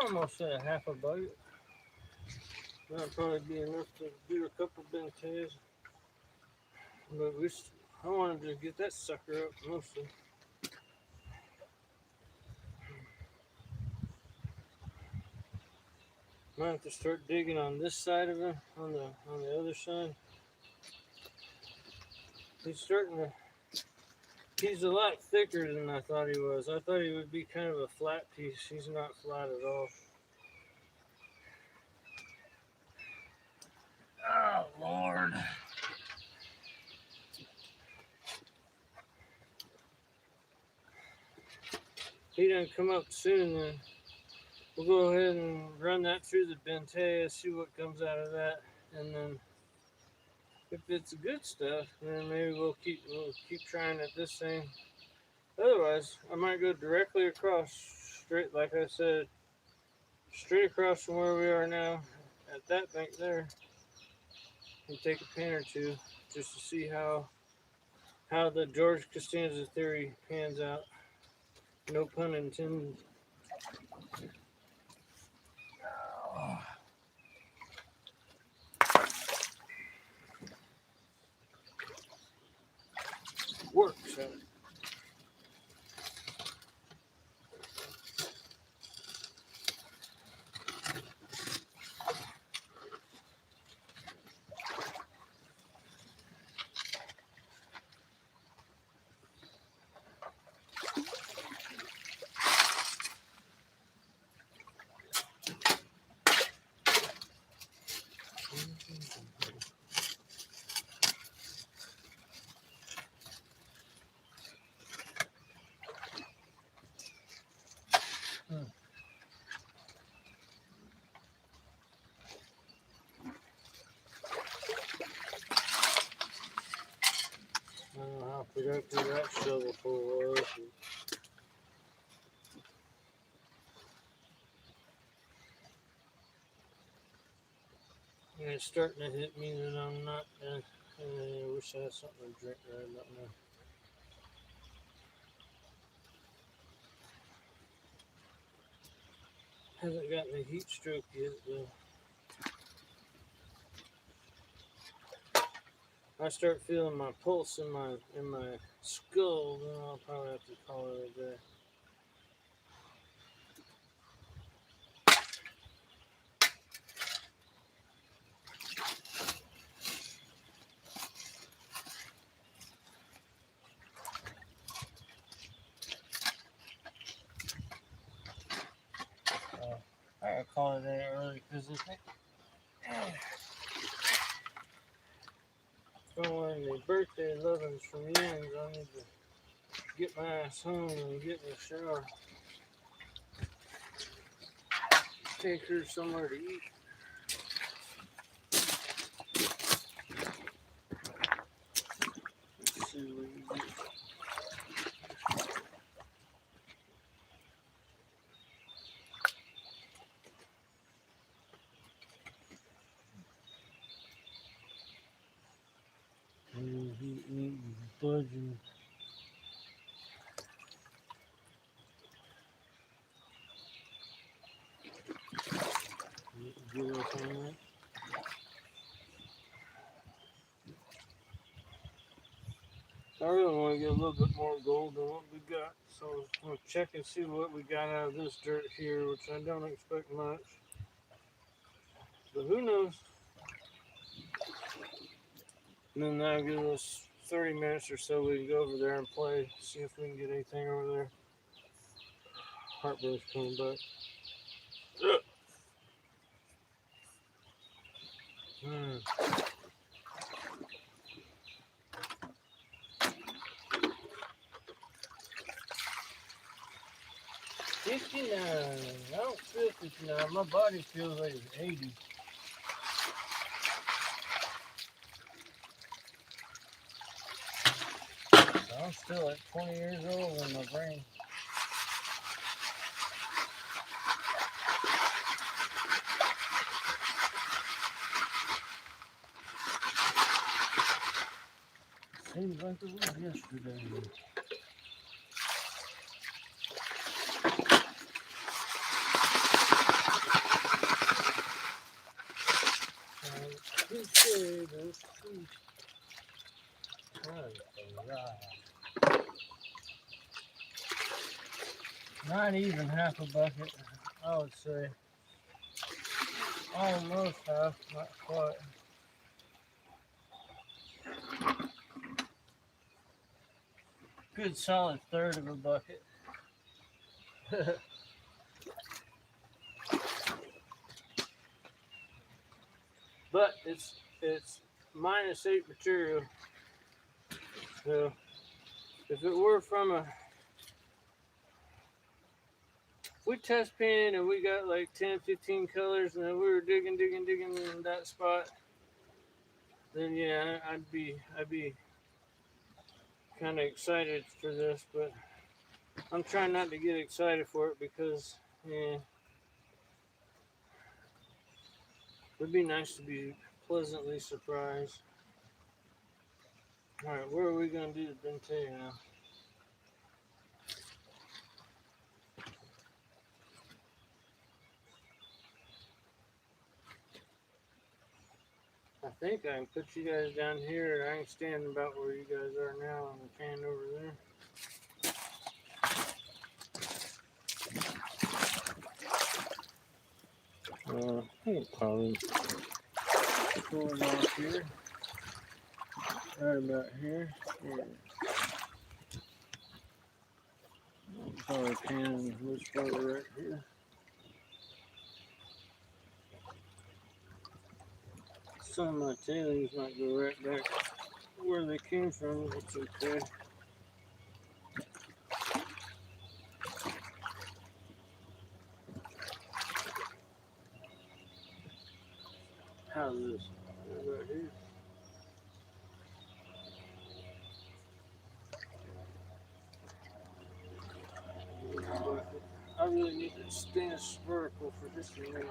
Almost at a half a bucket. That'll probably be enough to do a couple benches. But I wanted to get that sucker up mostly. Might have to start digging on this side of him, on the other side. He's a lot thicker than I thought he was. I thought he would be kind of a flat piece. He's not flat at all. Oh, Lord. He doesn't come up soon then. we'll go ahead and run that through the Bentea, see what comes out of that, and then if it's good stuff, then maybe we'll keep trying at this thing. Otherwise, I might go directly across, straight like I said, straight across from where we are now at that bank there, and take a pin or two just to see how the George Costanza theory pans out. No pun intended. Works. I don't know how productive that shovelful was. And it's starting to hit me that I'm not. I wish I had something to drink right about now. Hasn't gotten a heat stroke yet, though. I start feeling my pulse in my skull, then I'll probably have to call it a day. I gotta call it a day early because I think following the birthday lovings from Yens, I need to get my ass home and get in the shower. Take her somewhere to eat. Let's see what we get. He budging. Get up on that. I really want to get a little bit more gold than what we got, so I'm going to check and see what we got out of this dirt here, which I don't expect much, but who knows. And then that'll give us 30 minutes or so, we can go over there and play, see if we can get anything over there. Heartburn's coming back. Hmm. 59. I don't feel 59. My body feels like it's 80. So I'm still like 20 years old in my brain. Seems like it was yesterday. Not even half a bucket, I would say. Almost half, not quite. Good solid third of a bucket. But it's -8 material. So if it were from a we test pan and we got like 10, 15 colors, and then we were digging in that spot, then yeah, I'd be kind of excited for this, but I'm trying not to get excited for it because yeah, it'd be nice to be pleasantly surprised. All right, where are we gonna do the bente now? I think I can put you guys down here. I can stand about where you guys are now on the pan over there. I think probably going off here, right about here. Yeah. Probably pan this part right here. Some of my tailings might go right back where they came from. It's okay. How's this? Right here. But I really need to stand vertical for this one.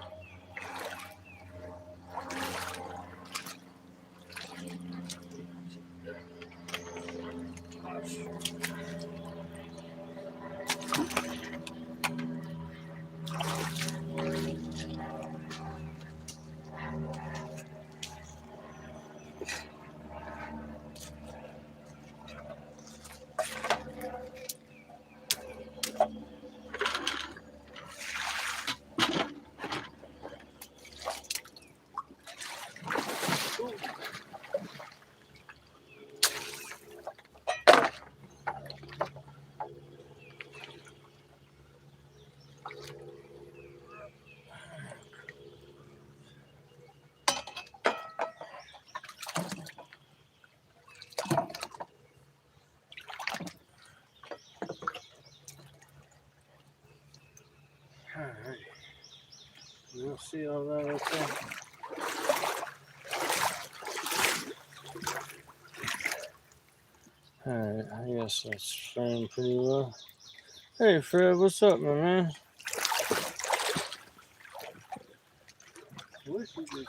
Alright. You'll see all that okay. Alright, I guess that's framed pretty well. Hey Fred, what's up, my man? I wish you could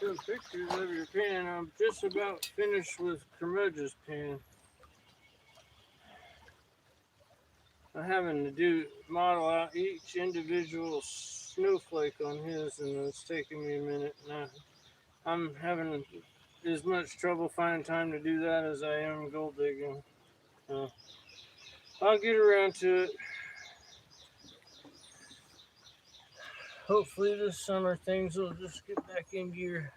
show pictures of your pan. I'm just about finished with Curmudgeon's pan. I'm having to model out each individual snowflake on his, and it's taking me a minute. Now I'm having as much trouble finding time to do that as I am gold digging. I'll get around to it. Hopefully this summer things will just get back in gear.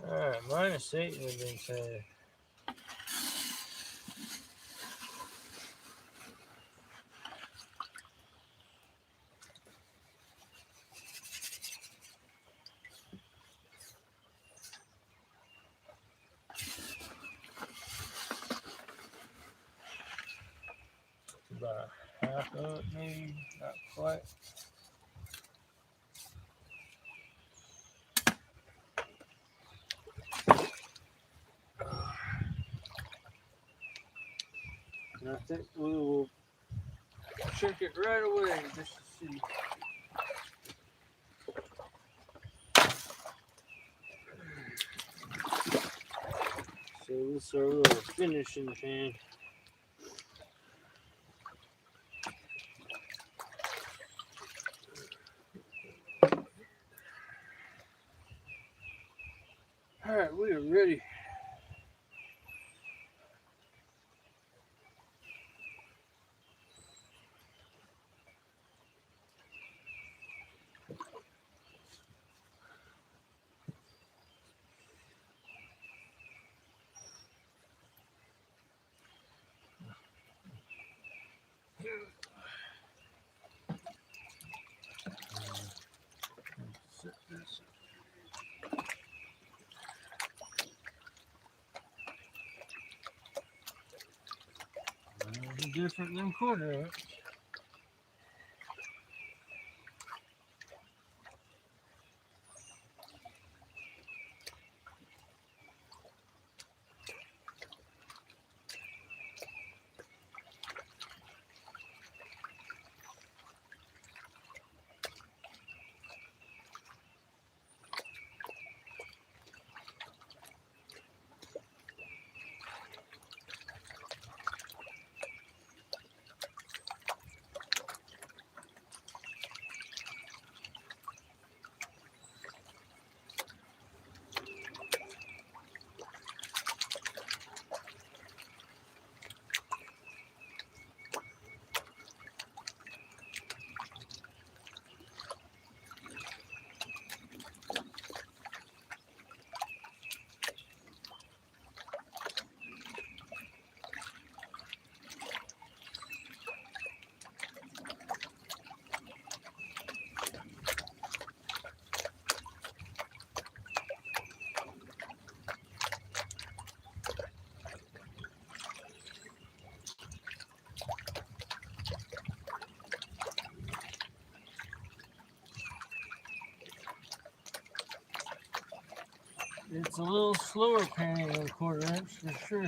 Alright, -8 in the bente. About half of it, maybe, not quite. And I think we will check it right away just to see. So this is our little finishing pan. Alright, we are ready. different than quarter inch. It's a little slower panning than quarter inch for sure.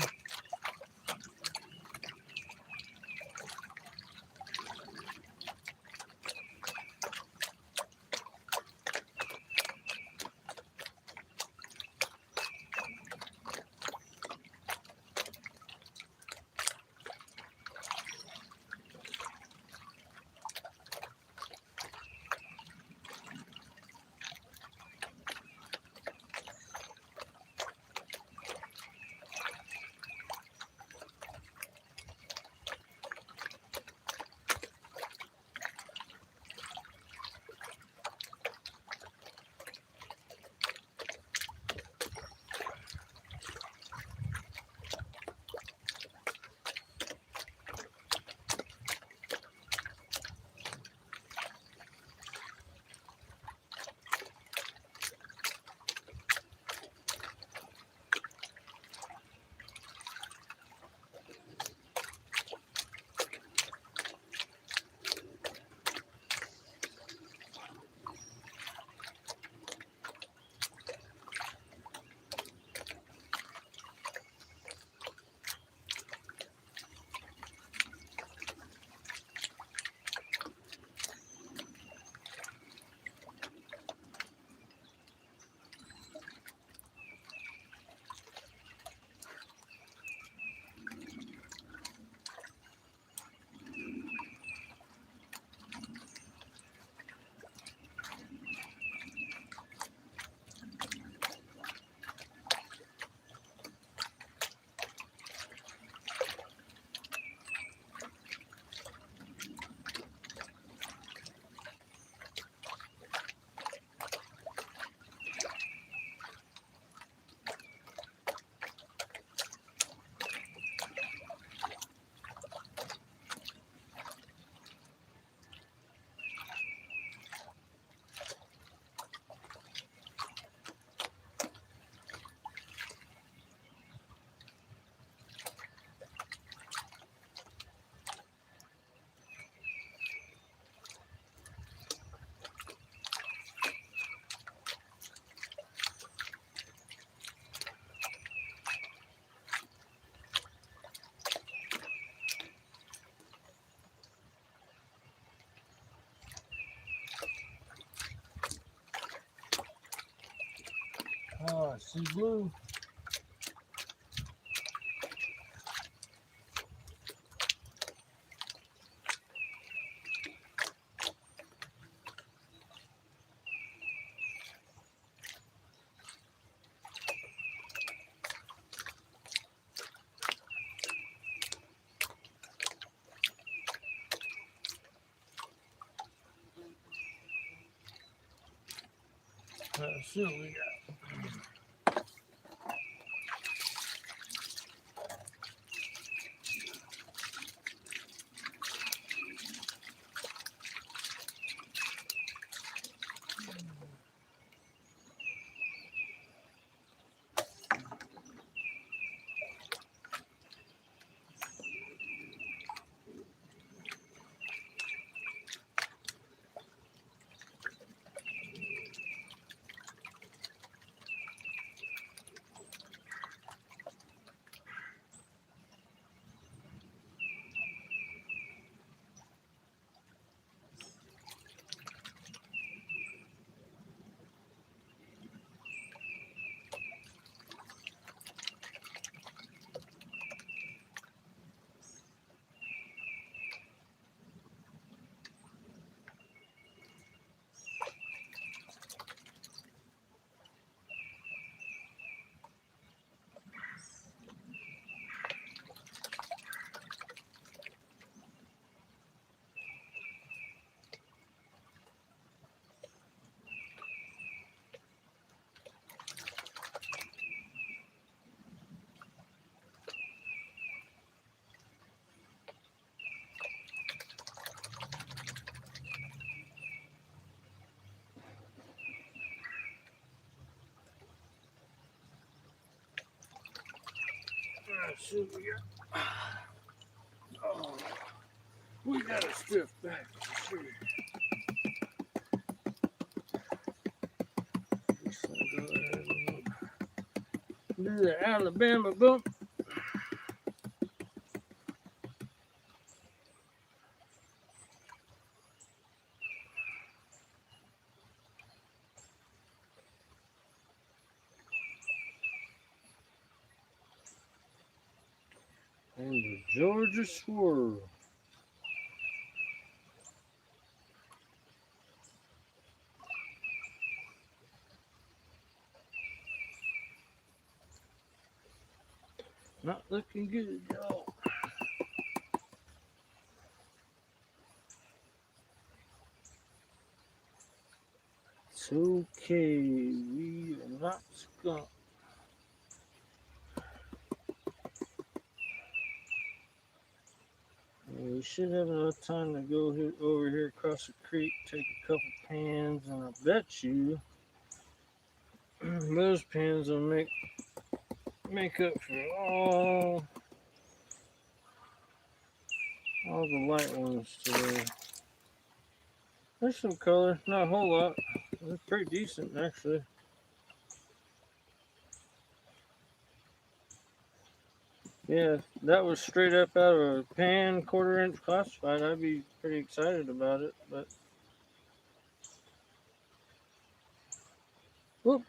Oh, I see blue. Let's see what we got. see what we got. Oh, we got a strip back for sure. Just go ahead and do the Alabama bump. And the Georgia swirl. Not looking good, y'all. It's okay. We are not skunked. We should have enough time to go over here across the creek, take a couple pans, and I bet you those pans will make up for all the light ones today. There's some color, not a whole lot. It's pretty decent actually. Yeah, if that was straight up out of a pan, 1/4 inch classified, I'd be pretty excited about it. But whoop.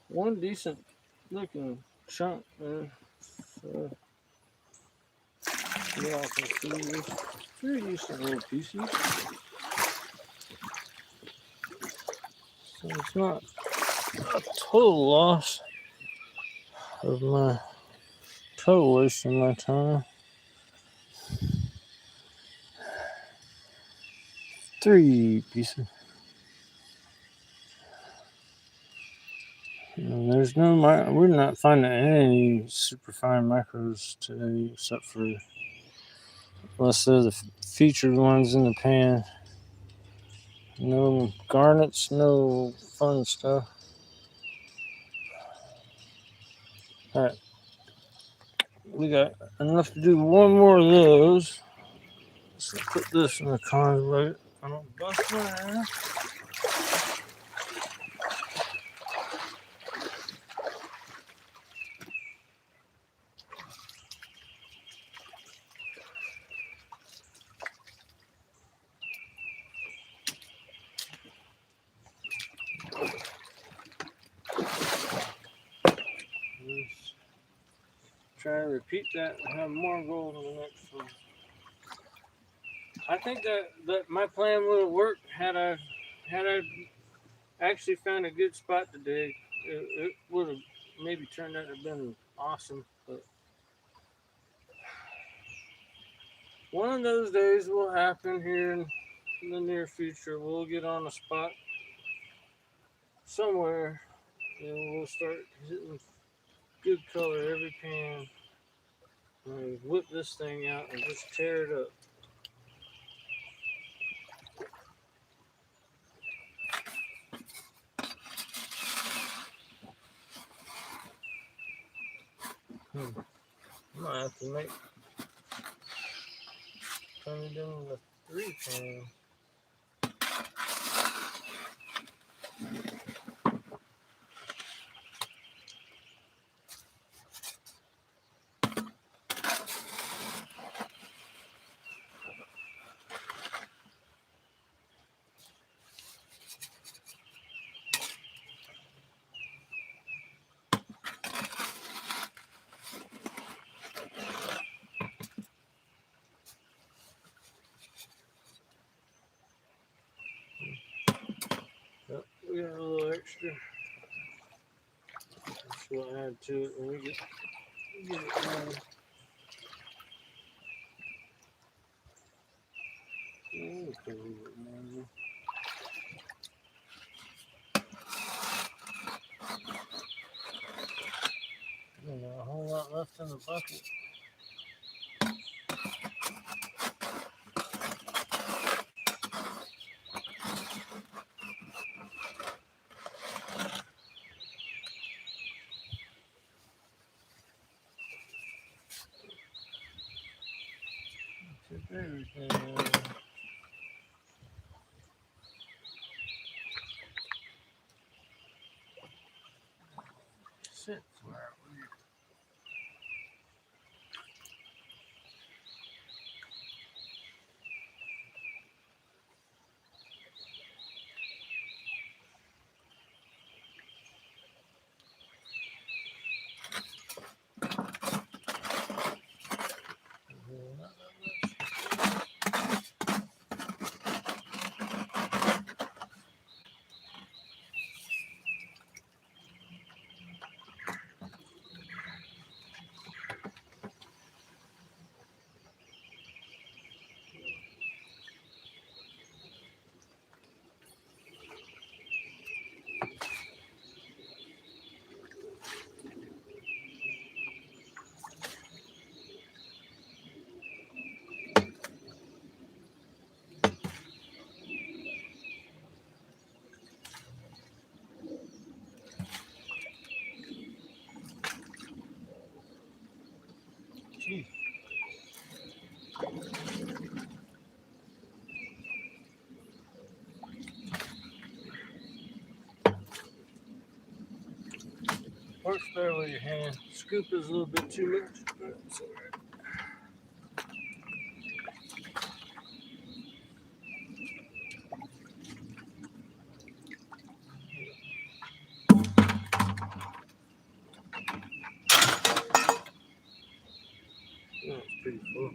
One decent looking chunk there. So y'all can see this. Pretty decent little pieces. So it's not a total loss of my total wasting my time. 3 pieces. And there's no we're not finding any super fine micros today, except for unless they're the featured ones in the pan. No garnets, no fun stuff. All right, we got enough to do one more of those. So put this in the cons bucket. I don't bust my ass. Let's try to repeat that and have more gold in the next one. I think that my plan would have worked had I actually found a good spot to dig. It would have maybe turned out to have been awesome, but one of those days will happen here in the near future. We'll get on a spot somewhere and we'll start hitting good color every pan. And whip this thing out and just tear it up. I might have to turn it into 3 pan. Yep, we got a little extra. That's what I add to it when we get it done. Put a little bit more in there. There's not a whole lot left in the bucket. Everything. Sit where we. Gee. Work spare with your hand. Scoop is a little bit too much, but it's all right. Oh, it's pretty full.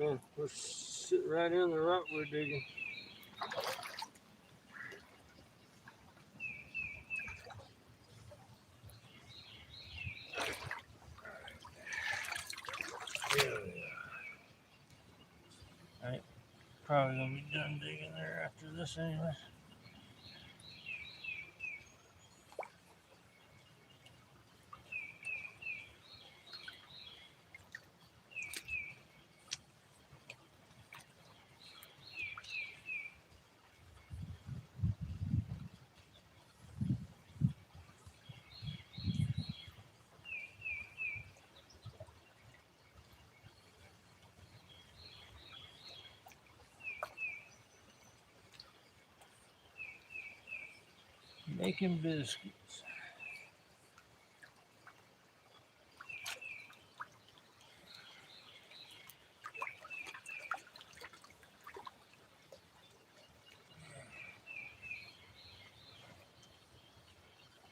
Oh, we're sitting right in the rock we're digging. Yeah. I ain't probably gonna be done digging there after this anyway. Making biscuits.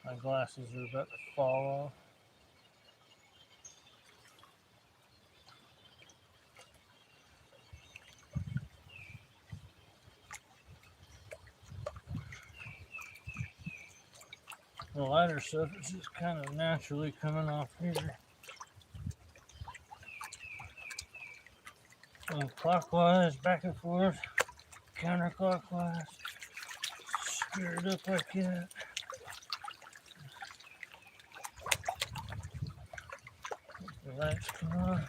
My glasses are about to fall off. The lighter stuff is just kind of naturally coming off here. Going clockwise, back and forth, counterclockwise, stir it up like that. The lights come on.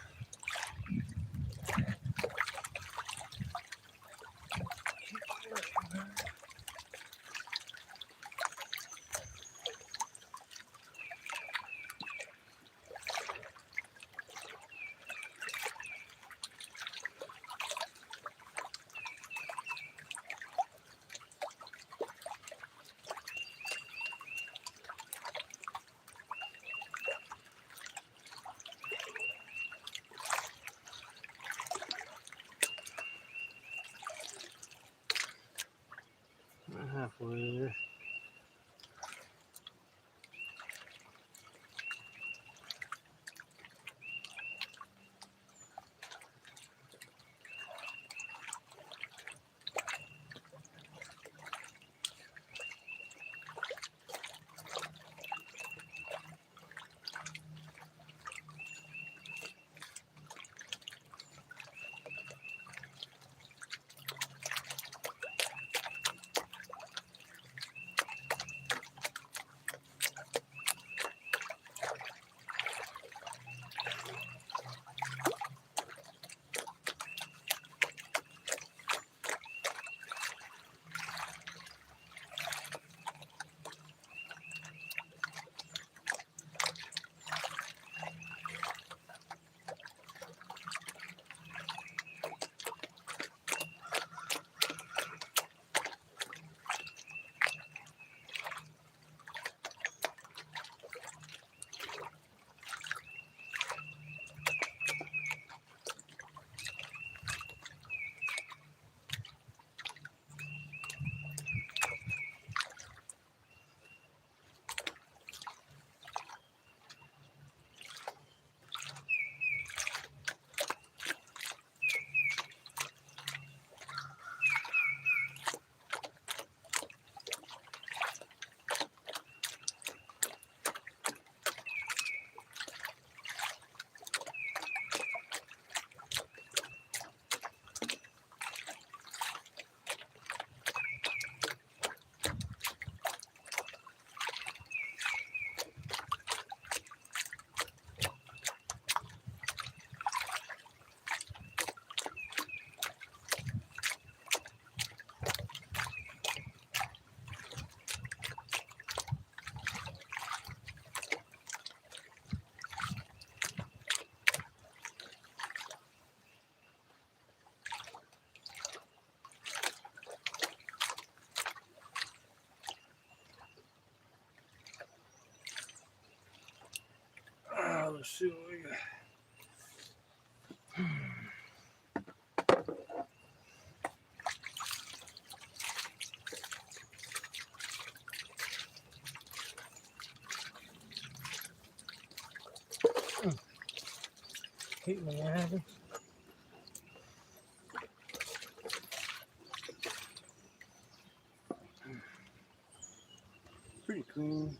Let's see what we got. Keep me happy. Pretty clean.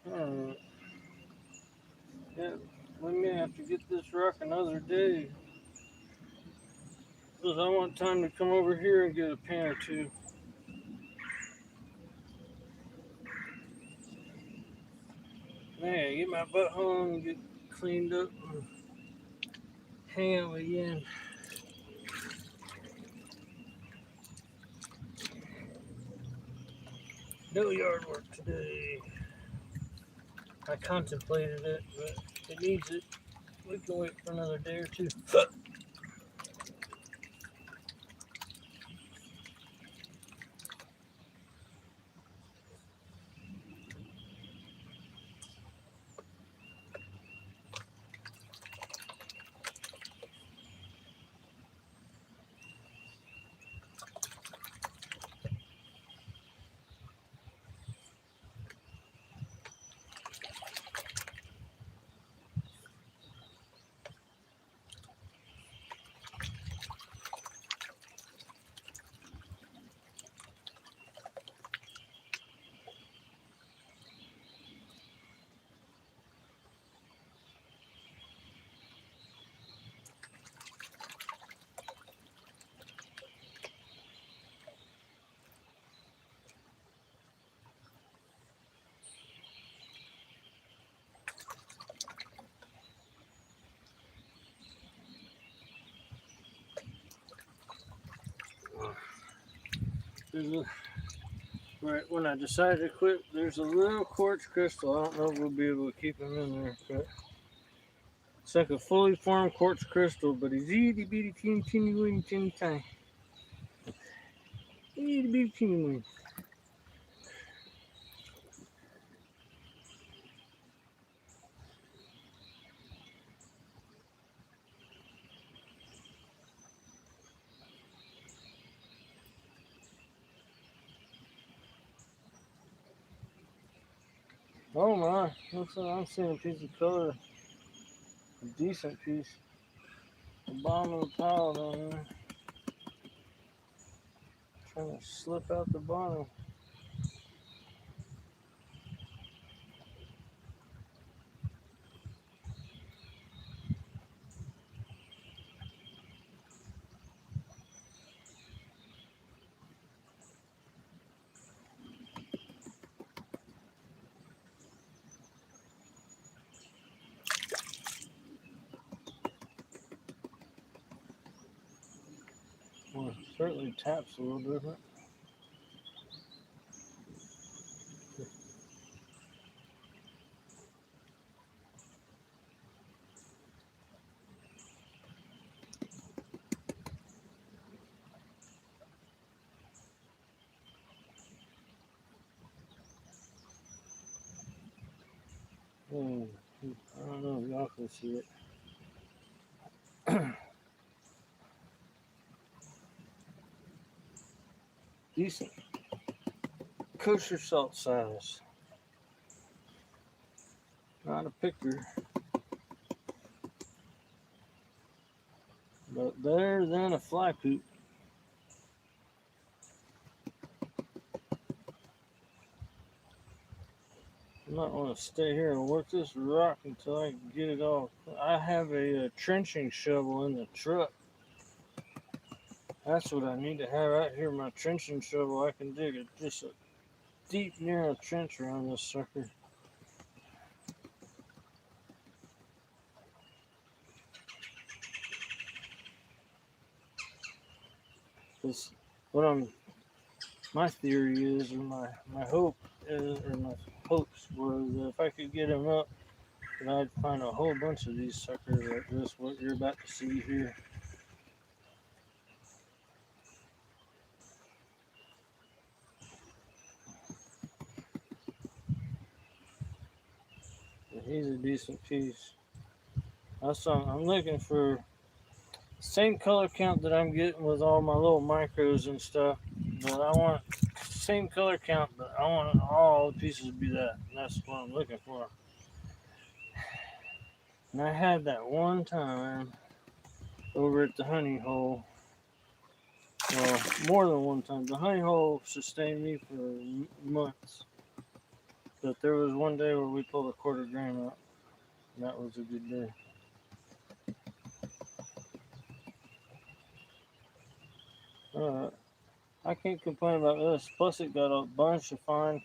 Alright. Yeah, we may have to get this rock another day. Because I want time to come over here and get a pan or two. Man, get my butt home and get cleaned up and hang out again. No yard work today. I contemplated it, but it needs it. We can wait for another day or two. Right when I decided to quit, there's a little quartz crystal. I don't know if we'll be able to keep him in there, but it's like a fully formed quartz crystal, but he's itty bitty teeny weeny teeny tiny. Itty bitty teeny weeny. Oh my, looks like I'm seeing a piece of color. A decent piece. The bottom of the pile down there. Trying to slip out the bottom. Well, it certainly taps a little different. I don't know if y'all can see it. Decent. Kosher salt size. Not a picker. But better than a fly poop. I might want to stay here and work this rock until I can get it off. I have a trenching shovel in the truck. That's what I need to have out here. My trenching shovel. I can dig just a deep, narrow trench around this sucker. Because my theory is, or my hope is, or my hopes was that if I could get him up, then I'd find a whole bunch of these suckers like this, what you're about to see here. decent piece. I'm looking for same color count that I'm getting with all my little micros and stuff. But I want same color count, but I want all the pieces to be that. And that's what I'm looking for. And I had that one time over at the honey hole. Well, more than one time. The honey hole sustained me for months. But there was one day where we pulled a quarter gram out. And that was a good day. Alright. I can't complain about this. Plus, it got a bunch of fine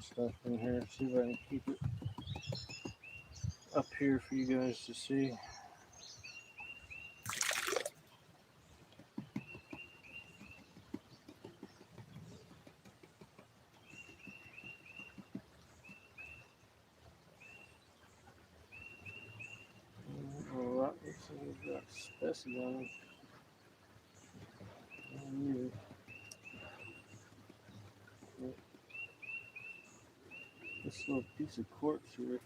stuff in here. See if I can keep it up here for you guys to see. Alright, looks like we've got specimens. This little piece of quartz here.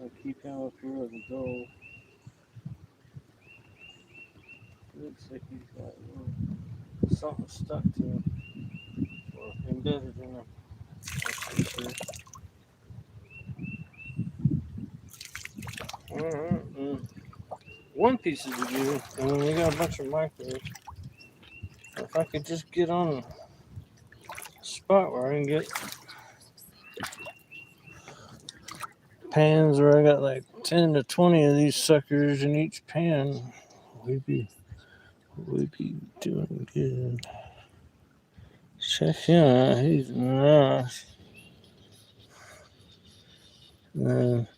I'll keep him up here with the gold. Looks like he's got something stuck to him or embedded in him. One piece is a good, and then we got a bunch of micros. If I could just get on a spot where I can get pans where I got like 10 to 20 of these suckers in each pan, we'd be doing good. Check him out, he's nice. And then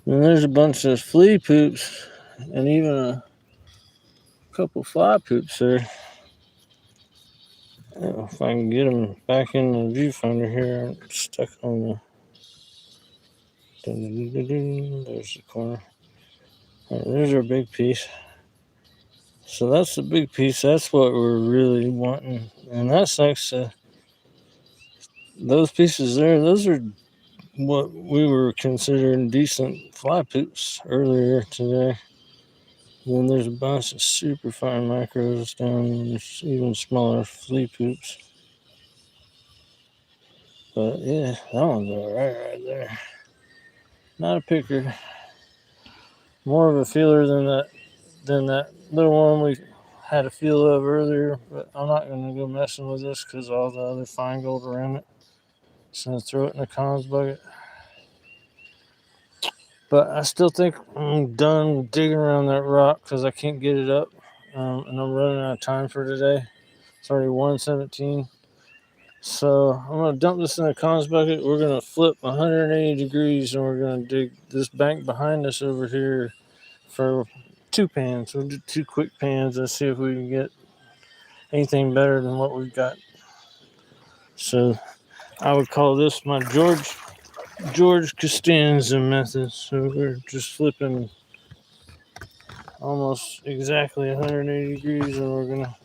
there's a bunch of flea poops and even a couple fly poops there. If I can get them back in the viewfinder here, I'm stuck on the. There's the corner. Right, there's our big piece. So that's the big piece. That's what we're really wanting. And that's next to those pieces there. Those are what we were considering decent fly poops earlier today. And then there's a bunch of super fine micros down, and there's even smaller flea poops. But yeah, that one's right there. Not a picker. More of a feeler than that little one we had a feel of earlier. But I'm not gonna go messing with this because all the other fine gold around it. Just gonna throw it in the cons bucket. But I still think I'm done digging around that rock because I can't get it up. And I'm running out of time for today. It's already 1:17. So I'm going to dump this in the cons bucket. We're going to flip 180 degrees and we're going to dig this bank behind us over here for 2 pans. We'll do 2 quick pans and see if we can get anything better than what we've got. So I would call this my George Costanza method. So we're just flipping almost exactly 180 degrees and we're going to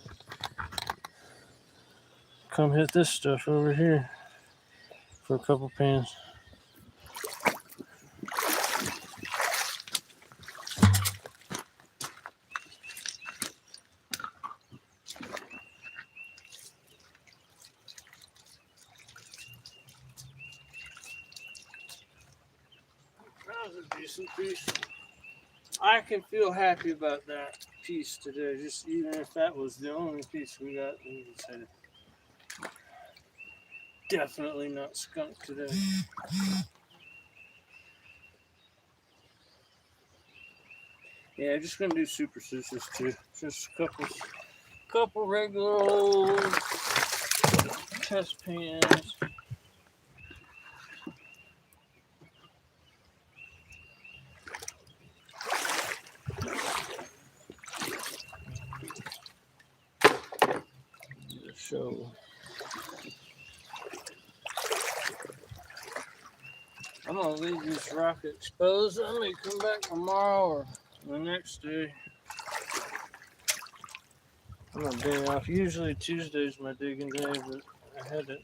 come hit this stuff over here for a couple pans. That was a decent piece. I can feel happy about that piece today, just even if that was the only piece we got. Definitely not skunk today. Yeah, just gonna do super sushis too. Just a couple regular old test pans. Show. I'm gonna leave this rock exposed. I may come back tomorrow or the next day. I'm gonna dig off. Usually Tuesday's my digging day, but I had to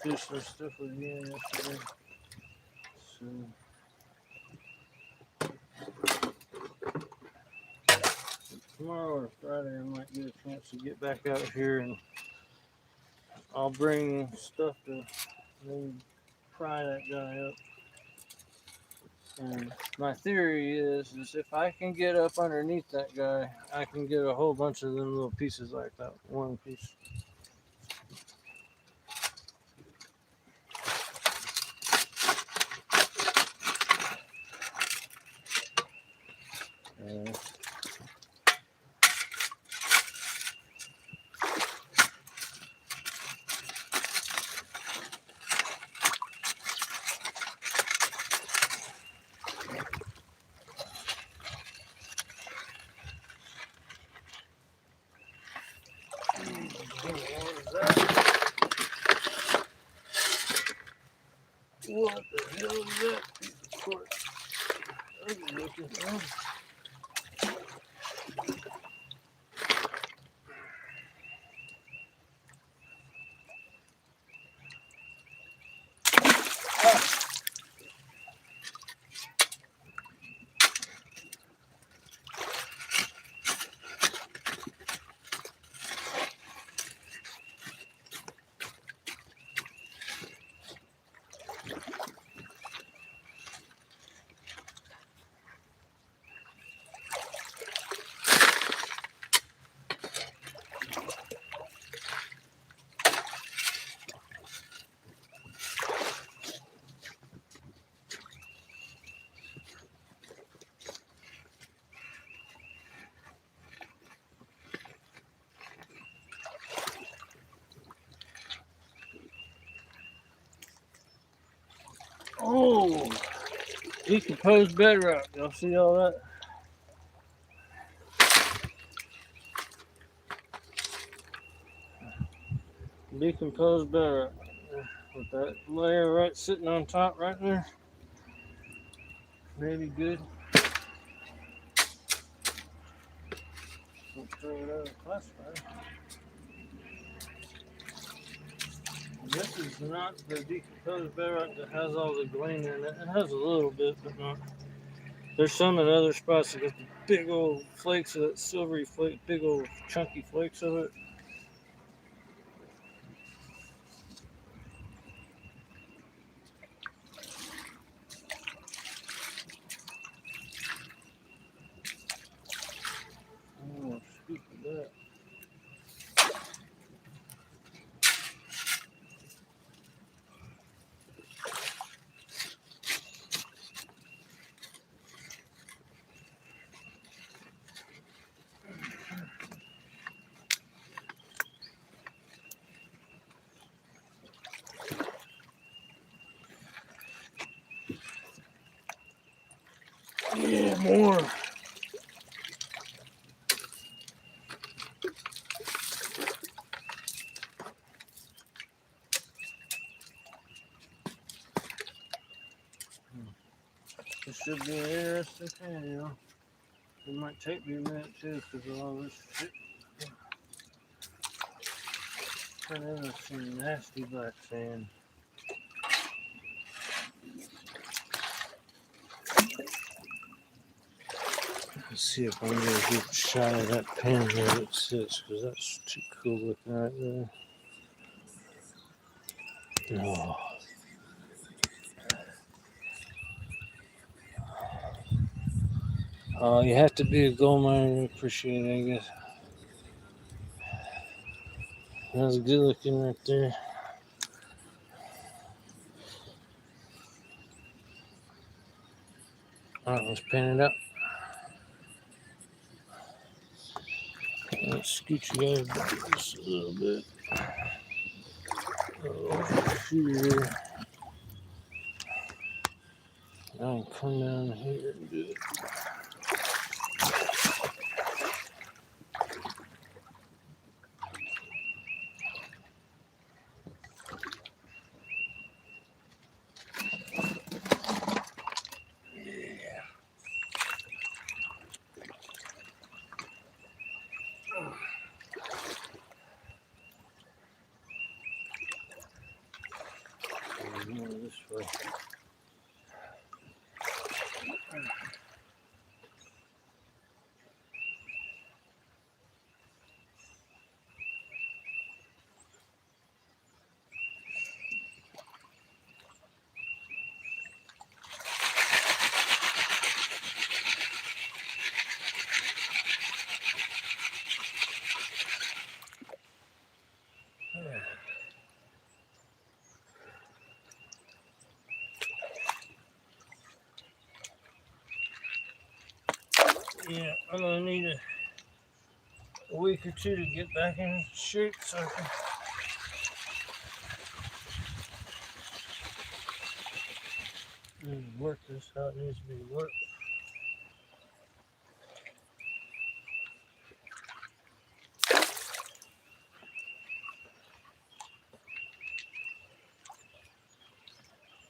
do some stuff again yesterday. So tomorrow or Friday I might get a chance to get back out here, and I'll bring stuff to maybe pry that guy up. And my theory is if I can get up underneath that guy, I can get a whole bunch of them little pieces like that one piece. What the hell is that piece of quartz? I'm looking for. Oh, decomposed bedrock. Y'all see all that? Decomposed bedrock. With that layer right sitting on top right there. Maybe good. Let's throw it out of classifier. This is not the decomposed bedrock that has all the gleam in it. It has a little bit, but not. There's some in other spots that got the big old flakes of that silvery flake, big old chunky flakes of it. Oh, scoop of that. Yeah, more. This should be an interesting video. It might take me a minute too because of all this shit. Turn into some nasty black sand. Let's see if I'm gonna get a shot of that pen where it sits, because that's too cool looking right there. No. Oh, you have to be a gold miner to appreciate it, I guess. That's good looking right there. Alright, let's pan it up. Let's scoot you guys back just a little bit. Over here. I can come down here and do it. quickly. Yeah, I'm gonna need a week or two to get back in shape so I can work this how it needs to be worked.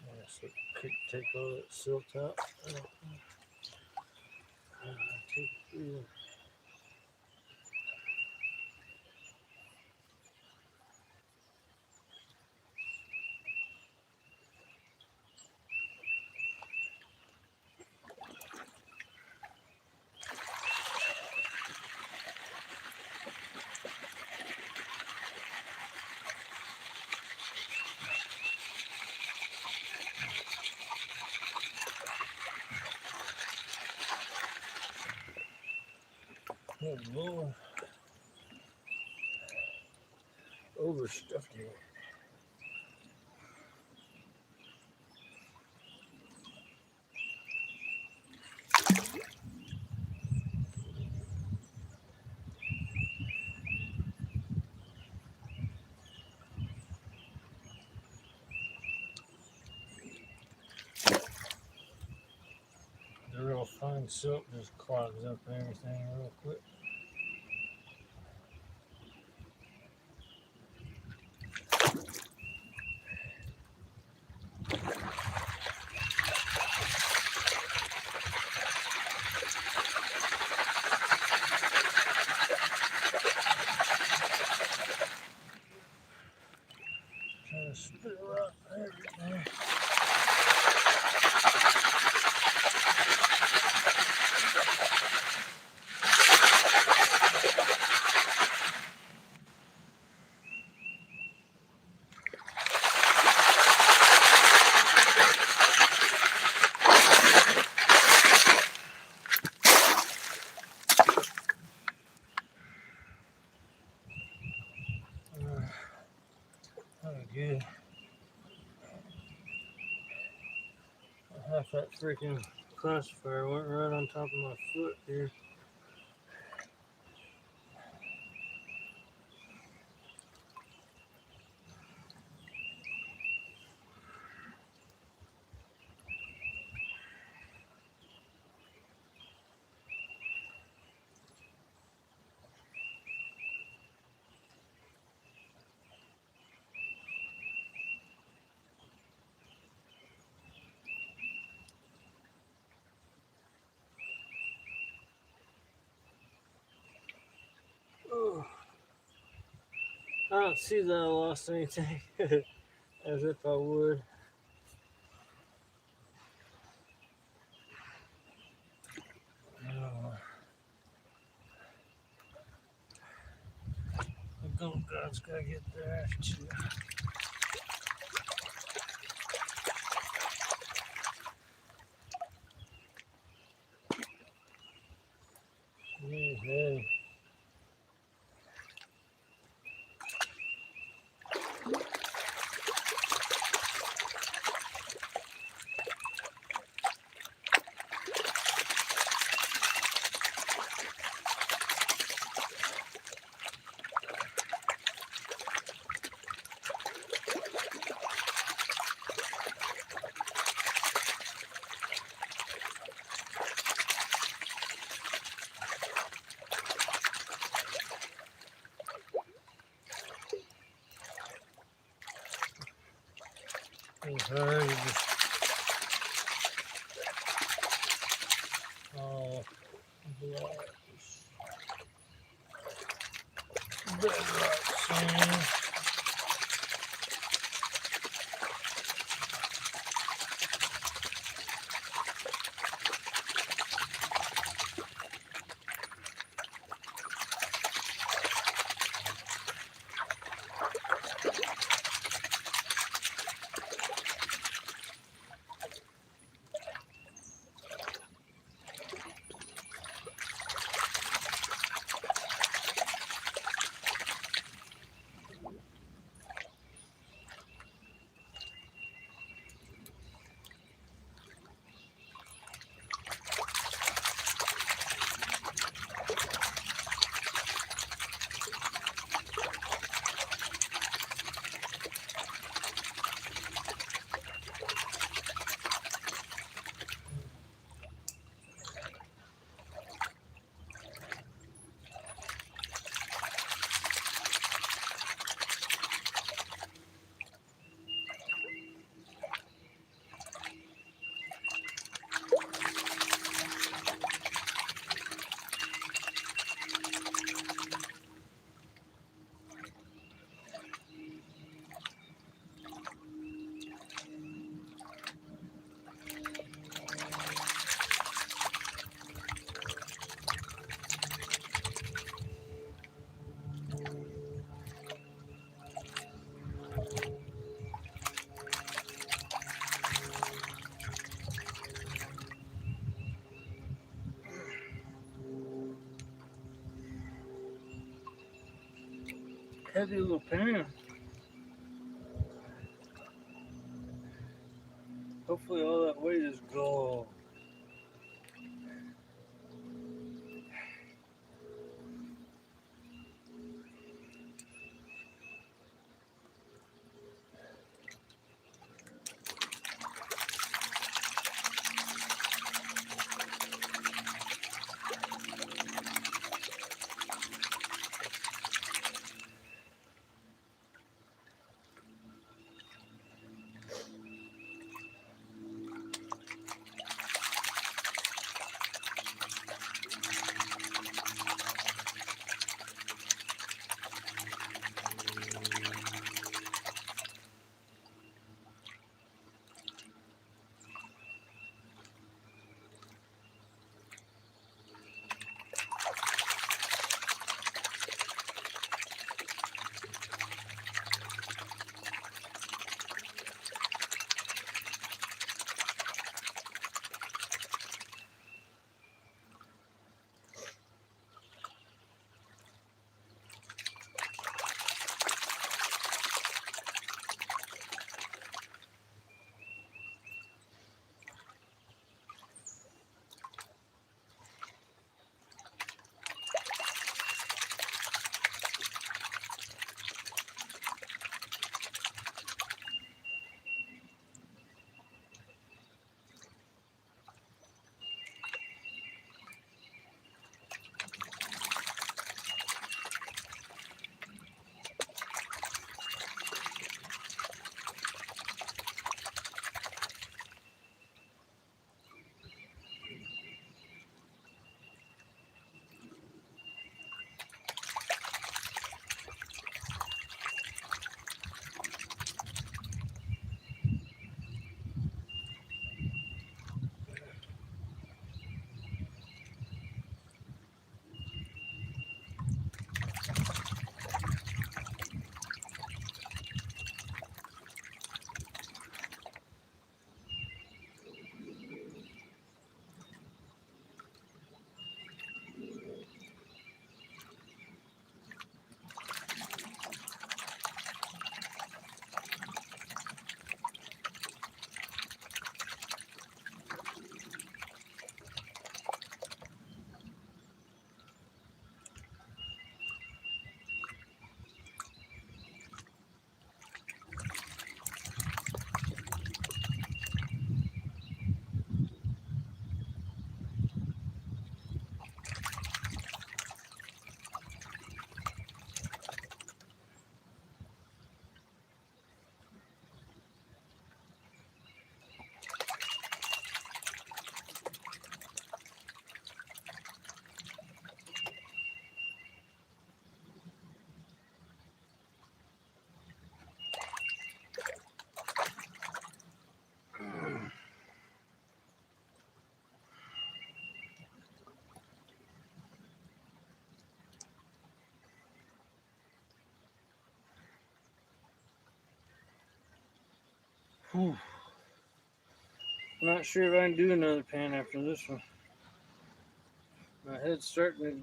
Yeah, so take all that silt out. Take it through. Oh Lord, overstuffed here. The real fine silk just clogs up everything real quick. Trying to spill out everything. Oh, good. Half that freaking classifier went right on top of my foot here. Oh, I don't see that I lost anything as if I would. Oh, the goat god's gotta get there too. Hey. Alright, oh, black. Bedrock sand. heavy little pan. Hopefully all that weight is gone. Whew. I'm not sure if I can do another pan after this one. My head's starting to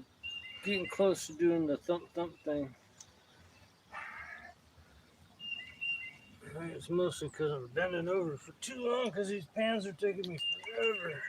getting close to doing the thump thump thing. I think it's mostly because I'm bending over for too long because these pans are taking me forever.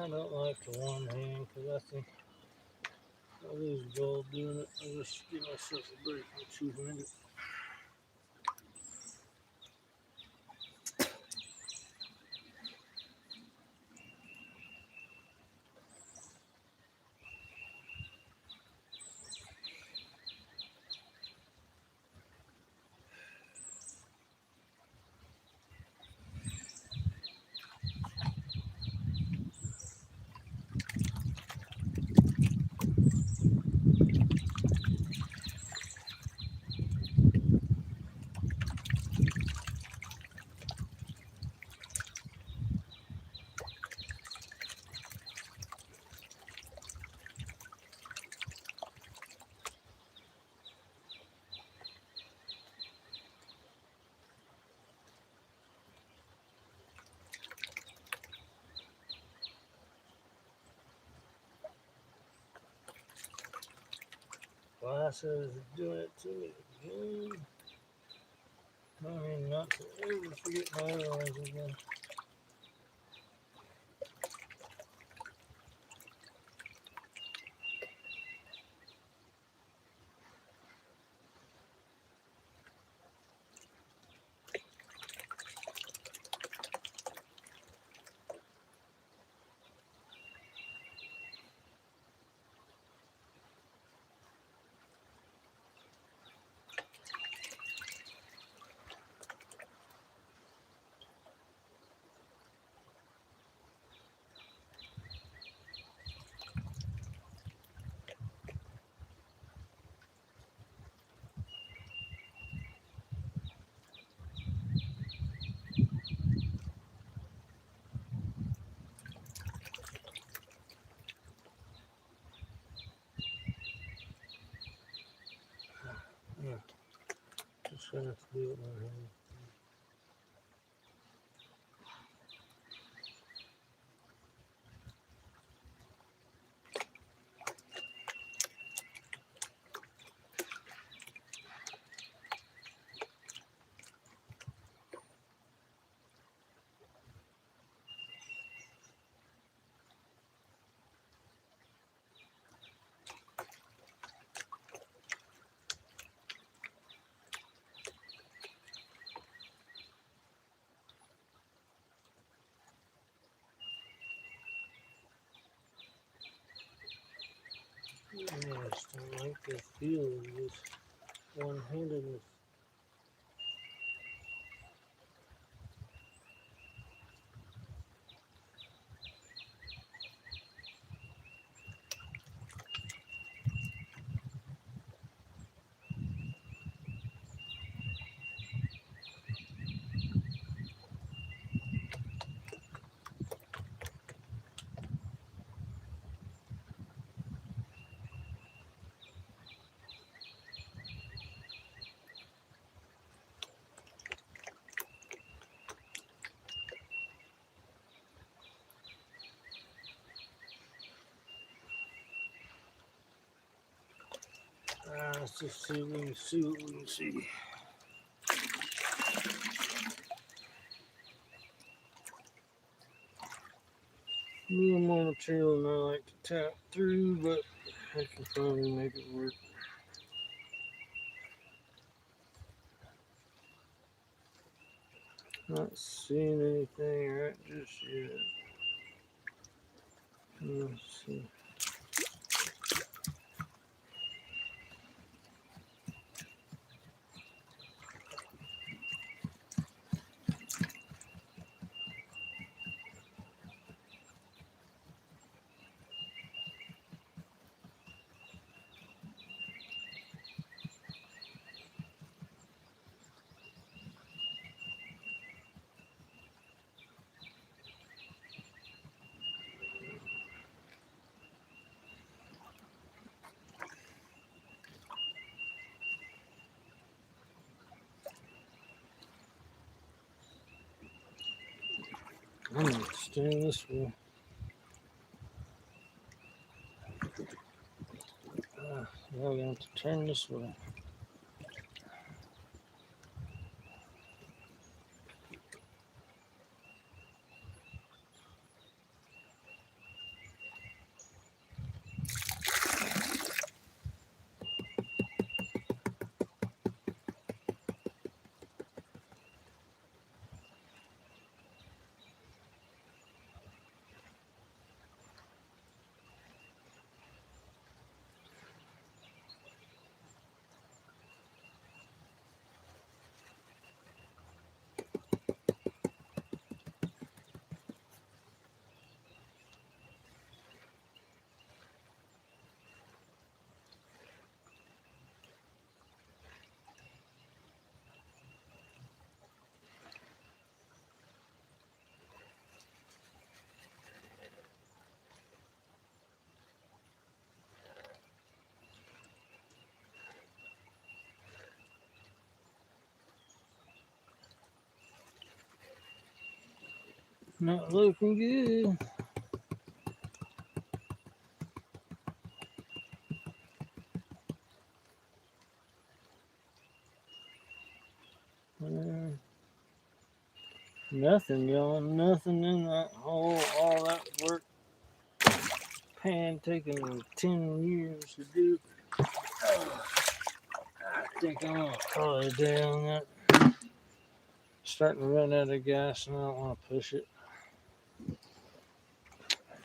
I don't like to one hand because I think I lose gold doing it. I just give myself a break with two-handed. Glasses is doing it to me again. I mean, not to ever forget my other ones again. Yeah, just gonna have to do it one hand. I just don't like the feel of this one-handedness. Let's just see what we can see. What we can see. A little more material than I like to tap through, but I can probably make it work. Not seeing anything right just yet. Let's see. I'm going to stand this way. Now we're going to have to turn this way. not looking good. Nothing, y'all. Nothing in that hole. All that work. Pan taking 10 years to do. I think I'm gonna call it a day on that. Starting to run out of gas and I don't want to push it.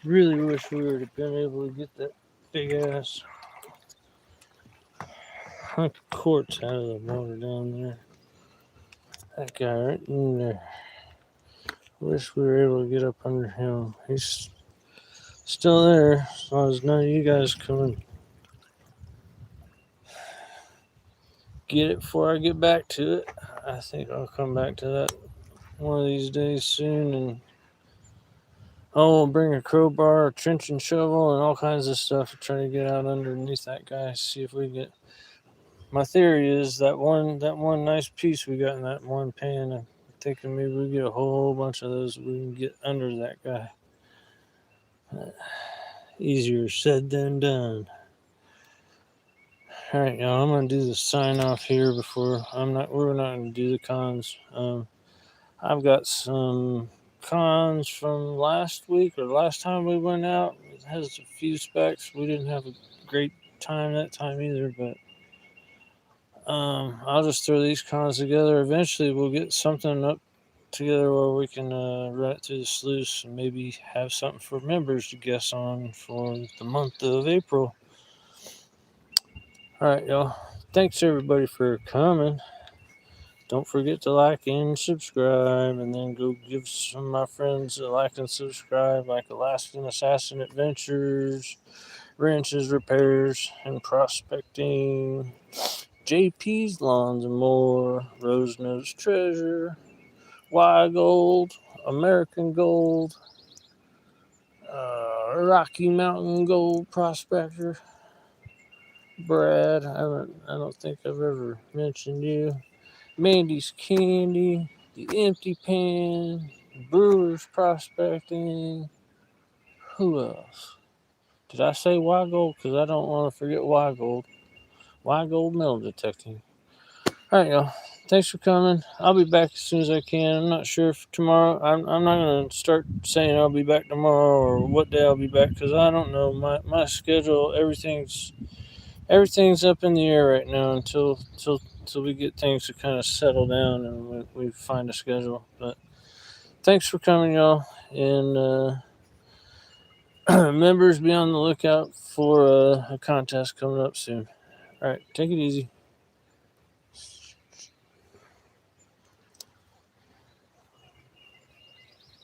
Really wish we would have been able to get that big ass hunk of quartz out of the water down there. That guy right in there. Wish we were able to get up under him. He's still there as long as none of you guys come and get it before I get back to it. I think I'll come back to that one of these days soon, and I'll bring a crowbar, a trenching shovel, and all kinds of stuff to try to get out underneath that guy. See if we get. My theory is that one nice piece we got in that one pan. I'm thinking maybe we get a whole bunch of those. We can get under that guy. Easier said than done. All right, y'all. I'm gonna do the sign off here before we're not gonna do the cons. I've got some cons from last week or last time we went out. It has a few specs. We didn't have a great time that time either, but I'll just throw these cons together. Eventually, we'll get something up together where we can run it through the sluice and maybe have something for members to guess on for the month of April. All right, y'all. Thanks everybody for coming. Don't forget to like and subscribe, and then go give some of my friends a like and subscribe, like Alaskan Assassin Adventures, Wrenches, Repairs, and Prospecting, JP's Lawns and More, Rose Nose Treasure, Y Gold, American Gold, Rocky Mountain Gold Prospector, Brad. I don't think I've ever mentioned you. Mandy's Candy, The Empty Pan, Brewers Prospecting. Who else? Did I say Y Gold? Because I don't want to forget Y Gold. Y Gold Metal Detecting. All right, y'all. Thanks for coming. I'll be back as soon as I can. I'm not sure if tomorrow. I'm not going to start saying I'll be back tomorrow or what day I'll be back because I don't know. My schedule, everything's up in the air right now until we get things to kind of settle down and we find a schedule. But thanks for coming, y'all. And members, be on the lookout for a contest coming up soon. All right, take it easy.